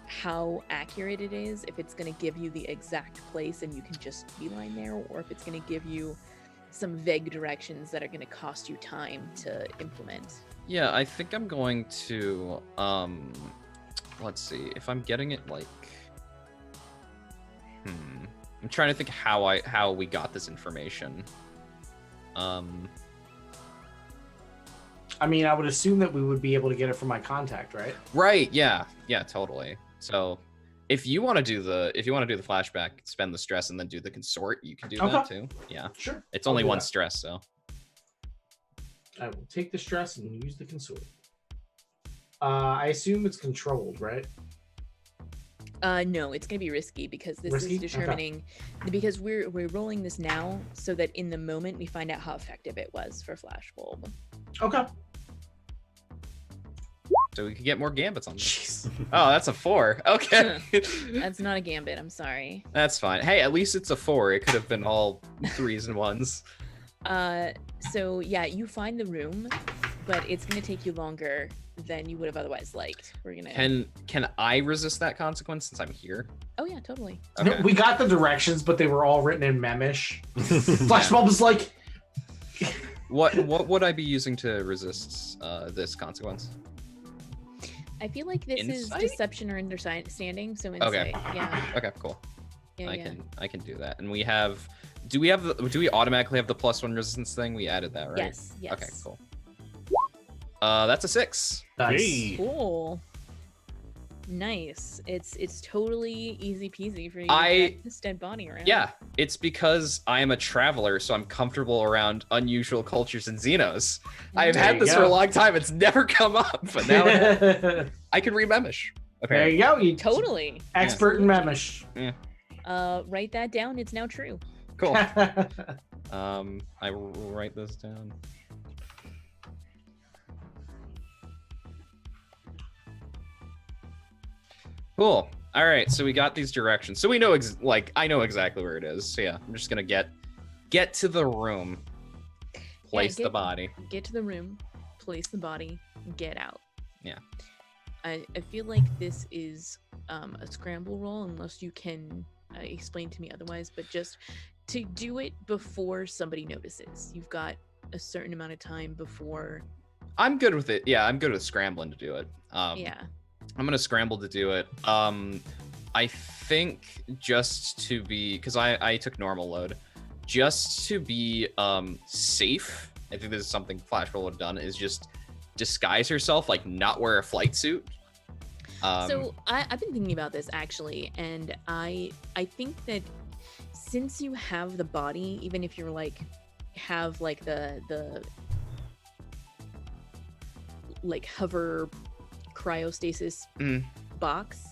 A: how accurate it is, if it's going to give you the exact place and you can just beeline there, or if it's going to give you some vague directions that are going to cost you time to implement.
D: Yeah, I think I'm going to let's see if I'm getting it like I'm trying to think how we got this information.
C: I mean, I would assume that we would be able to get it from my contact, right?
D: Right, yeah, totally. So if you want to do the flashback, spend the stress, and then do the consort, you can do that too. Yeah,
C: sure.
D: It's only one stress, so
C: I will take the stress and use the consort. I assume it's controlled, right?
A: No, it's gonna be risky because this is determining because we're rolling this now so that in the moment we find out how effective it was for Flashbulb.
C: Okay.
D: So we could get more gambits on this.
C: Jeez.
D: Oh, that's a 4. Okay.
A: That's not a gambit, I'm sorry.
D: That's fine. Hey, at least it's a 4. It could have been all 3s and 1s.
A: So yeah, you find the room, but it's gonna take you longer than you would have otherwise liked. We're gonna
D: Can I resist that consequence since I'm here?
A: Oh yeah, totally.
D: Okay.
C: No, we got the directions, but they were all written in Memish. Flashbulb is like
D: What would I be using to resist this consequence?
A: I feel like this
D: Insight?
A: is deception or understanding, so insight. Yeah.
D: Okay, cool.
A: Yeah,
D: I can do that. And we have do we automatically have the +1 resistance thing? We added that, right?
A: Yes.
D: Okay, cool. That's a 6.
C: nice.
B: Hey.
A: Cool. Nice. It's totally easy peasy for you to get this dead body around.
D: Yeah, it's because I am a traveler, so I'm comfortable around unusual cultures and xenos. I've
C: There
D: had
C: you
D: this for
C: go.
D: a long time. It's never come up, but now I can read Memish.
C: There you go. You
A: Totally.
C: expert in Memish.
A: Write that down. It's now true.
D: Cool. I will write this down. Cool. All right, so we got these directions. So we know I know exactly where it is. So yeah, I'm just gonna get to the room, place the body.
A: Get to the room, place the body, get out.
D: Yeah.
A: I feel like this is a scramble roll unless you can explain to me otherwise, but just to do it before somebody notices. You've got a certain amount of time before.
D: I'm good with it. Yeah, I'm good with scrambling to do it.
A: Yeah.
D: I'm gonna scramble to do it. I think just to be, because I took normal load, just to be safe. I think this is something Flashbulb would have done, is just disguise herself, like not wear a flight suit.
A: So I've been thinking about this actually, and I think that since you have the body, even if you're like have like the like hover cryostasis box,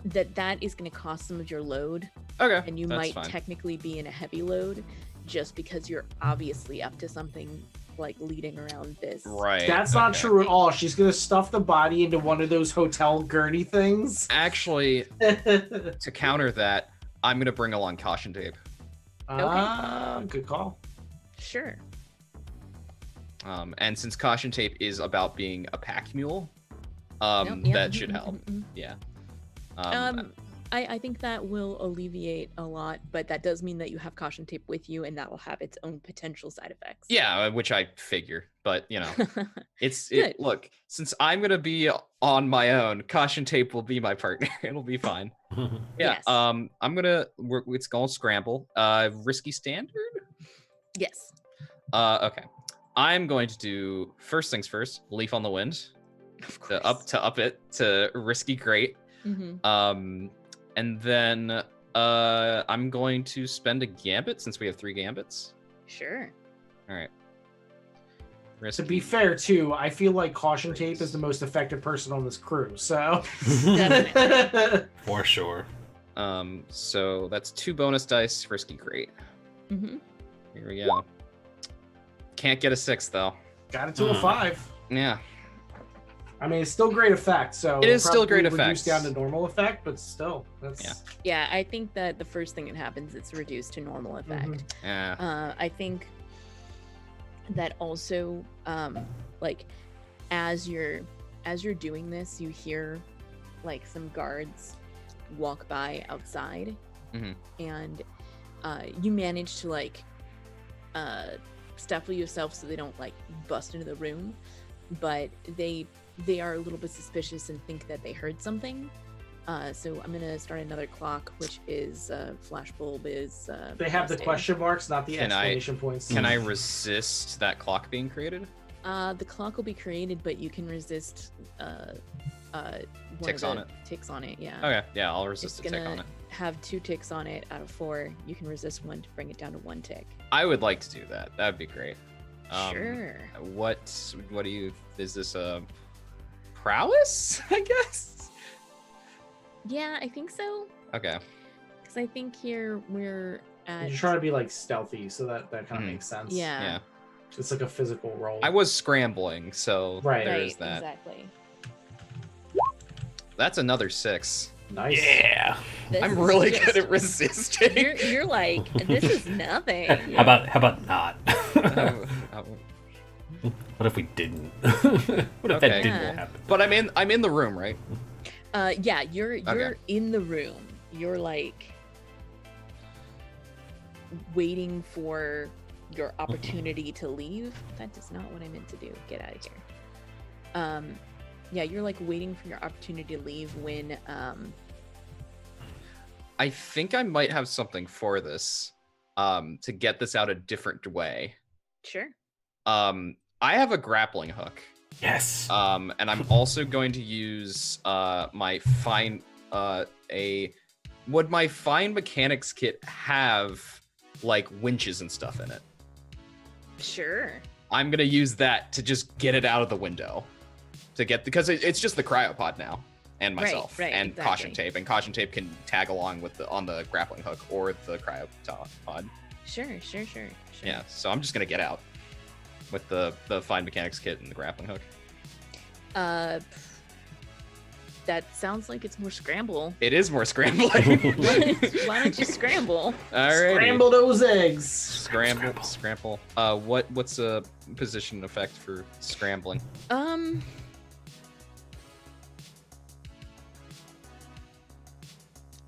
A: that is going to cost some of your load.
D: Okay.
A: And you
D: that's
A: might
D: fine.
A: technically be in a heavy load just because you're obviously up to something like leading around this.
D: Right.
C: That's not true at all. She's gonna stuff the body into one of those hotel gurney things.
D: Actually, to counter that, I'm gonna bring along caution tape.
C: Good call.
A: Sure.
D: And since caution tape is about being a pack mule, that should help. Yeah.
A: I think that will alleviate a lot, but that does mean that you have caution tape with you, and that will have its own potential side effects.
D: Yeah, which I figure, but you know,
A: Good.
D: look, since I'm gonna be on my own, caution tape will be my partner. It'll be fine. Yeah.
A: Yes.
D: It's called scramble. Risky standard.
A: Yes.
D: Okay. I'm going to do first things first. Leaf on the wind.
A: Of course.
D: To up it to risky great. And then I'm going to spend a gambit since we have 3 gambits.
A: Sure.
D: All right.
C: To be fair, too, I feel like caution tape is the most effective person on this crew. So
A: Definitely.
B: For sure.
D: So that's 2 bonus dice, risky great. Here we go. Can't get a 6 though.
C: Got it to a 5.
D: Yeah.
C: I mean, it's still great effect. So
D: it is still great
C: effect.
D: effect.
C: Reduced down to normal effect, but still, that's
A: Yeah, I think that the first thing that happens, it's reduced to normal effect.
D: Yeah.
A: I think that also, like, as you're doing this, you hear like some guards walk by outside, and you manage to like stifle yourself so they don't like bust into the room, but they are a little bit suspicious and think that they heard something. So I'm gonna start another clock, which is flashbulb is.
C: They have the
A: busted.
C: question marks, not the exclamation points.
D: Can I resist that clock being created?
A: The clock will be created, but you can resist
D: Ticks on it.
A: Ticks on it, yeah.
D: Okay, yeah, I'll resist
A: It's
D: a tick on
A: gonna
D: it.
A: have 2 ticks on it out of 4. You can resist 1 to bring it down to 1 tick.
D: I would like to do that. That'd be great.
A: Sure.
D: What do you? Is this a prowess? I guess.
A: Yeah, I think so.
D: Okay.
A: Because I think here we're at.
C: You're trying to be like stealthy, so that kind of makes sense.
A: Yeah.
D: Yeah.
C: It's like a physical roll.
D: I was scrambling, so
C: Right.
D: there
A: Right,
D: is that.
A: exactly.
D: That's another 6.
C: Nice.
B: Yeah.
A: This
D: I'm
A: is
D: really
A: just-
D: good at resisting.
A: You're like, this is nothing.
B: How about not?
D: Oh,
B: What if we didn't? What if that
D: Okay.
B: didn't happen?
D: but I'm in the room, right?
A: Yeah, you're
D: Okay.
A: in the room. You're like waiting for your opportunity to leave. That is not what I meant to do. Get out of here. Yeah, you're like waiting for your opportunity to leave when
D: I think I might have something for this. To get this out a different way.
A: sure.
D: I have a grappling hook.
B: Yes.
D: And I'm also going to use my fine would my fine mechanics kit have like winches and stuff in it?
A: Sure.
D: I'm gonna use that to just get it out of the window. Because it's just the cryopod now. And myself.
A: right,
D: and
A: exactly.
D: caution tape. And caution tape can tag along with on the grappling hook or the cryopod.
A: Sure.
D: Yeah, so I'm just gonna get out with the fine mechanics kit and the grappling hook.
A: That sounds like it's more scramble.
D: It is more scrambling.
A: Why don't you scramble?
D: Alrighty.
C: Scramble those eggs.
D: Scramble. What's a position effect for scrambling?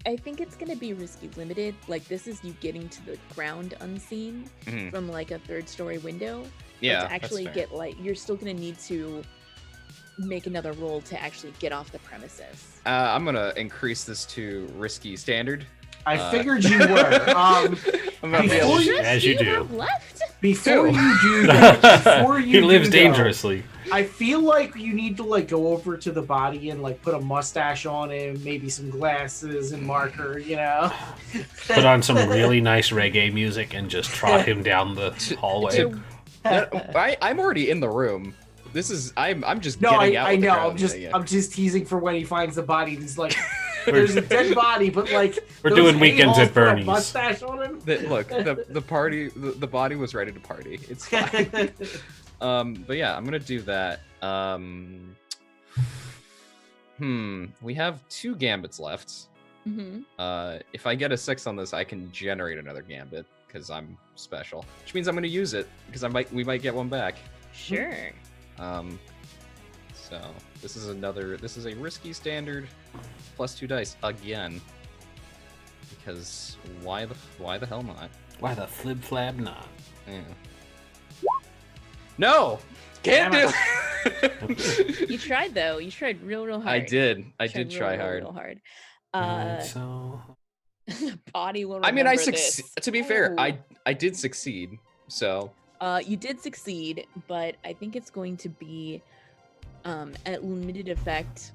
A: I think it's gonna be risky limited. Like, this is you getting to the ground unseen from like a 3rd-story window.
D: Yeah,
A: But to actually
D: that's fair.
A: get like, you're still gonna need to make another roll to actually get off the premises.
D: I'm gonna increase this to risky standard.
C: I figured you were.
D: I'm gonna be
C: Before
D: able
C: you-
D: to-
B: As you do.
A: have left?
C: Before
D: Two.
C: you do that, before you
B: He lives
C: do, though,
B: dangerously.
C: I feel like you need to like go over to the body and like put a mustache on him, maybe some glasses and marker, you know.
B: Put on some really nice reggae music and just trot him down the hallway.
D: I'm already in the room. This is I'm just
C: No,
D: getting out.
C: I
D: with the
C: know.
D: crowd.
C: I'm just teasing for when he finds the body. And he's like, there's a dead body, but like
B: We're
C: those
B: doing weekends
C: a-holes
B: at
C: put a
B: Bernie's.
C: mustache on him.
D: Look, the body was ready to party. It's fine. But yeah, I'm gonna do that. We have 2 gambits left. If I get a 6 on this, I can generate another gambit because I'm special, which means I'm gonna use it because we might get one back.
A: Sure.
D: So this is a risky standard plus 2 dice again. Because why the hell not?
B: Why the flib flab not?
D: Yeah. No! Can't do it!
A: You tried though. You tried real hard.
D: I did. I
A: You tried
D: did try hard.
A: real hard.
B: So
A: Body will.
D: I mean, I
A: succeed.
D: to be fair, I did succeed. So
A: You did succeed, but I think it's going to be at limited effect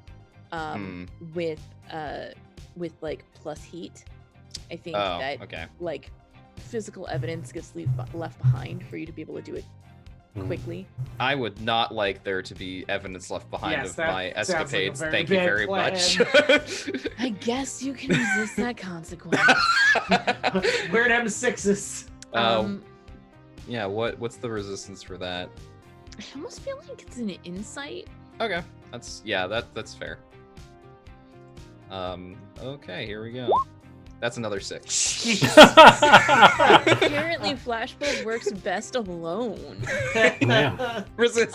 A: with like plus heat. I think that like physical evidence gets left behind for you to be able to do it quickly.
D: I would not like there to be evidence left behind of my escapades.
C: Like
D: Thank you very much.
A: I guess you can resist that consequence.
C: Weird M6s.
D: Yeah, what's the resistance for that?
A: I almost feel like it's an insight.
D: Okay, that's fair. Okay, here we go. That's another 6.
A: Apparently, Flashbulb works best alone.
B: Yeah.
D: Resist.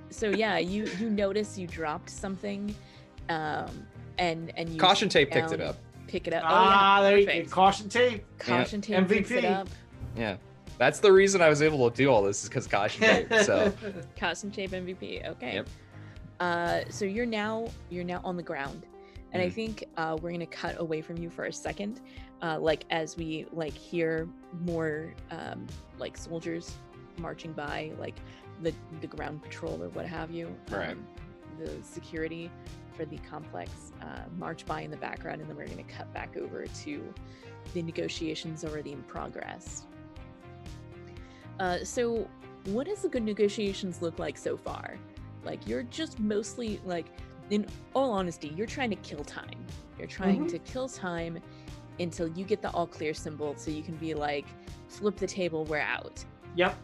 A: So yeah, you notice you dropped something, and you
D: caution tape
A: down,
D: picked it up.
A: Pick it up.
C: There you go.
A: Perfect.
C: Caution tape.
A: Caution tape picks it
C: MVP.
A: up.
D: Yeah, that's the reason I was able to do all this is because caution tape. So
A: Caution tape MVP. Okay.
D: Yep.
A: So you're now on the ground. And I think we're gonna cut away from you for a second, like as we like hear more like soldiers marching by, like the ground patrol or what have you.
D: Right.
A: The security for the complex march by in the background, and then we're gonna cut back over to the negotiations already in progress. So what does the good negotiations look like so far? Like you're just mostly like, in all honesty, you're trying to kill time. You're trying to kill time until you get the all clear symbol so you can be like, flip the table, we're out.
C: Yep.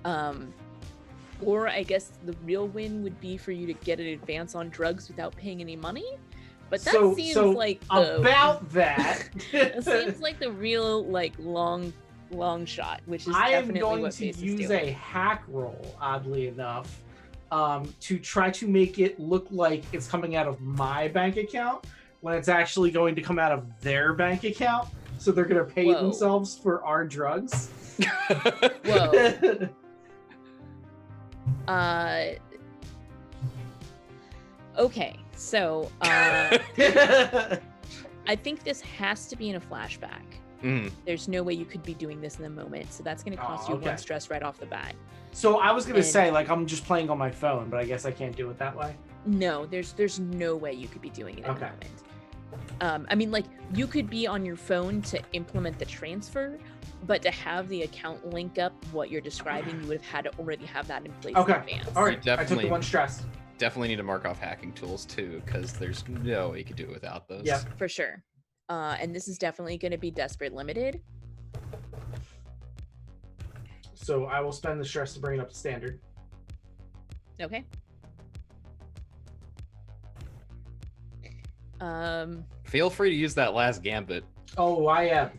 A: Or I guess the real win would be for you to get an advance on drugs without paying any money. But that seems like
C: about that.
A: It seems like the real like long shot, which is
C: I am
A: definitely
C: going
A: what
C: to
A: Face is
C: use
A: doing.
C: a hack roll, oddly enough, to try to make it look like it's coming out of my bank account when it's actually going to come out of their bank account. So they're going to pay themselves for our drugs.
A: Whoa. Okay, so I think this has to be in a flashback. There's no way you could be doing this in the moment, so that's going to cost you 1 stress right off the bat.
C: So I was going to say, like, I'm just playing on my phone, but I guess I can't do it that way.
A: No, there's no way you could be doing it in the moment. I mean, like, you could be on your phone to implement the transfer, but to have the account link up what you're describing, you would have had to already have that in place in advance.
C: All right, I took the 1 stress.
D: Definitely need to mark off hacking tools too, because there's no way you could do it without those.
C: Yeah,
A: for sure. And this is definitely going to be desperate limited.
C: So I will spend the stress to bring it up to standard.
A: Okay.
D: Feel free to use that last gambit.
C: Oh, I am.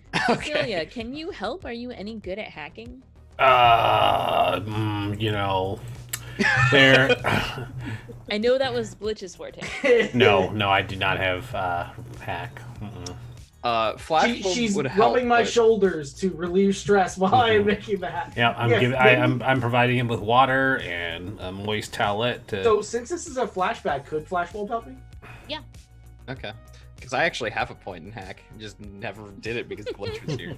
A: Celia, can you help? Are you any good at hacking?
B: You know, there.
A: I know that was Blitch's forte.
B: No, I do not have hack.
D: Flashbulb
C: she's
D: would help,
C: rubbing my shoulders to relieve stress while I'm making that.
B: Yeah, I'm providing him with water and a moist towelette.
C: So since this is a flashback, could Flashbulb help me?
A: Yeah.
D: Okay. Because I actually have a point in hack, just never did it because Glitch was here.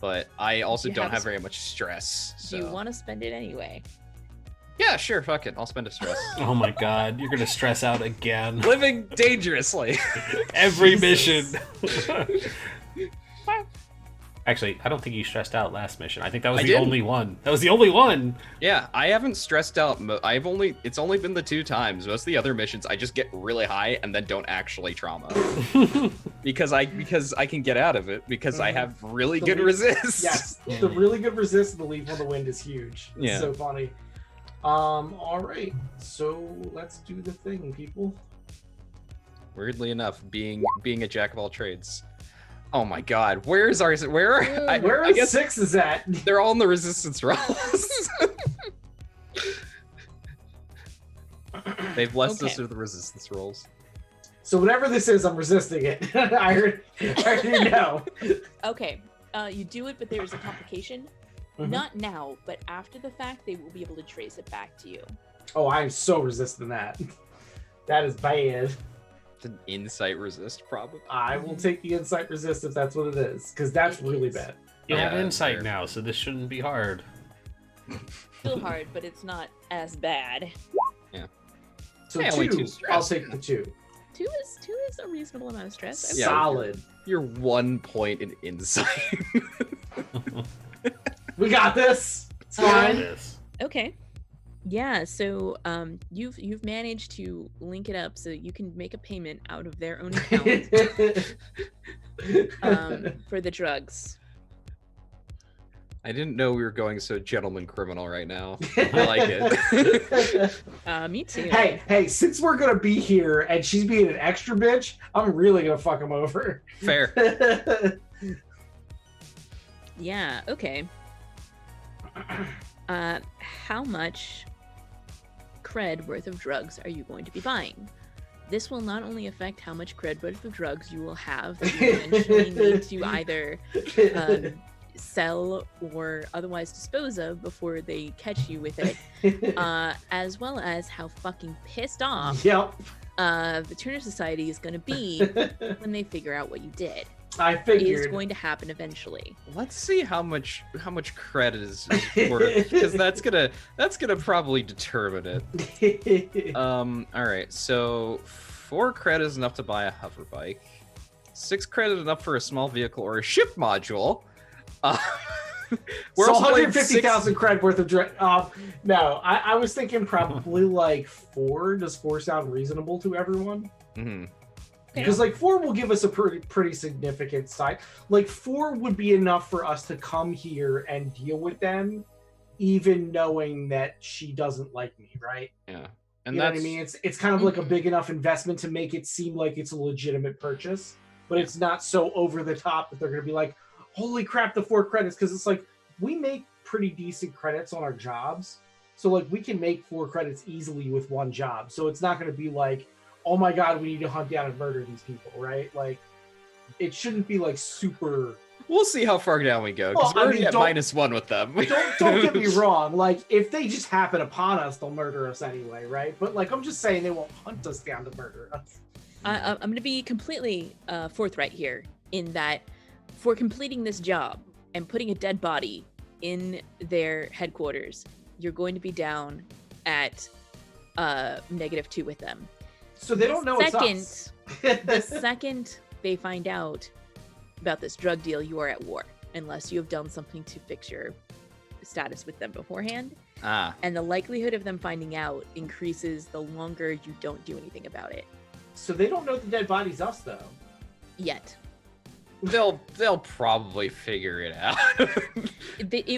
D: But I also don't have very much stress. So.
A: Do you want to spend it anyway?
D: Yeah, sure, fuck it. I'll spend a stress.
B: Oh my god, you're gonna stress out again.
D: Living dangerously.
B: Every
C: Jesus.
B: mission. Actually, I don't think you stressed out last mission. I think that was the
D: didn't.
B: only one. That was the only one.
D: Yeah, I haven't stressed out. It's only been the 2 times. Most of the other missions, I just get really high and then don't actually trauma because I can get out of it because I have really good resist.
C: Yes, the really good resist and the leave on the wind is huge. It's
D: Yeah.
C: so funny. All right, so let's do the thing, people.
D: Weirdly enough, being a jack of all trades. Oh my god, where's our where?
C: Where
D: I
C: are
D: guess
C: 6s at?
D: they're all in the resistance rolls. They've blessed us
A: Okay.
D: with the resistance rolls.
C: So whatever this is, I'm resisting it. I already know.
A: Okay, you do it, but there's a complication.
C: Mhm.
A: Not now, but after the fact, they will be able to trace it back to you.
C: Oh, I'm so resisting that. That is bad.
D: It's an insight resist, probably.
C: I will take the insight resist if that's what it is, because that's
A: It
C: really
A: is.
C: bad.
B: You have
D: Yeah,
B: insight
D: fair.
B: now, so this shouldn't be hard.
A: Still hard, but it's not as bad.
C: So
D: Hey, only
C: 2,
D: 2
C: I'll
D: stress.
C: take the 2.
A: Two is a reasonable amount of stress. I would
D: Yeah.
C: Solid.
D: You're 1 point in insight.
C: We got this. It's
A: Uh,
C: fine.
B: This.
A: Okay. Yeah, so you've managed to link it up so that you can make a payment out of their own account for the drugs.
D: I didn't know we were going so gentleman criminal right now. I like it.
A: Me too.
C: Hey, since we're gonna be here and she's being an extra bitch, I'm really gonna fuck him over.
D: Fair.
A: Yeah, okay. How much cred worth of drugs are you going to be buying? This will not only affect how much cred worth of drugs you will have that you eventually need to either sell or otherwise dispose of before they catch you with it, as well as how fucking pissed off
C: Yep.
A: the Turner Society is going to be when they figure out what you did.
C: I
A: It
C: figured.
A: is going to happen eventually.
D: Let's see how much credit is worth, because that's gonna probably determine it. All right, so 4 credit is enough to buy a hover bike. 6 credit enough for a small vehicle or a ship module. We're
C: So
D: also playing
C: 150,000 cred worth of no, I was thinking probably like 4. Does 4 sound reasonable to everyone?
D: Mhm.
C: Because like 4 will give us a pretty significant side. Like 4 would be enough for us to come here and deal with them, even knowing that she doesn't like me, right?
D: Yeah, and
C: You know
D: that's
C: what I mean? It's kind of like a big enough investment to make it seem like it's a legitimate purchase, but it's not so over the top that they're going to be like, holy crap, the 4 credits. Because it's like, we make pretty decent credits on our jobs. So like we can make 4 credits easily with 1 job. So it's not going to be like, oh my God, we need to hunt down and murder these people, right? Like, it shouldn't be like super.
D: We'll see how far down we go, because
C: Well,
D: we're
C: I mean,
D: already at -1 with them.
C: Don't get me wrong. Like, if they just happen upon us, they'll murder us anyway, right? But like, I'm just saying they won't hunt us down to murder us.
A: I'm going to be completely forthright here in that for completing this job and putting a dead body in their headquarters, you're going to be down at -2 with them.
C: So they don't know it's us.
A: The second they find out about this drug deal, you are at war, unless you have done something to fix your status with them beforehand. And the likelihood of them finding out increases the longer you don't do anything about it.
C: So they don't know the dead body's us, though.
A: Yet.
D: They'll probably figure it out.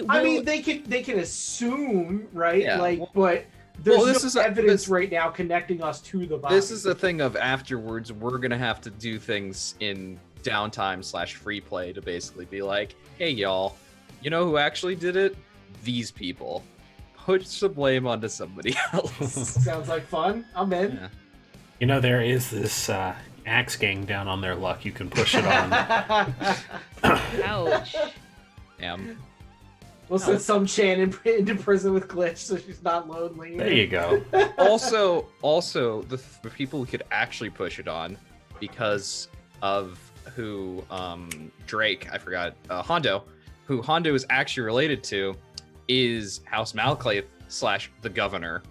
C: I mean, they can assume, right?
D: Yeah.
C: Like, but there's
D: this
C: no
D: is
C: evidence right now connecting us to the body.
D: This is the thing of afterwards, we're gonna have to do things in downtime / free play to basically be like, hey y'all, you know who actually did it? These people. Push the blame onto somebody else.
C: Sounds like fun. I'm in.
D: Yeah.
B: You know, there is this axe gang down on their luck. You can push it on.
A: Ouch.
D: Damn.
C: We'll send some Chan into prison with Glitch so she's not lonely.
B: There you go.
D: Also, the people who could actually push it on, because of who Drake, I forgot, Hondo, who Hondo is actually related to, is House Malclaith / the governor,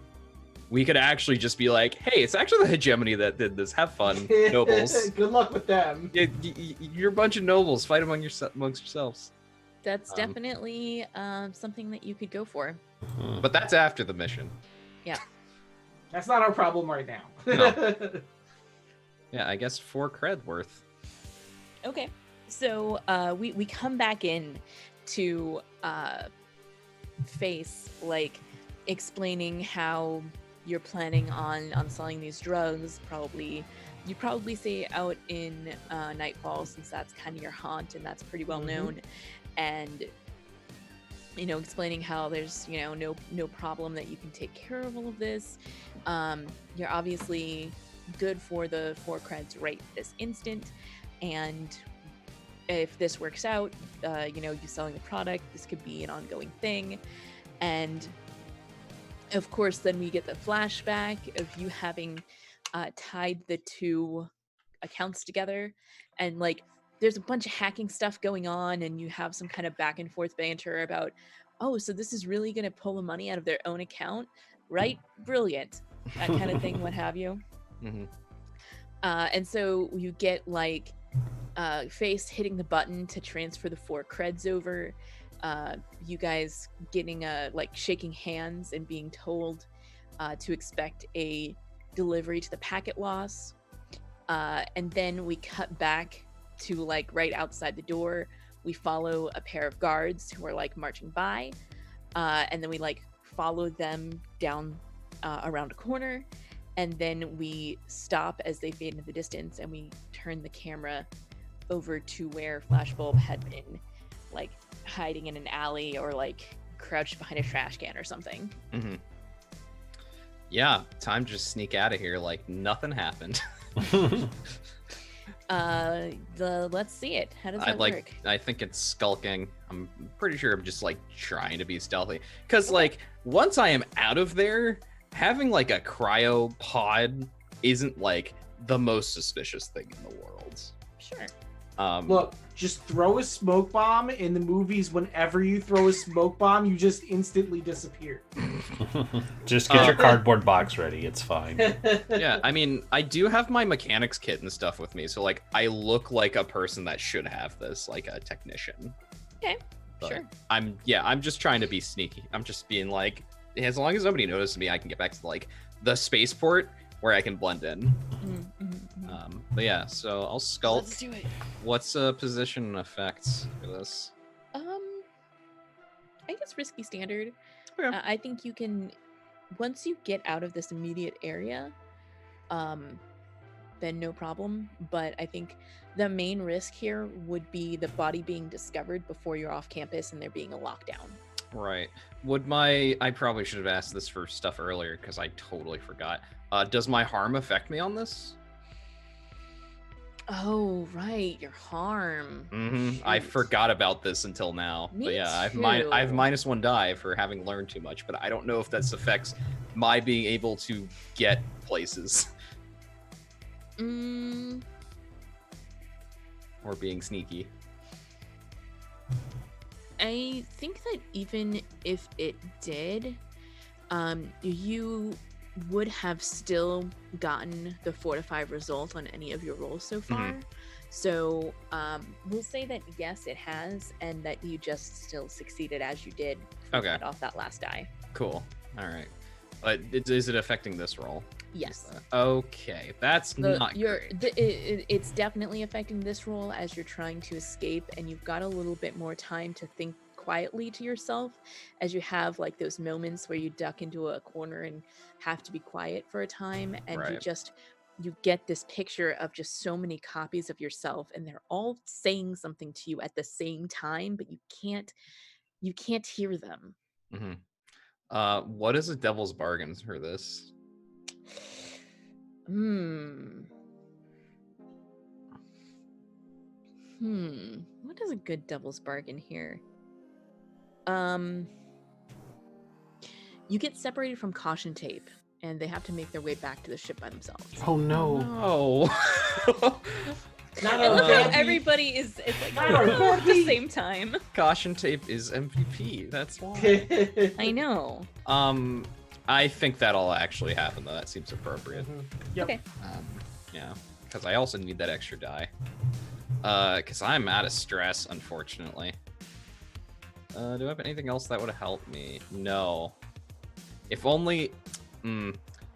D: we could actually just be like, hey, it's actually the hegemony that did this. Have fun, nobles.
C: Good luck with them.
D: You're a bunch of nobles. Fight amongst yourselves.
A: That's definitely something that you could go for.
D: But that's after the mission.
A: Yeah.
C: That's not our problem right now.
D: No. Yeah, I guess 4 cred worth.
A: Okay. So we come back in to face, like, explaining how you're planning on selling these drugs. You probably stay out in Nightfall, since that's kind of your haunt and that's pretty well known. And explaining how there's no problem, that you can take care of all of this. You're obviously good for the 4 creds right this instant, and if this works out, you selling the product, this could be an ongoing thing. And of course, then we get the flashback of you having tied the 2 accounts together, and like there's a bunch of hacking stuff going on, and you have some kind of back and forth banter about, oh, so this is really going to pull the money out of their own account, right? Brilliant. That kind of thing, what have you. And so you get like Face hitting the button to transfer the 4 creds over. You guys getting like shaking hands and being told to expect a delivery to the packet loss. And then we cut back to like right outside the door. We follow a pair of guards who are like marching by, and then we like follow them down around a corner, and then we stop as they fade into the distance, and we turn the camera over to where Flashbulb had been like hiding in an alley or like crouched behind a trash can or something.
D: Yeah, time to just sneak out of here like nothing happened.
A: Let's see it. How does that work?
D: I think it's skulking. I'm pretty sure I'm just like trying to be stealthy, because like once I am out of there, having like a cryo pod isn't like the most suspicious thing in the world.
A: Sure.
C: Look, just throw a smoke bomb. In the movies, whenever you throw a smoke bomb, you just instantly disappear.
B: Just get your cardboard box ready. It's fine.
D: Yeah, I mean, I do have my mechanics kit and stuff with me, so like I look like a person that should have this, like a technician.
A: Okay,
D: but
A: sure.
D: I'm just trying to be sneaky. I'm just being like, as long as nobody notices me, I can get back to like the spaceport where I can blend in. But yeah, so I'll skulk.
A: Let's do it.
D: What's position effects for this?
A: I guess risky standard.
D: Okay.
A: I think you can, once you get out of this immediate area, then no problem. But I think the main risk here would be the body being discovered before you're off campus and there being a lockdown.
D: Right. I probably should have asked this for stuff earlier because I totally forgot. Does my harm affect me on this?
A: Oh, right, your harm.
D: I forgot about this until now.
A: Me
D: but yeah, I have
A: too.
D: -1 die for having learned too much, but I don't know if that affects my being able to get places. Or being sneaky.
A: I think that even if it did, you would have still gotten the 4 to 5 result on any of your rolls so far. So we'll say that yes, it has, and that you just still succeeded as you did.
D: Okay.
A: Off that last die.
D: Cool. All right. But is it affecting this roll?
A: Yes.
D: Okay, that's not great.
A: It's definitely affecting this roll as you're trying to escape, and you've got a little bit more time to think quietly to yourself as you have like those moments where you duck into a corner and have to be quiet for a time, and
D: Right.
A: you get this picture of just so many copies of yourself, and they're all saying something to you at the same time, but you can't hear them.
D: What is a devil's bargain for this?
A: What is a good devil's bargain here? You get separated from caution tape, and they have to make their way back to the ship by themselves.
B: Oh no.
D: Oh.
A: Everybody is like
C: Not
A: at the same time.
D: Caution tape is MVP. That's why.
A: I know.
D: I think that'll actually happen though. That seems appropriate.
C: Yep.
A: Okay.
D: Yeah, because I also need that extra die. Because I'm out of stress, unfortunately. Do I have anything else that would have helped me? No. If only...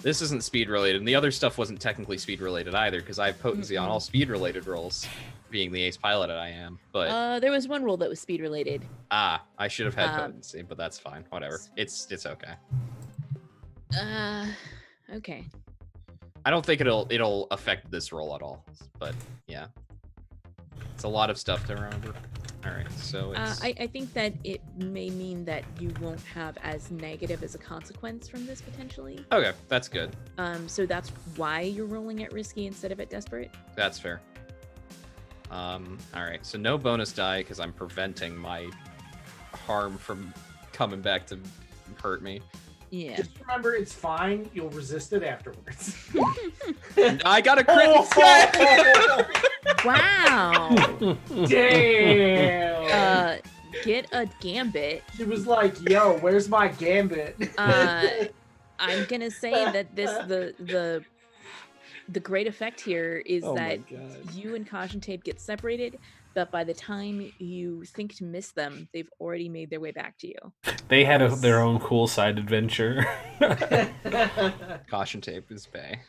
D: this isn't speed related, and the other stuff wasn't technically speed related either, because I have potency on all speed related rolls, being the ace pilot that I am. But
A: there was one roll that was speed related.
D: I should have had potency, but that's fine. Whatever. It's okay.
A: Okay.
D: I don't think it'll affect this roll at all. But yeah, it's a lot of stuff to remember. All right, so it's...
A: I think that it may mean that you won't have as negative as a consequence from this potentially.
D: Okay, that's good.
A: So that's why you're rolling at risky instead of at desperate.
D: That's fair. All right, so no bonus die because I'm preventing my harm from coming back to hurt me.
A: Yeah.
C: Just remember, it's fine. You'll resist it afterwards.
D: I got a crit.
A: Wow.
C: Damn.
A: Get a gambit.
C: She was like, "Yo, where's my gambit?"
A: I'm gonna say that the great effect here is that you and Caution Tape get separated, but by the time you think to miss them, they've already made their way back to you.
B: They had their own cool side adventure.
D: Caution Tape is bae.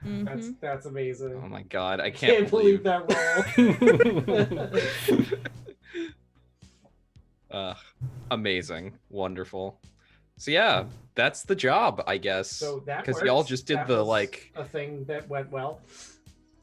A: Mm-hmm.
C: That's amazing.
D: Oh my god, I
C: Can't believe that
D: roll. Amazing, wonderful. So yeah, that's the job, I guess.
C: So that
D: because y'all just did the
C: a thing that went well.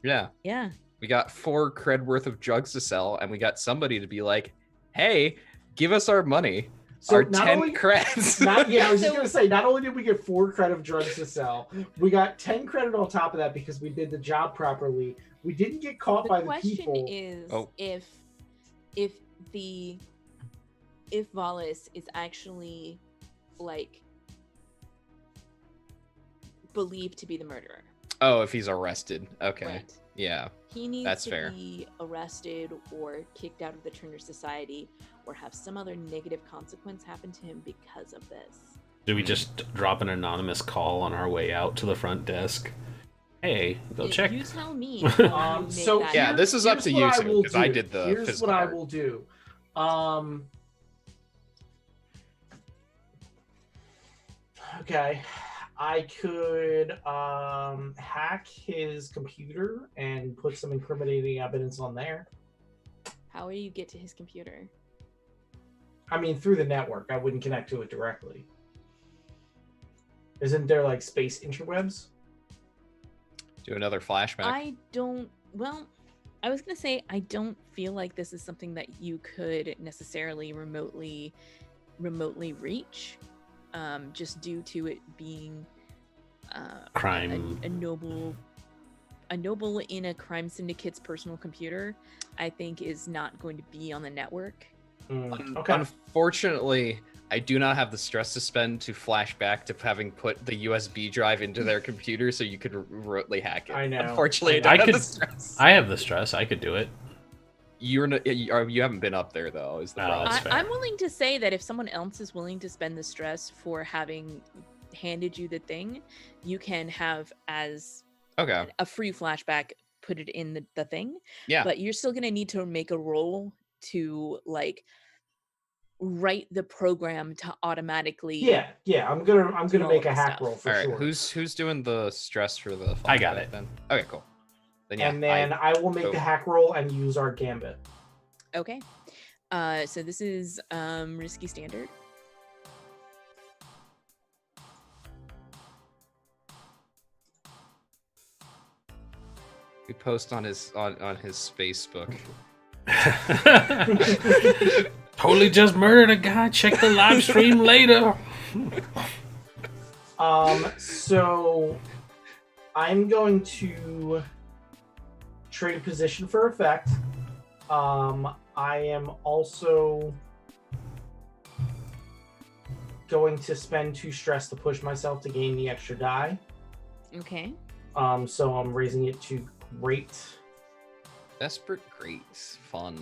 D: Yeah.
A: Yeah.
D: We got 4 cred worth of drugs to sell, and we got somebody to be like, "Hey, give us our money." So our 10 creds.
C: I was just gonna say, not only did we get 4 credit of drugs to sell, we got 10 credit on top of that because we did the job properly. We didn't get caught by the people.
A: The question is if Valis is actually like believed to be the murderer.
D: Oh, if he's arrested. Okay.
A: Right.
D: Yeah.
A: He needs
D: That's
A: to
D: fair.
A: be arrested or kicked out of the Turner Society or have some other negative consequence happen to him because of this.
B: Do we just drop an anonymous call on our way out to the front desk? Hey, go check.
A: You tell me.
C: So
D: yeah, this is up to you two because I did the
C: Here's
D: physical
C: what
D: part.
C: I will do. Okay. I could hack his computer and put some incriminating evidence on there.
A: How will you get to his computer?
C: I mean, through the network. I wouldn't connect to it directly. Isn't there like space interwebs?
D: Do another flashback.
A: I was going to say, I don't feel like this is something that you could necessarily remotely reach. Just due to it being
B: crime,
A: a noble in a crime syndicate's personal computer, I think is not going to be on the network.
C: Okay.
D: Unfortunately, I do not have the stress to spend to flash back to having put the USB drive into their computer so you could remotely hack it.
C: I know.
D: Unfortunately, I don't have the stress.
B: I have the stress. I could do it.
D: You haven't been up there though. Is the problem?
A: I'm willing to say that if someone else is willing to spend the stress for having handed you the thing, you can have as a free flashback, put it in the thing.
D: Yeah.
A: But you're still gonna need to make a roll to like write the program to automatically.
C: Yeah. I'm gonna make a hack roll for sure.
D: Who's doing the stress for the?
B: I got it.
D: Then okay, cool.
C: Then I will make the hack roll and use our gambit.
A: Okay. So this is risky standard.
D: We post on his Facebook.
B: Totally just murdered a guy. Check the live stream later.
C: So I'm going to trade a position for effect. I am also going to spend 2 stress to push myself to gain the extra die.
A: Okay.
C: So I'm raising it to great.
D: Desperate Greats, fun.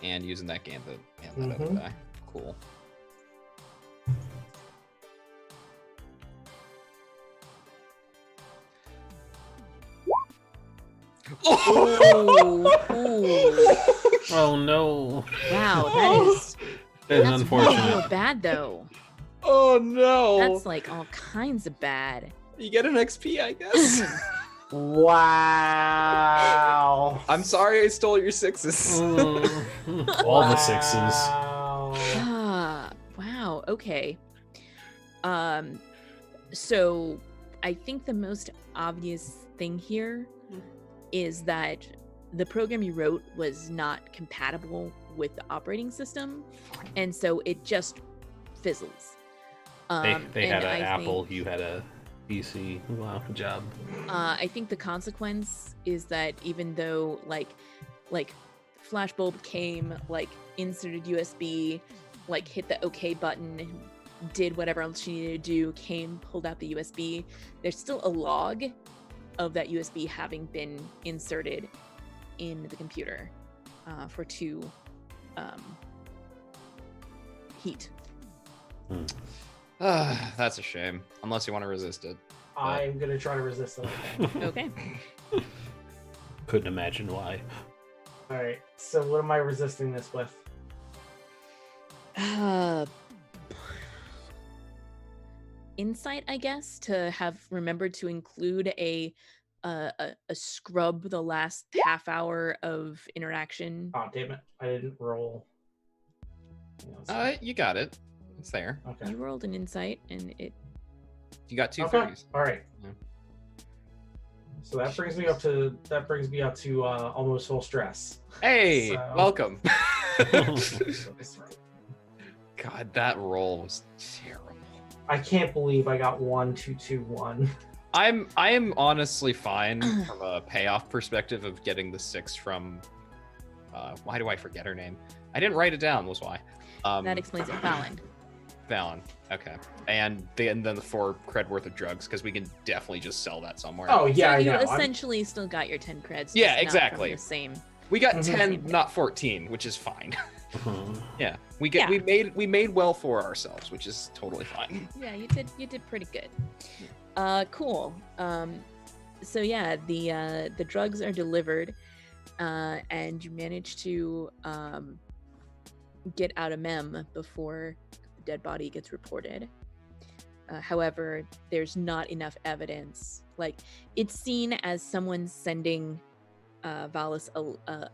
D: And using that gambit and that other guy. Cool.
B: Oh no.
A: Wow, that's
B: unfortunate.
A: real bad though.
D: Oh no.
A: That's like all kinds of bad.
D: You get an XP, I guess.
C: Wow.
D: I'm sorry I stole your sixes.
B: All the sixes.
A: Wow, okay. So I think the most obvious thing here is that the program you wrote was not compatible with the operating system, and so it just fizzles.
B: They had an Apple, you had a PC. Wow, good job.
A: I think the consequence is that even though like Flashbulb came, like inserted USB, like hit the OK button, did whatever else you needed to do, came, pulled out the USB, there's still a log of that USB having been inserted in the computer for 2 heat.
D: That's a shame. Unless you want to resist it.
C: I'm gonna try to resist it.
A: Okay.
B: Couldn't imagine why.
C: All right. So what am I resisting this with?
A: Insight, I guess, to have remembered to include a scrub the last half hour of interaction.
C: Oh damn it! I didn't roll.
D: You got it. It's there.
C: Okay.
A: You rolled an insight, and it.
D: You got 2
C: Okay.
D: threes.
C: All right.
D: Yeah.
C: So that brings me up to almost full stress.
D: Hey,
C: So-
D: welcome.
C: That's right.
D: God, that roll was terrible.
C: I can't believe I got 1, 2, 2, 1.
D: I am honestly fine from a payoff perspective of getting the 6 from. Why do I forget her name? I didn't write it down. Was why.
A: That explains it, Fallon.
D: Fallon. Okay. And then the 4 cred worth of drugs, because we can definitely just sell that somewhere.
C: Oh yeah,
A: So
C: I
A: you
C: know.
A: essentially still got your 10 creds. just
D: Yeah,
A: not from
D: exactly.
A: the same.
D: We got
C: Mhm.
D: 10, not 14, which is fine.
B: Uh-huh.
D: Yeah. We made well for ourselves, which is totally fine.
A: Yeah, you did pretty good. Cool. So yeah, the drugs are delivered, and you manage to get out of mem before the dead body gets reported. However, there's not enough evidence. Like, it's seen as someone sending Valis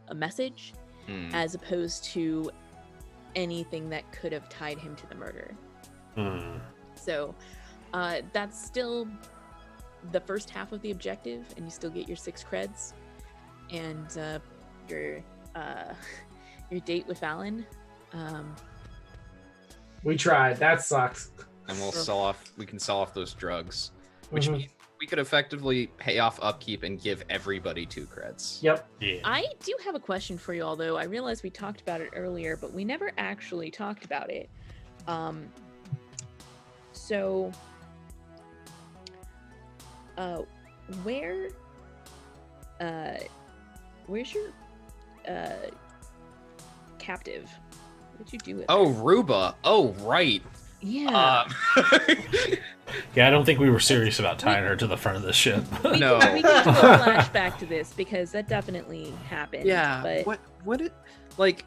A: a message, as opposed to anything that could have tied him to the murder. So that's still the first half of the objective, and you still get your 6 creds, and your date with Alan.
C: We tried. That sucks.
D: And we can sell off those drugs, which
C: Mhm.
D: means we could effectively pay off upkeep and give everybody 2 creds.
C: Yep.
B: Yeah.
A: I do have a question for you, although I realized we talked about it earlier, but we never actually talked about it. So, where's your captive? What did you do with
D: Oh,
A: her?
D: Ruba. Oh, right.
A: Yeah.
B: Yeah, I don't think we were serious about tying her to the front of the ship.
D: No.
A: We can do a flashback to this because that definitely happened.
D: Yeah.
A: But
D: What it like?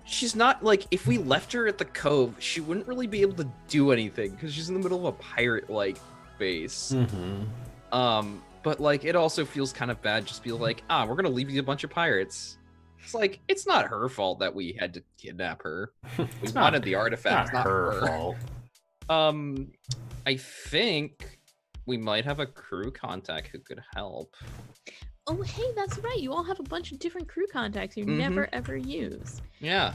D: She's not like, if we left her at the cove, she wouldn't really be able to do anything because she's in the middle of a pirate like base. But like, it also feels kind of bad just be like, we're gonna leave you a bunch of pirates. It's like, it's not her fault that we had to kidnap her. We wanted the artifact,
B: Not her fault.
D: I think we might have a crew contact who could help.
A: oh, hey, that's right. You all have a bunch of different crew contacts you
D: Mhm.
A: never ever use.
D: Yeah.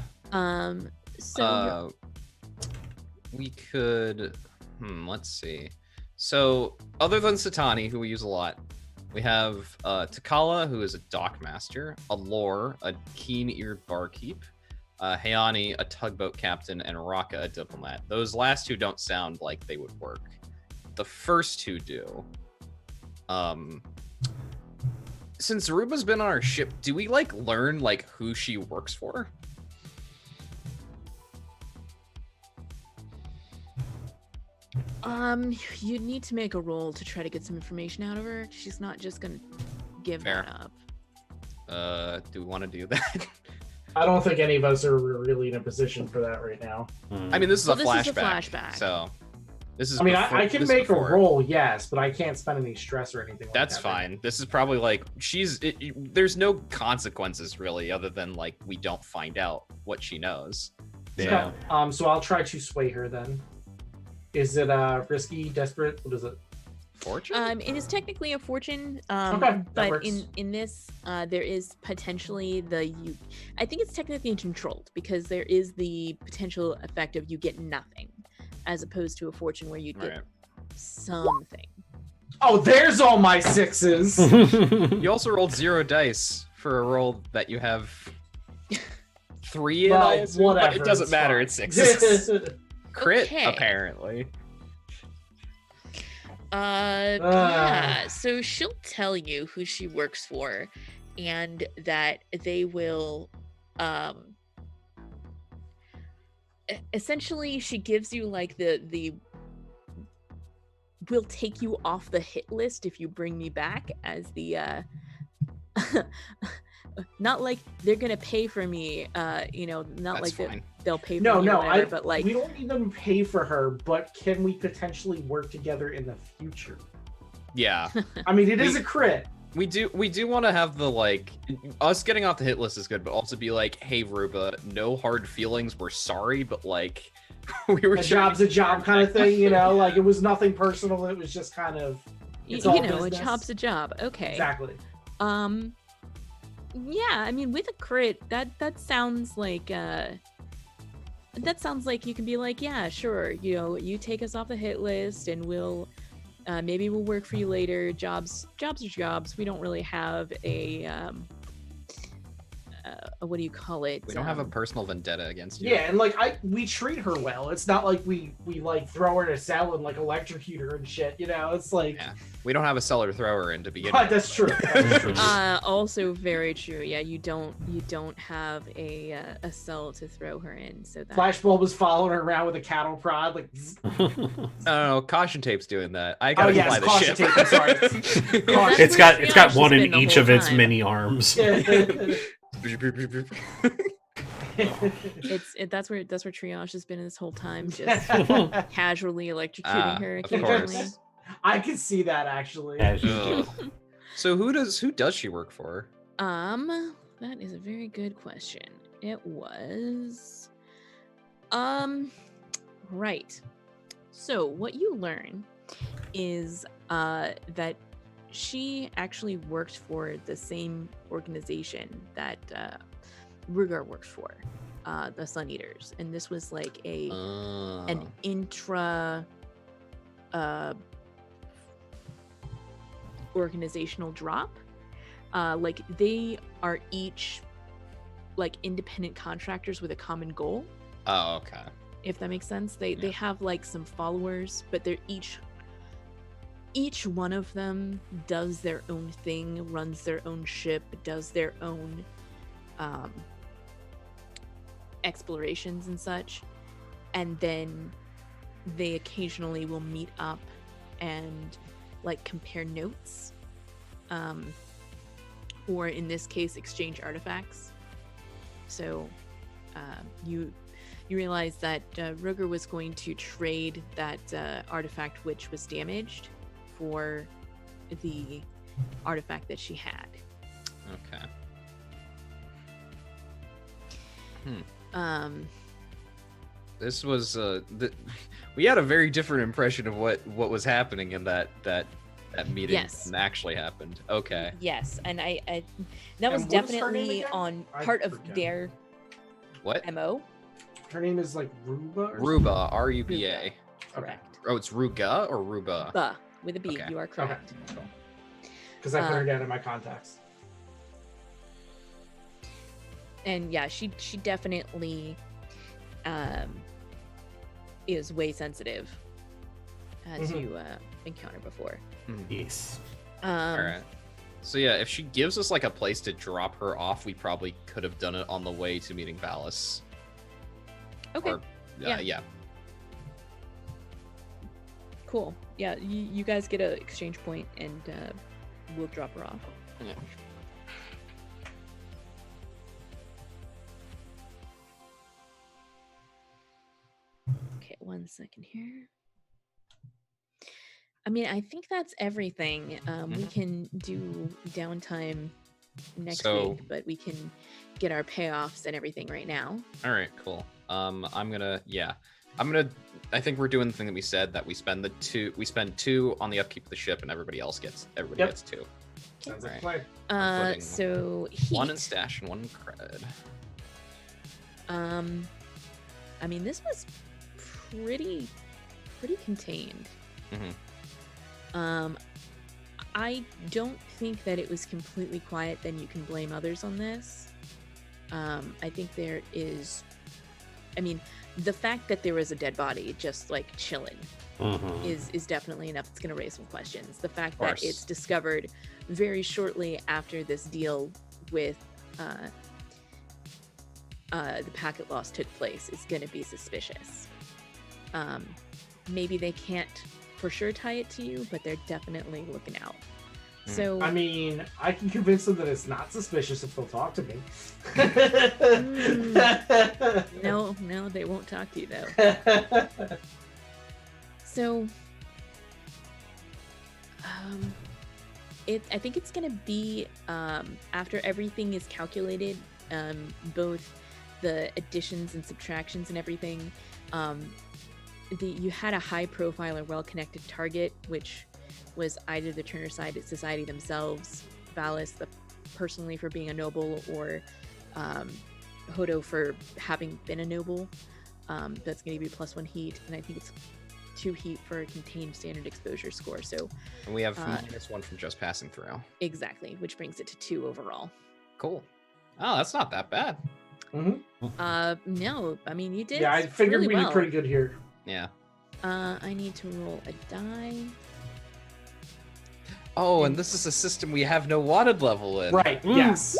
A: So
D: We could, let's see. So other than Satani, who we use a lot, we have Takala, who is a dockmaster, Allure, a keen-eared barkeep, Hayani, a tugboat captain, and Raka, a diplomat. Those last 2 don't sound like they would work. The first 2 do. since Ruba's been on our ship, do we like learn like who she works for?
A: You need to make a roll to try to get some information out of her. She's not just gonna give
D: Fair.
A: that up.
D: Do we want to do that?
C: I don't think any of us are really in a position for that right now.
D: I mean, this is
A: Well,
D: a
A: this
D: flashback.
A: is a flashback.
D: So this is.
C: I mean,
D: before-
C: I can
D: this
C: make
D: before.
C: a roll, yes, but I can't spend any stress or anything.
D: That's
C: like that.
D: fine. This is probably like there's no consequences really, other than like we don't find out what she knows.
B: Yeah.
C: So I'll try to sway her then. Is it risky, desperate? What is it?
D: Fortune.
A: It is technically a fortune.
C: Okay, that
A: but
C: works.
A: in this, there is potentially I think it's technically controlled because there is the potential effect of you get nothing, as opposed to a fortune where you'd get
D: Right.
A: something.
C: Oh, there's all my sixes.
D: You also rolled 0 dice for a roll that you have 3 in.
C: Well,
D: I assume, but
C: whatever,
D: it doesn't
C: it's
D: matter.
C: fine.
D: It's 6. Crit
A: Okay.
D: apparently.
A: Yeah. So she'll tell you who she works for, and that they will, essentially, she gives you like the we'll take you off the hit list if you bring me back as the not like they're gonna pay for me, not
D: That's
A: like
D: fine.
A: they'll pay for
C: No,
A: me or
C: no,
A: whatever, but like
C: we don't even pay for her, but can we potentially work together in the future?
D: Yeah.
C: I mean, it is a crit.
D: We do want to have the like us getting off the hit list is good, but also be like, hey Ruba, no hard feelings. We're sorry, but like we were
C: A job's a job kind of thing, like it was nothing personal. It was just kind of it's all
A: a
C: business.
A: job's a job. Okay.
C: Exactly.
A: Yeah, I mean, with a crit, that sounds like you can be like, yeah, sure, you take us off the hit list and we'll maybe we'll work for you later. Jobs are jobs. We don't really have a what do you call it?
D: We don't have a personal vendetta against you.
C: Yeah, and like we treat her well. It's not like we like throw her in a cell and like electrocute her and shit. It's like
D: Yeah. We don't have a cellar to throw her in to begin
C: But
D: with.
C: that's true. That's true.
A: Also very true. Yeah, you don't have a cell to throw her in, so that
C: Flashbulb was following her around with a cattle prod, like.
D: No, caution tape's doing that. I
C: Oh
D: gotta
C: yes,
D: fly the
C: caution
D: ship.
C: tape. I'm sorry.
A: That's
B: It's
A: where
B: got
A: Triage
B: one
A: has
B: in
A: been the
B: each
A: whole
B: of its
A: time.
B: many arms.
A: That's where Triage has been this whole time, just casually electrocuting her
D: of
A: occasionally.
D: course.
C: I can see that actually.
B: As you do.
D: Ugh. So who does she work for?
A: That is a very good question. It was right. So what you learn is that she actually worked for the same organization that Rugar works for, the Sun Eaters, and this was like an intra organizational drop. Like they are each like independent contractors with a common goal,
D: Oh, okay.
A: if that makes sense. They have like some followers, but they're each one of them does their own thing, runs their own ship, does their own explorations and such, and then they occasionally will meet up and like compare notes, or in this case exchange artifacts. So you realize that Ruger was going to trade that artifact which was damaged for the artifact that she had.
D: Okay. This was we had a very different impression of what was happening in that meeting
A: Yes.
D: than actually happened. Okay.
A: Yes, and I that was
C: And what is her name
A: definitely
C: again?
A: on
C: I
A: part of
C: forget.
A: their
D: What?
A: MO.
C: Her name is like Ruba. Or
D: Ruba, R-U-B-A.
C: Okay.
A: Correct.
D: Oh, it's Ruga or Ruba?
A: Buh, with a B.
D: Okay.
A: You are correct.
C: Because I put her down in my contacts.
A: And yeah, she definitely is way sensitive, as
C: Mhm.
A: you encountered before.
B: Yes.
D: All right. So yeah, if she gives us like a place to drop her off, we probably could have done it on the way to meeting Valis.
A: Okay.
D: Or,
A: Yeah.
D: yeah.
A: Cool. Yeah, you guys get an exchange point, and we'll drop her off.
D: Yeah.
A: Okay, 1 second here. I mean, I think that's everything. We can do downtime next
D: So-
A: week, but we can get our payoffs and everything right now.
D: All right, cool. I think we're doing the thing that we said, that we spend 2 on the upkeep of the ship, and everybody gets 2.
C: Sounds
D: Right.
C: like a plan.
D: putting
A: So heat.
D: 1 in stash and 1 in cred.
A: I mean, this was pretty contained. I don't think that it was completely quiet. Then you can blame others on this. I think there is. I mean, the fact that there was a dead body just like chilling is definitely enough. It's going to raise some questions. The fact that it's discovered very shortly after this deal with the packet loss took place is going to be suspicious. Maybe they can't for sure tie it to you, but they're definitely looking out. So
C: I mean, I can convince them that it's not suspicious if they'll talk to me.
A: no, they won't talk to you though. So, I think it's gonna be after everything is calculated, both the additions and subtractions and everything. You had a high profile or well-connected target, which was either the Turner Society themselves, Valis personally for being a noble, or Hodo for having been a noble. That's going to be +1 heat, and I think it's 2 heat for a contained standard exposure score. So,
D: And we have -1 from just passing through.
A: exactly, which brings it to 2 overall.
D: Cool. Oh, that's not that bad.
A: No, I mean you did.
C: Yeah, I figured
A: really
C: we
A: well.
C: did pretty good here.
D: Yeah.
A: I need to roll a die.
D: Oh, and this is a system we have no wanted level in.
C: Right, yes.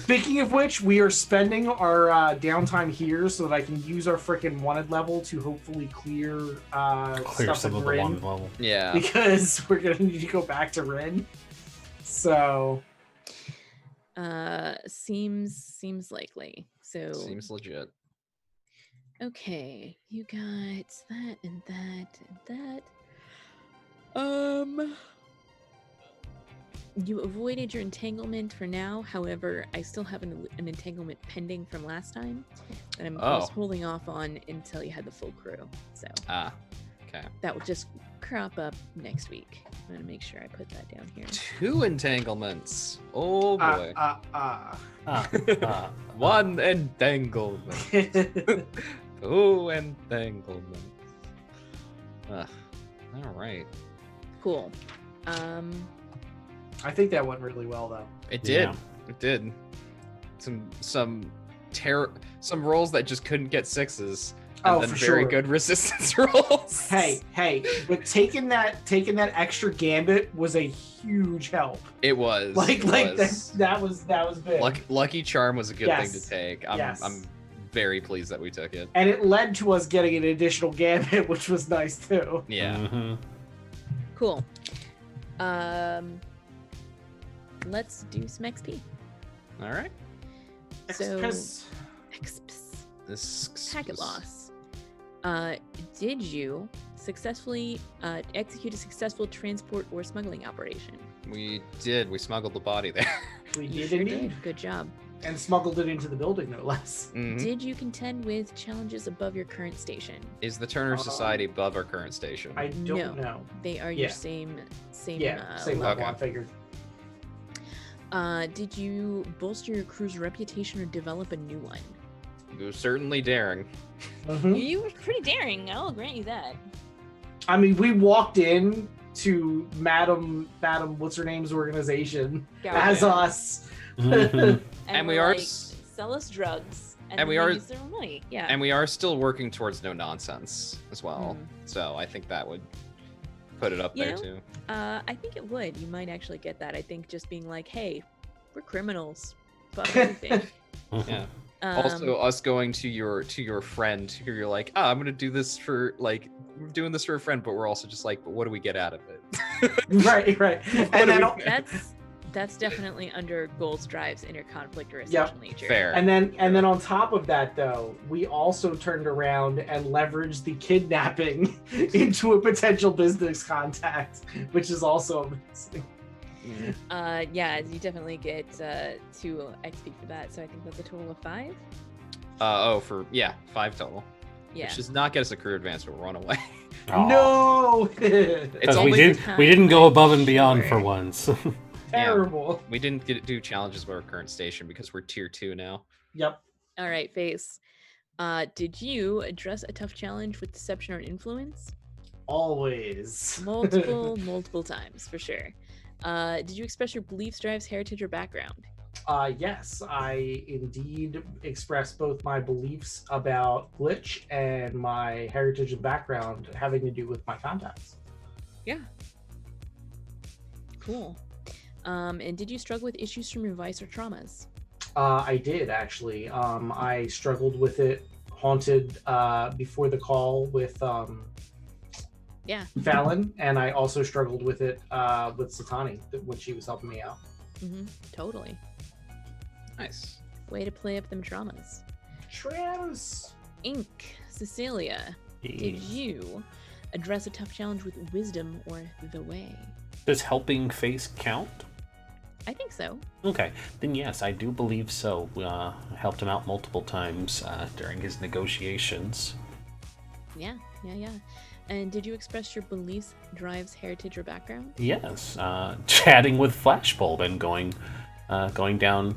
C: Speaking of which, we are spending our downtime here so that I can use our freaking wanted level to hopefully clear stuff
B: some
C: in
B: of the
C: Rin,
B: one level.
D: Yeah.
C: because we're gonna need to go back to Rin. So
A: Seems likely. So
D: Seems legit.
A: okay, you got that and that and that. You avoided your entanglement for now. However, I still have an entanglement pending from last time that I was holding off on until you had the full crew. So
D: Okay.
A: that will just crop up next week. I'm gonna make sure I put that down here.
D: 2 entanglements. Oh boy. 1 entanglement. 2 entanglements. All right.
A: Cool.
C: I think that went really well, though.
D: It did.
B: Yeah.
D: It did. Some rolls that just couldn't get 6s. And then
C: for
D: very
C: sure.
D: good resistance rolls.
C: Hey, but taking that extra gambit was a huge help.
D: It was.
C: Like
D: it was.
C: that was big.
D: Lucky Charm was a good thing to
C: Yes.
D: take.
C: Yes.
D: I'm very pleased that we took it.
C: And it led to us getting an additional gambit, which was nice too.
D: Yeah.
A: Cool. Let's do some XP.
D: All right.
A: So
C: Because
D: This
A: packet loss. Did you successfully execute a successful transport or smuggling operation?
D: We did. We smuggled the body there.
C: we
A: You
C: did
A: sure
C: indeed,
A: did. Good job.
C: and smuggled it into the building, no less.
D: Mhm.
A: Did you contend with challenges above your current station?
D: Is the Turner Society above our current station?
C: I don't
A: No.
C: know.
A: They are
C: Yeah.
A: your same
C: Same
A: level.
C: level.
D: Okay.
C: I figured.
A: Did you bolster your crew's reputation or develop a new one?
D: It was certainly daring.
C: Mhm.
A: You were pretty daring. I'll grant you that.
C: I mean, we walked in to Madam, what's her name's organization as us.
D: And we
A: we're
D: are
A: like,
D: s-
A: sell us drugs,
D: and
A: then
D: we
A: they
D: are-
A: use their money. Yeah.
D: And we are still working towards no nonsense as well.
A: Mhm.
D: So I think that would put it up
A: You
D: there
A: know,
D: too.
A: I think it would. You might actually get that. I think just being like, hey, we're criminals. Fuck everything.
D: Yeah. Also, us going to your friend who you're like, I'm gonna do this for like, we're doing this for a friend, but we're also just like, but what do we get out of it?
C: Right. And then
A: that's definitely under Gold's Drive's inner conflict or
C: Yep.
A: essential nature.
D: Fair.
C: and then on top of that, though, we also turned around and leveraged the kidnapping into a potential business contact, which is also amazing.
A: Yeah, you definitely get 2 XP for that, so I think that's a total of 5.
D: 5 total.
A: Yeah.
D: Which does not get us a career advance, but we'll run away.
C: No.
D: It's
B: Because
D: only
B: we didn't go above and
A: I'm
B: beyond
A: sure.
B: for once.
C: Terrible.
D: We didn't do challenges with our current station because we're tier 2 now.
C: Yep.
A: All right, Face. Did you address a tough challenge with deception or influence?
C: Always.
A: Multiple times, for sure. Did you express your beliefs, drives, heritage, or background?
C: Yes, I indeed expressed both my beliefs about Glitch and my heritage and background having to do with my contacts.
A: Yeah. Cool. And did you struggle with issues from your vice or traumas?
C: I did, actually. I struggled with it, haunted before the call with
A: Yeah.
C: Fallon, and I also struggled with it with Satani when she was helping me out.
A: Totally.
D: Nice.
A: Way to play up them traumas.
C: Travis.
A: Ink. Cecilia. Did you address a tough challenge with wisdom or the way?
B: Does helping Face count?
A: I think so.
B: Okay, then yes, I do believe so. Helped him out multiple times during his negotiations.
A: Yeah. And did you express your beliefs, drives, heritage, or background?
B: Yes, chatting with Flashbulb and going down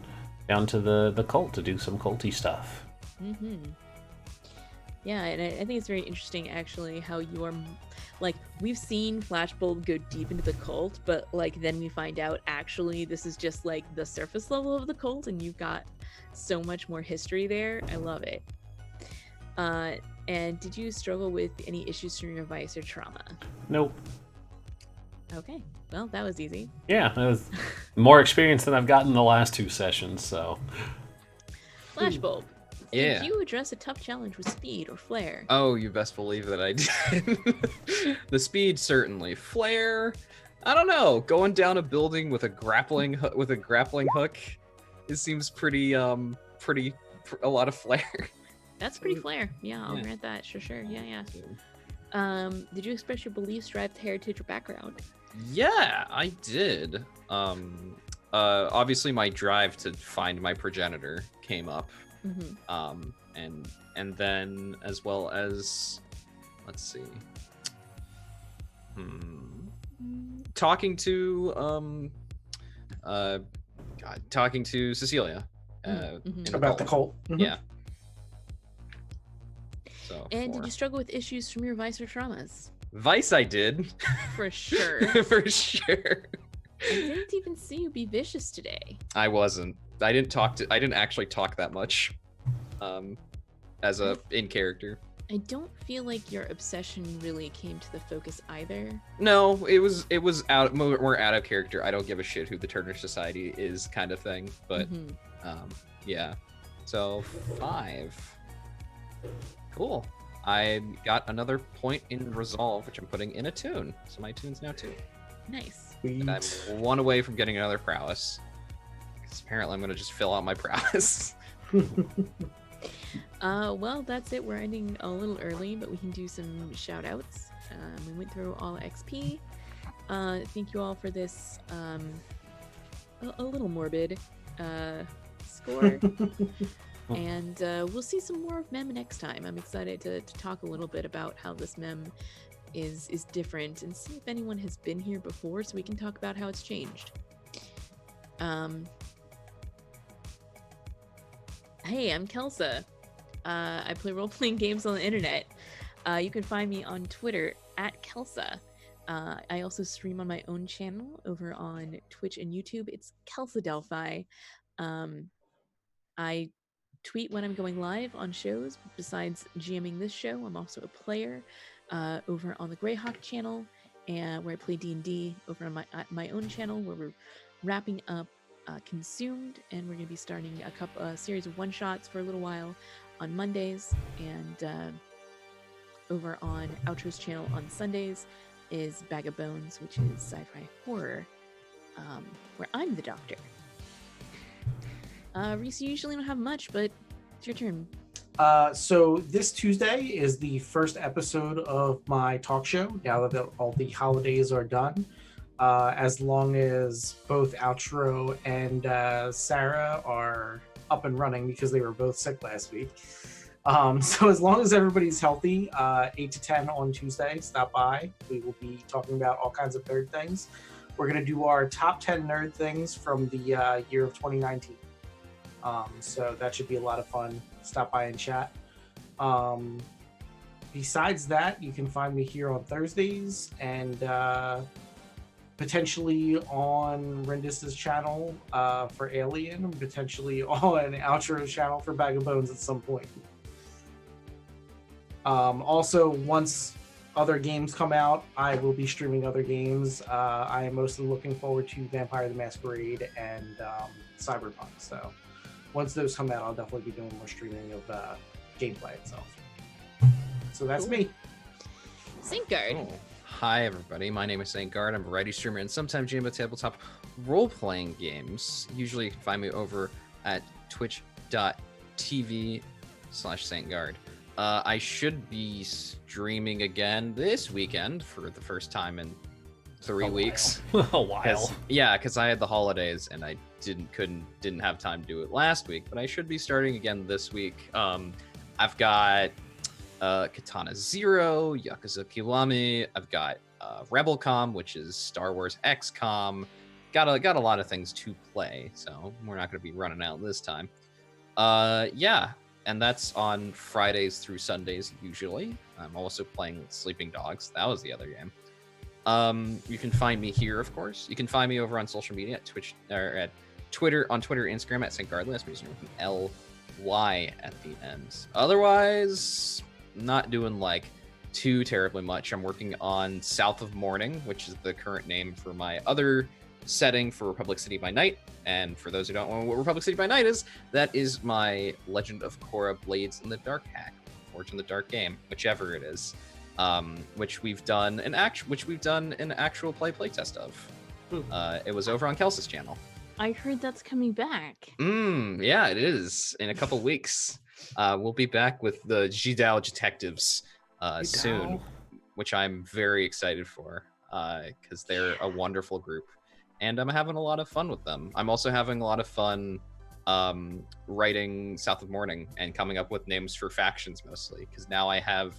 B: to the cult to do some culty stuff.
A: Yeah, and I think it's very interesting, actually, how you are, like, we've seen Flashbulb go deep into the cult, but, like, then we find out, actually, this is just, like, the surface level of the cult, and you've got so much more history there. I love it. And did you struggle with any issues from your vice or trauma?
B: Nope.
A: Okay, well, that was easy.
B: Yeah, that was more experience than I've gotten in the last 2 sessions, so.
A: Flashbulb.
D: Yeah.
A: Did you address a tough challenge with speed or flare?
D: Oh, you best believe that I did. The speed, certainly. Flare, I don't know. Going down a building with a grappling hook, it seems pretty a lot of flare.
A: That's pretty flare. Yeah, I'll grant that. Sure. Yeah. Did you express your beliefs, drive, heritage, or background?
D: Yeah, I did. Obviously my drive to find my progenitor came up. And then as well as, let's see, talking to Cecilia
C: About the cult.
D: Yeah. So,
A: And did you struggle with issues from your vice or traumas?
D: Vice I did.
A: For sure.
D: For sure.
A: I didn't even see you be vicious today.
D: I wasn't. I didn't actually talk that much. As a in character.
A: I don't feel like your obsession really came to the focus either.
D: No, it was more out of character. I don't give a shit who the Turner Society is, kind of thing. But yeah. So 5. Cool. I got another point in resolve, which I'm putting in a tune. So my tune's now 2.
A: Nice.
D: And I'm 1 away from getting another prowess. Because apparently I'm gonna just fill out my prowess.
A: Well, that's it. We're ending a little early, but we can do some shout outs. We went through all XP. Thank you all for this a little morbid score. And we'll see some more of Mem next time. I'm excited to talk a little bit about how this Mem is different and see if anyone has been here before so we can talk about how it's changed. Hey, I'm Kelsa. I play role-playing games on the internet. You can find me on Twitter at Kelsa. I also stream on my own channel over on Twitch and YouTube. It's KelsaDelphi. I tweet when I'm going live on shows. Besides GMing this show, I'm also a player over on the Greyhawk channel. and where I play D&D over on my own channel, where we're wrapping up Consumed, and we're going to be starting a series of one-shots for a little while on Mondays, and over on Outro's channel on Sundays is Bag of Bones, which is sci-fi horror, where I'm the doctor. Rhys, you usually don't have much, but it's your turn.
C: So this Tuesday is the first episode of my talk show, now that all the holidays are done. As long as both Outro and Sarah are up and running, because they were both sick last week. So as long as everybody's healthy, 8 to 10 on Tuesday, stop by. We will be talking about all kinds of nerd things. We're going to do our top 10 nerd things from the year of 2019. So that should be a lot of fun. Stop by and chat. Besides that, you can find me here on Thursdays and potentially on Rindis's channel for Alien, and potentially on Outro's channel for Bag of Bones at some point. Also, once other games come out, I will be streaming other games. I am mostly looking forward to Vampire the Masquerade and Cyberpunk. So once those come out, I'll definitely be doing more streaming of gameplay itself. So that's me.
A: Saintguard.
D: Oh. Hi, everybody. My name is Saintguard. I'm a variety streamer and sometimes game about tabletop role-playing games. Usually you can find me over at twitch.tv/Saintguard. I should be streaming again this weekend for the first time in 3 weeks.
B: A while.
D: Yeah, because I had the holidays and I didn't have time to do it last week, but I should be starting again this week. I've got Katana Zero, Yakuza Kiwami. I've got Rebelcom, which is Star Wars XCOM. Got a lot of things to play, so we're not going to be running out this time. Yeah, and that's on Fridays through Sundays usually. I'm also playing Sleeping Dogs. That was the other game. You can find me here, of course. You can find me over on social media at Twitch or at Twitter, on Twitter, Instagram at Saintguard. Last using with an LY at the end. Otherwise, not doing like too terribly much. I'm working on South of Morning, which is the current name for my other setting for Republic City by Night. And for those who don't know what Republic City by Night is, that is my Legend of Korra Blades in the Dark hack, Forge in the Dark game, whichever it is, which we've done an actual playtest of. It was over on Kelsa's channel.
A: I heard that's coming back.
D: Yeah, it is in a couple weeks. We'll be back with the Jidao Detectives soon, which I'm very excited for because they're a wonderful group. And I'm having a lot of fun with them. I'm also having a lot of fun writing South of Morning and coming up with names for factions mostly, because now I have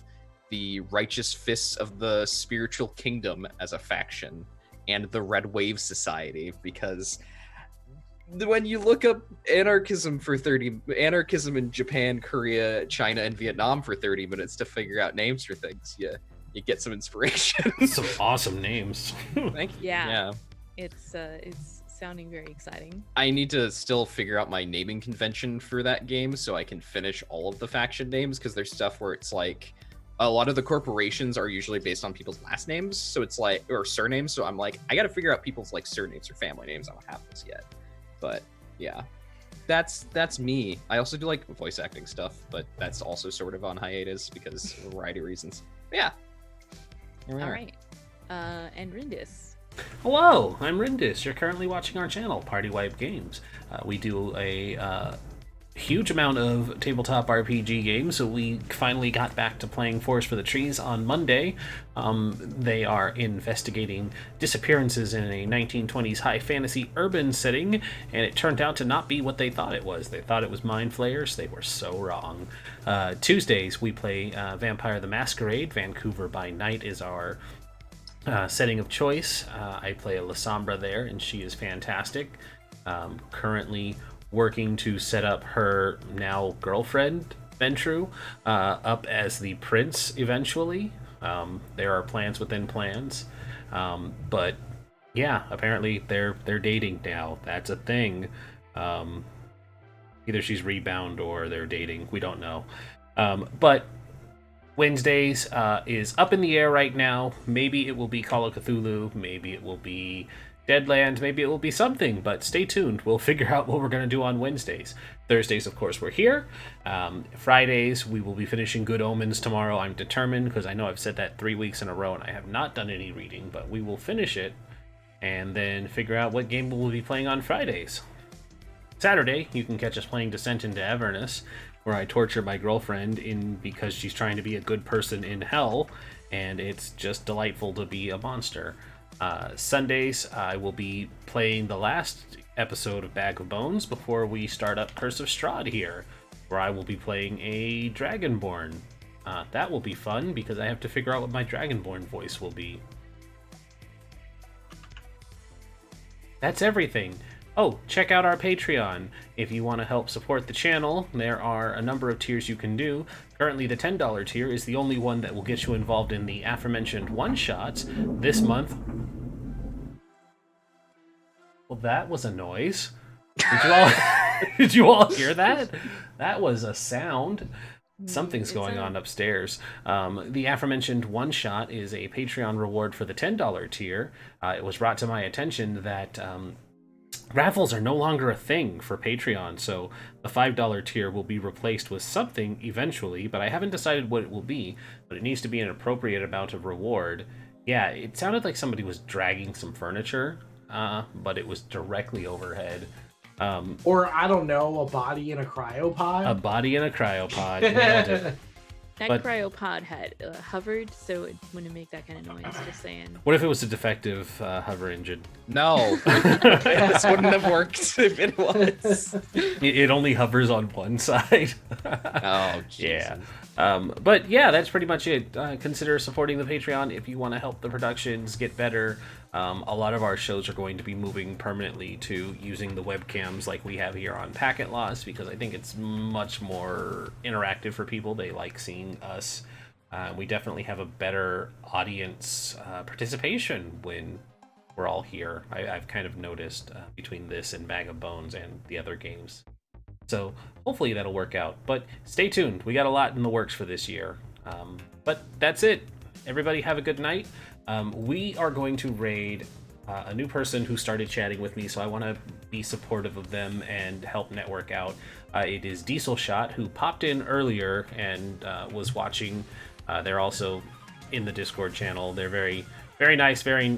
D: the Righteous Fists of the Spiritual Kingdom as a faction and the Red Wave Society, because when you look up anarchism in Japan, Korea, China, and Vietnam for 30 minutes to figure out names for things, you get some inspiration.
B: Some awesome names.
D: Thank you.
A: Yeah. It's sounding very exciting.
D: I need to still figure out my naming convention for that game so I can finish all of the faction names, because there's stuff where it's like a lot of the corporations are usually based on people's last names, so it's like, or surnames, so I'm like, I gotta figure out people's like surnames or family names. I don't have this yet, but yeah, that's me. I also do like voice acting stuff, but that's also sort of on hiatus because of a variety of reasons. But yeah.
A: All right. And Rindis.
B: Hello, I'm Rindis. You're currently watching our channel, Party Wipe Games. We do a huge amount of tabletop RPG games, so we finally got back to playing Forest for the Trees on Monday. They are investigating disappearances in a 1920s high fantasy urban setting, and it turned out to not be what they thought it was. They thought it was Mind Flayers. They were so wrong. Tuesdays, we play Vampire the Masquerade. Vancouver by Night is our setting of choice. I play a Lasombra there, and she is fantastic. Currently working to set up her now girlfriend, Ventru, up as the prince eventually. There are plans within plans. But yeah, apparently they're dating now. That's a thing. Either she's rebound or they're dating. We don't know. But Wednesdays is up in the air right now. Maybe it will be Call of Cthulhu. Maybe it will be Deadland. Maybe it will be something. But stay tuned. We'll figure out what we're going to do on Wednesdays. Thursdays, of course, we're here. Fridays, we will be finishing Good Omens tomorrow. I'm determined because I know I've said that 3 weeks in a row and I have not done any reading. But we will finish it and then figure out what game we'll be playing on Fridays. Saturday, you can catch us playing Descent into Avernus, where I torture my girlfriend because she's trying to be a good person in hell, and it's just delightful to be a monster. Sundays, I will be playing the last episode of Bag of Bones before we start up Curse of Strahd here, where I will be playing a Dragonborn. That will be fun, because I have to figure out what my Dragonborn voice will be. That's everything. Oh, check out our Patreon. If you want to help support the channel, there are a number of tiers you can do. Currently, the $10 tier is the only one that will get you involved in the aforementioned one-shots. This month... Well, that was a noise. Did you all hear that? That was a sound. Something's going on upstairs. The aforementioned one-shot is a Patreon reward for the $10 tier. It was brought to my attention that... raffles are no longer a thing for Patreon, so the $5 tier will be replaced with something eventually, but I haven't decided what it will be, but it needs to be an appropriate amount of reward. Yeah, it sounded like somebody was dragging some furniture, but it was directly overhead.
C: Or, I don't know, a body in a cryopod?
B: A body in a cryopod. Nailed it.
A: That cryopod had hovered, so it wouldn't make that kind of noise, just saying.
B: What if it was a defective hover engine?
D: No. This wouldn't have worked if it was.
B: It only hovers on one side.
D: Oh, Jesus.
B: Yeah. But yeah, that's pretty much it. Consider supporting the Patreon if you want to help the productions get better. A lot of our shows are going to be moving permanently to using the webcams like we have here on Packet Loss, because I think it's much more interactive for people. They like seeing us. We definitely have a better audience participation when we're all here. I've kind of noticed between this and Bag of Bones and the other games. So hopefully that'll work out. But stay tuned. We got a lot in the works for this year. But that's it. Everybody have a good night. We are going to raid a new person who started chatting with me, so I want to be supportive of them and help network out. It is Diesel Shot, who popped in earlier and was watching. They're also in the Discord channel. They're very, very nice, very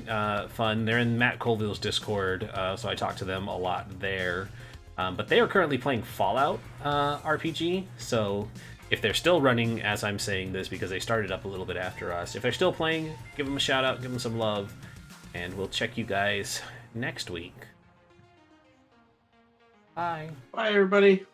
B: fun. They're in Matt Colville's Discord, so I talk to them a lot there. But they are currently playing Fallout RPG, so if they're still running as I'm saying this, because they started up a little bit after us, if they're still playing, give them a shout out, give them some love, and we'll check you guys next week. Bye.
C: Bye, everybody.